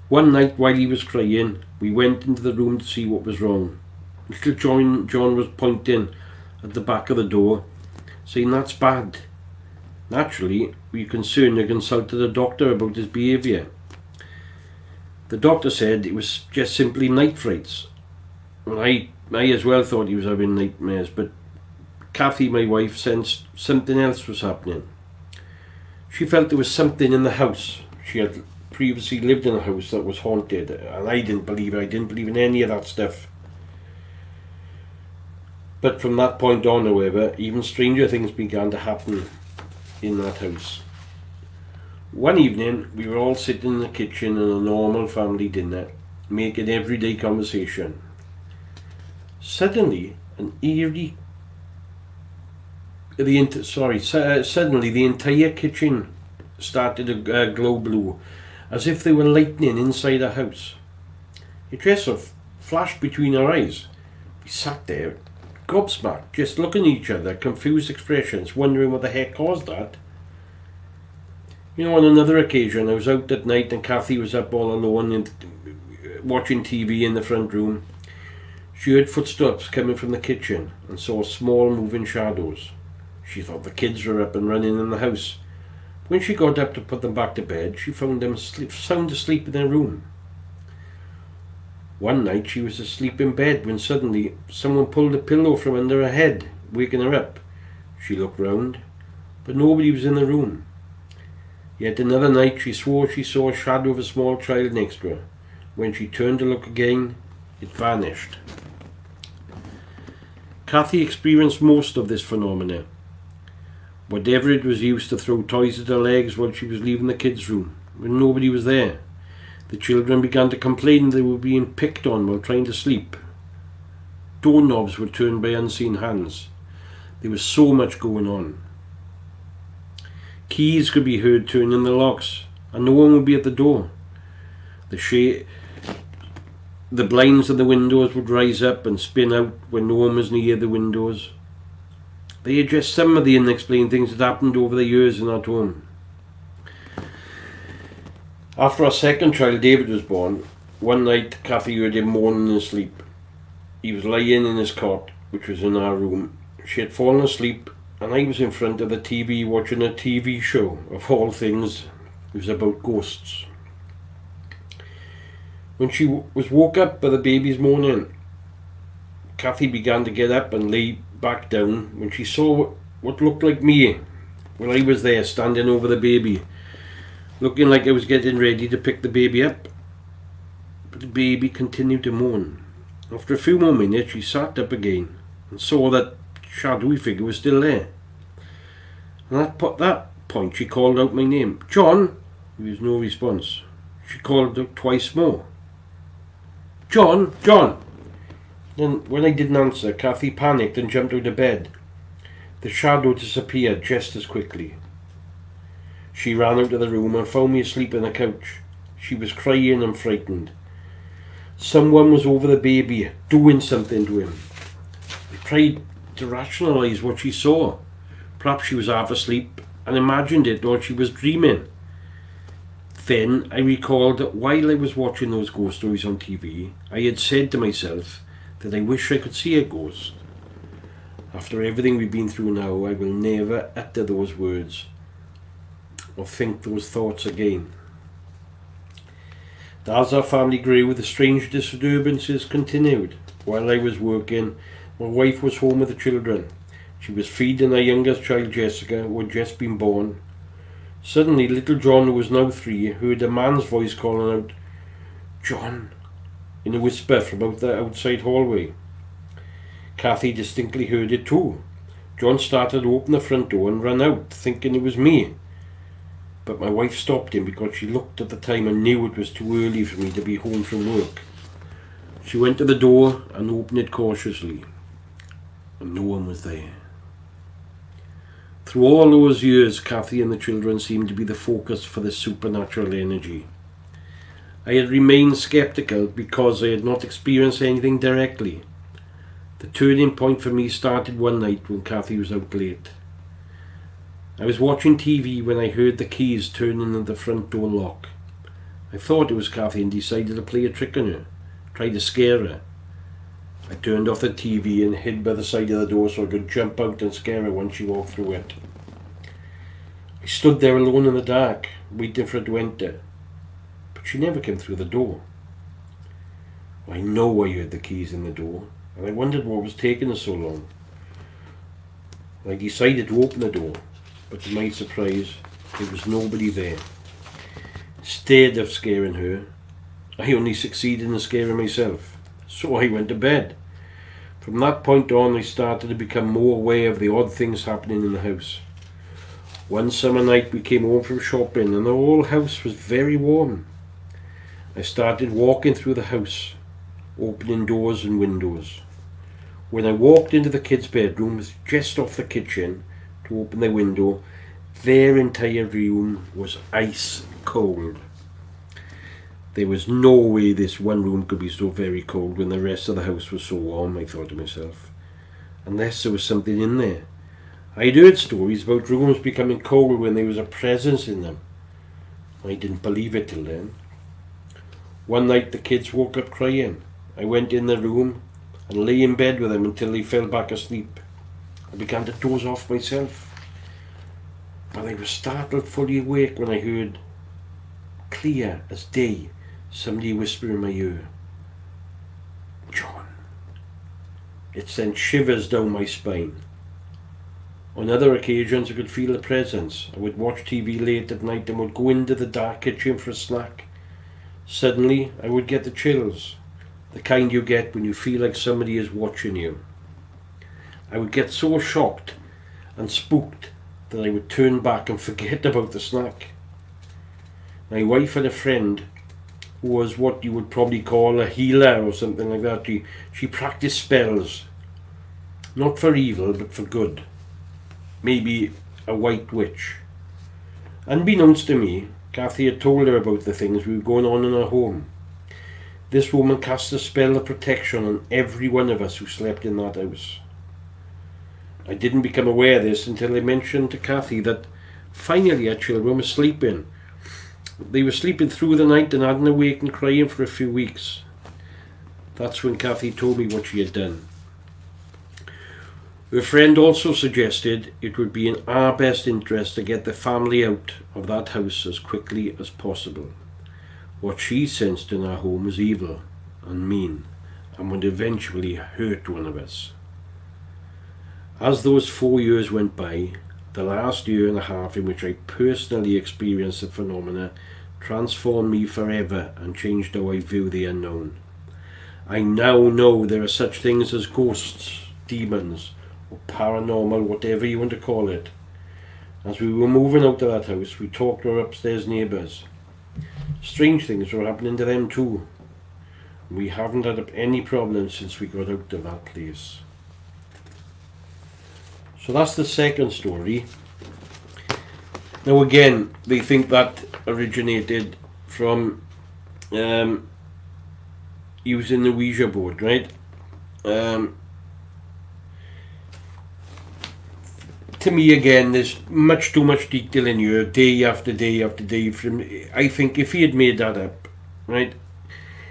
One night while he was crying, we went into the room to see what was wrong. Little John was pointing at the back of the door, saying that's bad. Naturally, we were concerned and consulted a doctor about his behaviour. The doctor said it was just simply night frights. And I as well thought he was having nightmares, but Kathy, my wife, sensed something else was happening. She felt there was something in the house. She had previously lived in a house that was haunted, and I didn't believe in any of that stuff. But from that point on, however, even stranger things began to happen in that house. One evening, we were all sitting in the kitchen in a normal family dinner, making everyday conversation. Suddenly, suddenly the entire kitchen started to glow blue, as if there were lightning inside the house. It just sort of flashed between our eyes. We sat there, gobsmacked, just looking at each other, confused expressions, wondering what the heck caused that. You know, on another occasion, I was out at night and Kathy was up all alone and watching TV in the front room. She heard footsteps coming from the kitchen and saw small moving shadows. She thought the kids were up and running in the house, When she got up to put them back to bed, she found them sound asleep in their room. One night she was asleep in bed when suddenly someone pulled a pillow from under her head, waking her up. She looked round, but nobody was in the room. Yet another night she swore she saw a shadow of a small child next to her. When she turned to look again, it vanished. Kathy experienced most of this phenomena. Whatever it was used to throw toys at her legs while she was leaving the kids' room, when nobody was there. The children began to complain they were being picked on while trying to sleep. Doorknobs were turned by unseen hands. There was so much going on. Keys could be heard turning in the locks, and no one would be at the door. The blinds of the windows would rise up and spin out when no one was near the windows. They are just some of the unexplained things that happened over the years in our home. After our second child, David, was born, one night Kathy heard him moaning in his sleep. He was lying in his cot, which was in our room. She had fallen asleep, and I was in front of the TV watching a TV show. Of all things, it was about ghosts. When she was woke up by the baby's moaning, Kathy began to get up and lay back down when she saw what looked like me. Well, I was there standing over the baby, looking like I was getting ready to pick the baby up. But the baby continued to moan. After a few more minutes, she sat up again and saw that shadowy figure was still there. And at that point, she called out my name. "John!" There was no response. She called out twice more. "John! John!" Then, when I didn't answer, Kathy panicked and jumped out of bed. The shadow disappeared just as quickly. She ran out of the room and found me asleep on the couch. She was crying and frightened. Someone was over the baby, doing something to him. I tried to rationalise what she saw. Perhaps she was half asleep and imagined it, or she was dreaming. Then I recalled that while I was watching those ghost stories on TV, I had said to myself that I wish I could see a ghost. After everything we've been through now, I will never utter those words or think those thoughts again. As our family grew, the strange disturbances continued. While I was working, my wife was home with the children. She was feeding our youngest child, Jessica, who had just been born. Suddenly, little John, who was now 3, heard a man's voice calling out, "John," in a whisper from out the outside hallway. Kathy distinctly heard it too. John started to open the front door and ran out, thinking it was me. But my wife stopped him because she looked at the time and knew it was too early for me to be home from work. She went to the door and opened it cautiously, and no one was there. Through all those years, Kathy and the children seemed to be the focus for this supernatural energy. I had remained sceptical because I had not experienced anything directly. The turning point for me started one night when Kathy was out late. I was watching TV when I heard the keys turning in the front door lock. I thought it was Kathy and decided to play a trick on her, try to scare her. I turned off the TV and hid by the side of the door so I could jump out and scare her when she walked through it. I stood there alone in the dark, waiting for her to enter, but she never came through the door. I know I heard the keys in the door, and I wondered what was taking her so long. I decided to open the door, but to my surprise, there was nobody there. Instead of scaring her, I only succeeded in scaring myself, so I went to bed. From that point on, I started to become more aware of the odd things happening in the house. One summer night we came home from shopping and the whole house was very warm. I started walking through the house, opening doors and windows. When I walked into the kids' bedrooms, just off the kitchen, to open the window, their entire room was ice cold. There was no way this one room could be so very cold when the rest of the house was so warm, I thought to myself. Unless there was something in there. I'd heard stories about rooms becoming cold when there was a presence in them. I didn't believe it till then. One night the kids woke up crying. I went in the room and lay in bed with them until they fell back asleep. I began to doze off myself. and I was startled fully awake when I heard, clear as day, somebody whisper in my ear, "John." It sent shivers down my spine. On other occasions I could feel the presence. I would watch TV late at night and would go into the dark kitchen for a snack. Suddenly I would get the chills, the kind you get when you feel like somebody is watching you. I would get so shocked and spooked that I would turn back and forget about the snack. My wife had a friend who was what you would probably call a healer or something like that. She practiced spells, not for evil but for good. Maybe a white witch. Unbeknownst to me, Kathy had told her about the things we were going on in her home. This woman cast a spell of protection on every one of us who slept in that house. I didn't become aware of this until I mentioned to Kathy that finally our children were sleeping. They were sleeping through the night and hadn't awakened crying for a few weeks. That's when Kathy told me what she had done. Her friend also suggested it would be in our best interest to get the family out of that house as quickly as possible. What she sensed in our home was evil and mean and would eventually hurt one of us. As those 4 years went by, the last year and a half in which I personally experienced the phenomena transformed me forever and changed how I view the unknown. I now know there are such things as ghosts, demons, or paranormal, whatever you want to call it. As we were moving out of that house, we talked to our upstairs neighbours. Strange things were happening to them too. We haven't had any problems since we got out of that place. So that's the second story. Now again, they think that originated from using the Ouija board, right? To me again, there's much too much detail in here, day after day after day. I think if he had made that up, right,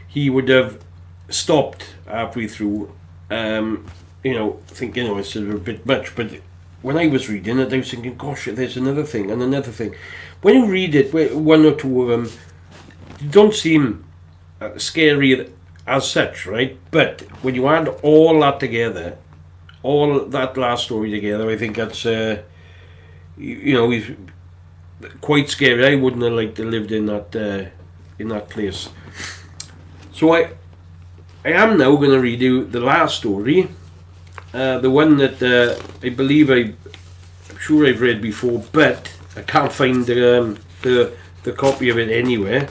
he would have stopped halfway through, thinking, it's a bit much. But when I was reading it, I was thinking, gosh, there's another thing and another thing. When you read it, one or two of them don't seem scary as such, right? But when you add all that together, all that last story together, I think that's, he's quite scary. I wouldn't have liked to lived in that place. So I am now going to read you the last story, the one that I believe I'm sure I've read before, but I can't find the copy of it anywhere.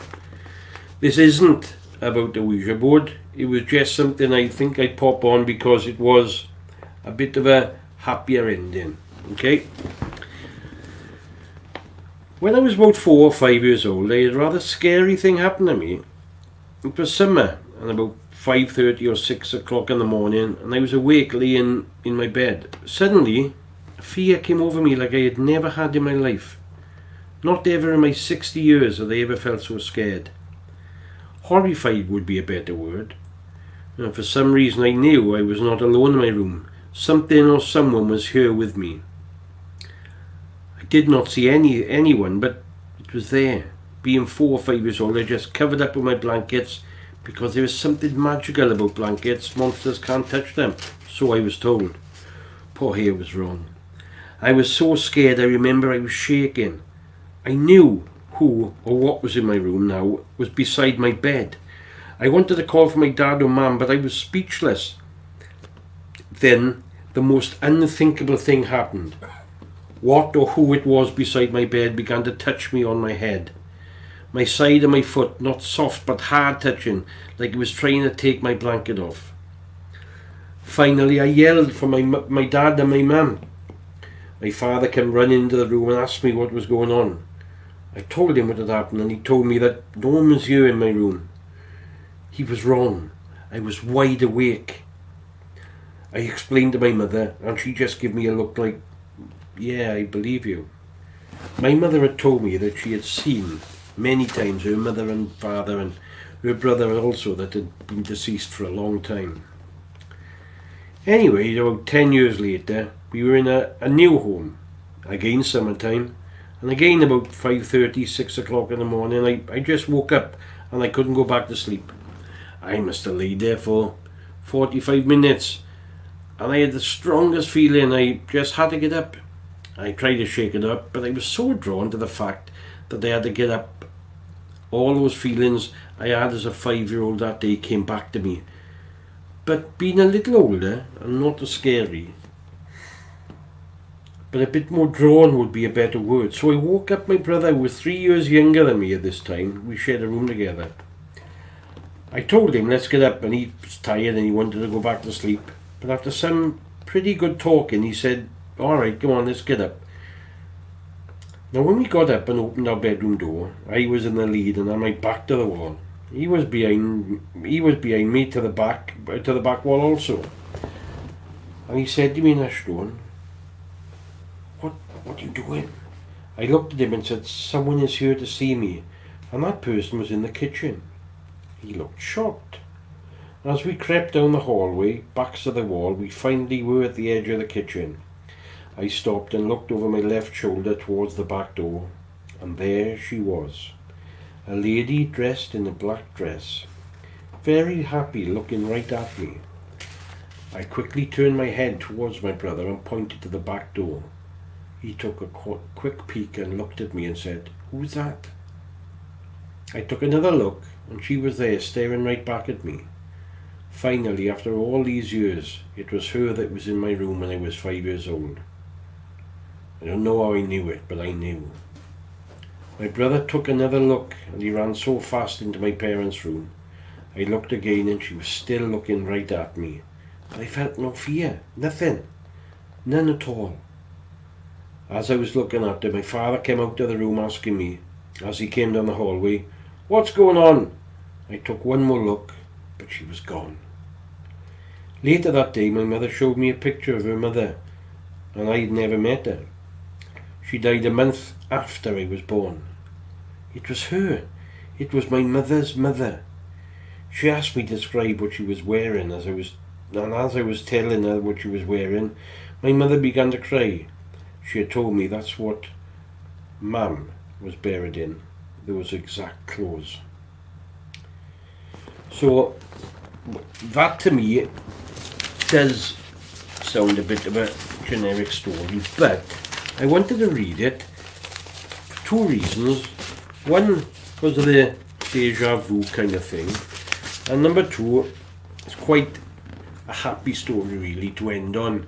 This isn't about the Ouija board. It was just something I think I'd pop on because it was a bit of a happier ending. Okay. When I was about 4 or 5 years old, I had a rather scary thing happen to me. It was summer and about 5:30 or 6 o'clock in the morning, and I was awake laying in my bed. Suddenly, fear came over me like I had never had in my life. Not ever in my 60 years had I ever felt so scared. Horrified would be a better word. And for some reason I knew I was not alone in my room. Something or someone was here with me. I did not see anyone, but it was there. Being 4 or 5 years old, I just covered up with my blankets because there is something magical about blankets. Monsters can't touch them, so I was told. Poor hair was wrong. I was so scared I remember I was shaking. I knew who or what was in my room now was beside my bed. I wanted to call for my dad or mum, but I was speechless. Then the most unthinkable thing happened. What or who it was beside my bed began to touch me on my head. My side of my foot, not soft but hard touching, like it was trying to take my blanket off. Finally I yelled for my dad and my mum. My father came running into the room and asked me what was going on. I told him what had happened, and he told me that no one was here in my room. He was wrong. I was wide awake. I explained to my mother, and she just gave me a look like, yeah, I believe you. My mother had told me that she had seen many times her mother and father and her brother also that had been deceased for a long time. Anyway, about 10 years later, we were in a new home. Again summertime, And again about 5:30, 6 o'clock in the morning, I just woke up and I couldn't go back to sleep. I must have laid there for 45 minutes and I had the strongest feeling I just had to get up. I tried to shake it up, but I was so drawn to the fact that I had to get up. All those feelings I had as a 5-year-old that day came back to me. But being a little older and not as scary, but a bit more drawn would be a better word. So I woke up my brother, who was 3 years younger than me at this time. We shared a room together. I told him, let's get up, and he was tired and he wanted to go back to sleep. But after some pretty good talking, he said, alright, come on, let's get up. Now when we got up and opened our bedroom door, I was in the lead and had my back to the wall. He was behind me to the back wall also. And he said to me in a tone, What are you doing? I looked at him and said, someone is here to see me. And that person was in the kitchen. He looked shocked. As we crept down the hallway, backs to the wall, we finally were at the edge of the kitchen. I stopped and looked over my left shoulder towards the back door, and there she was. A lady dressed in a black dress, very happy, looking right at me. I quickly turned my head towards my brother and pointed to the back door. He took a quick peek and looked at me and said, "Who's that?" I took another look, and she was there staring right back at me. Finally, after all these years, it was her that was in my room when I was 5 years old. I don't know how I knew it, but I knew. My brother took another look, and he ran so fast into my parents' room. I looked again, and she was still looking right at me. But I felt no fear, nothing, none at all. As I was looking at her, my father came out of the room asking me, as he came down the hallway, "What's going on?" I took one more look, but she was gone. Later that day, my mother showed me a picture of her mother, and I had never met her. She died a month after I was born. It was her. It was my mother's mother. She asked me to describe what she was wearing, and as I was telling her what she was wearing, my mother began to cry. She had told me that's what Mum was buried in, those exact clothes. So that to me does sound a bit of a generic story, but I wanted to read it for two reasons. One, because of the deja vu kind of thing, and number two, it's quite a happy story really to end on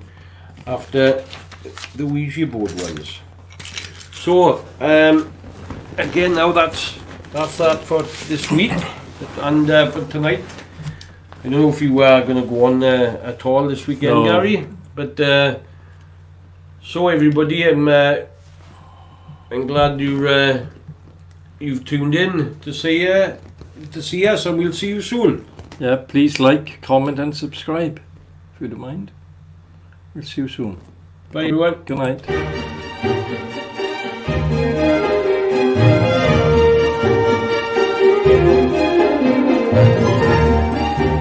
after the Ouija board ones. So again, now that's that for this week, and for tonight. I don't know if you are going to go on at all this weekend, No. Gary, but so everybody, I'm glad you've tuned in to see us, and we'll see you soon. Yeah, please like, comment and subscribe if you don't mind. We'll see you soon. Bye everyone. Good night.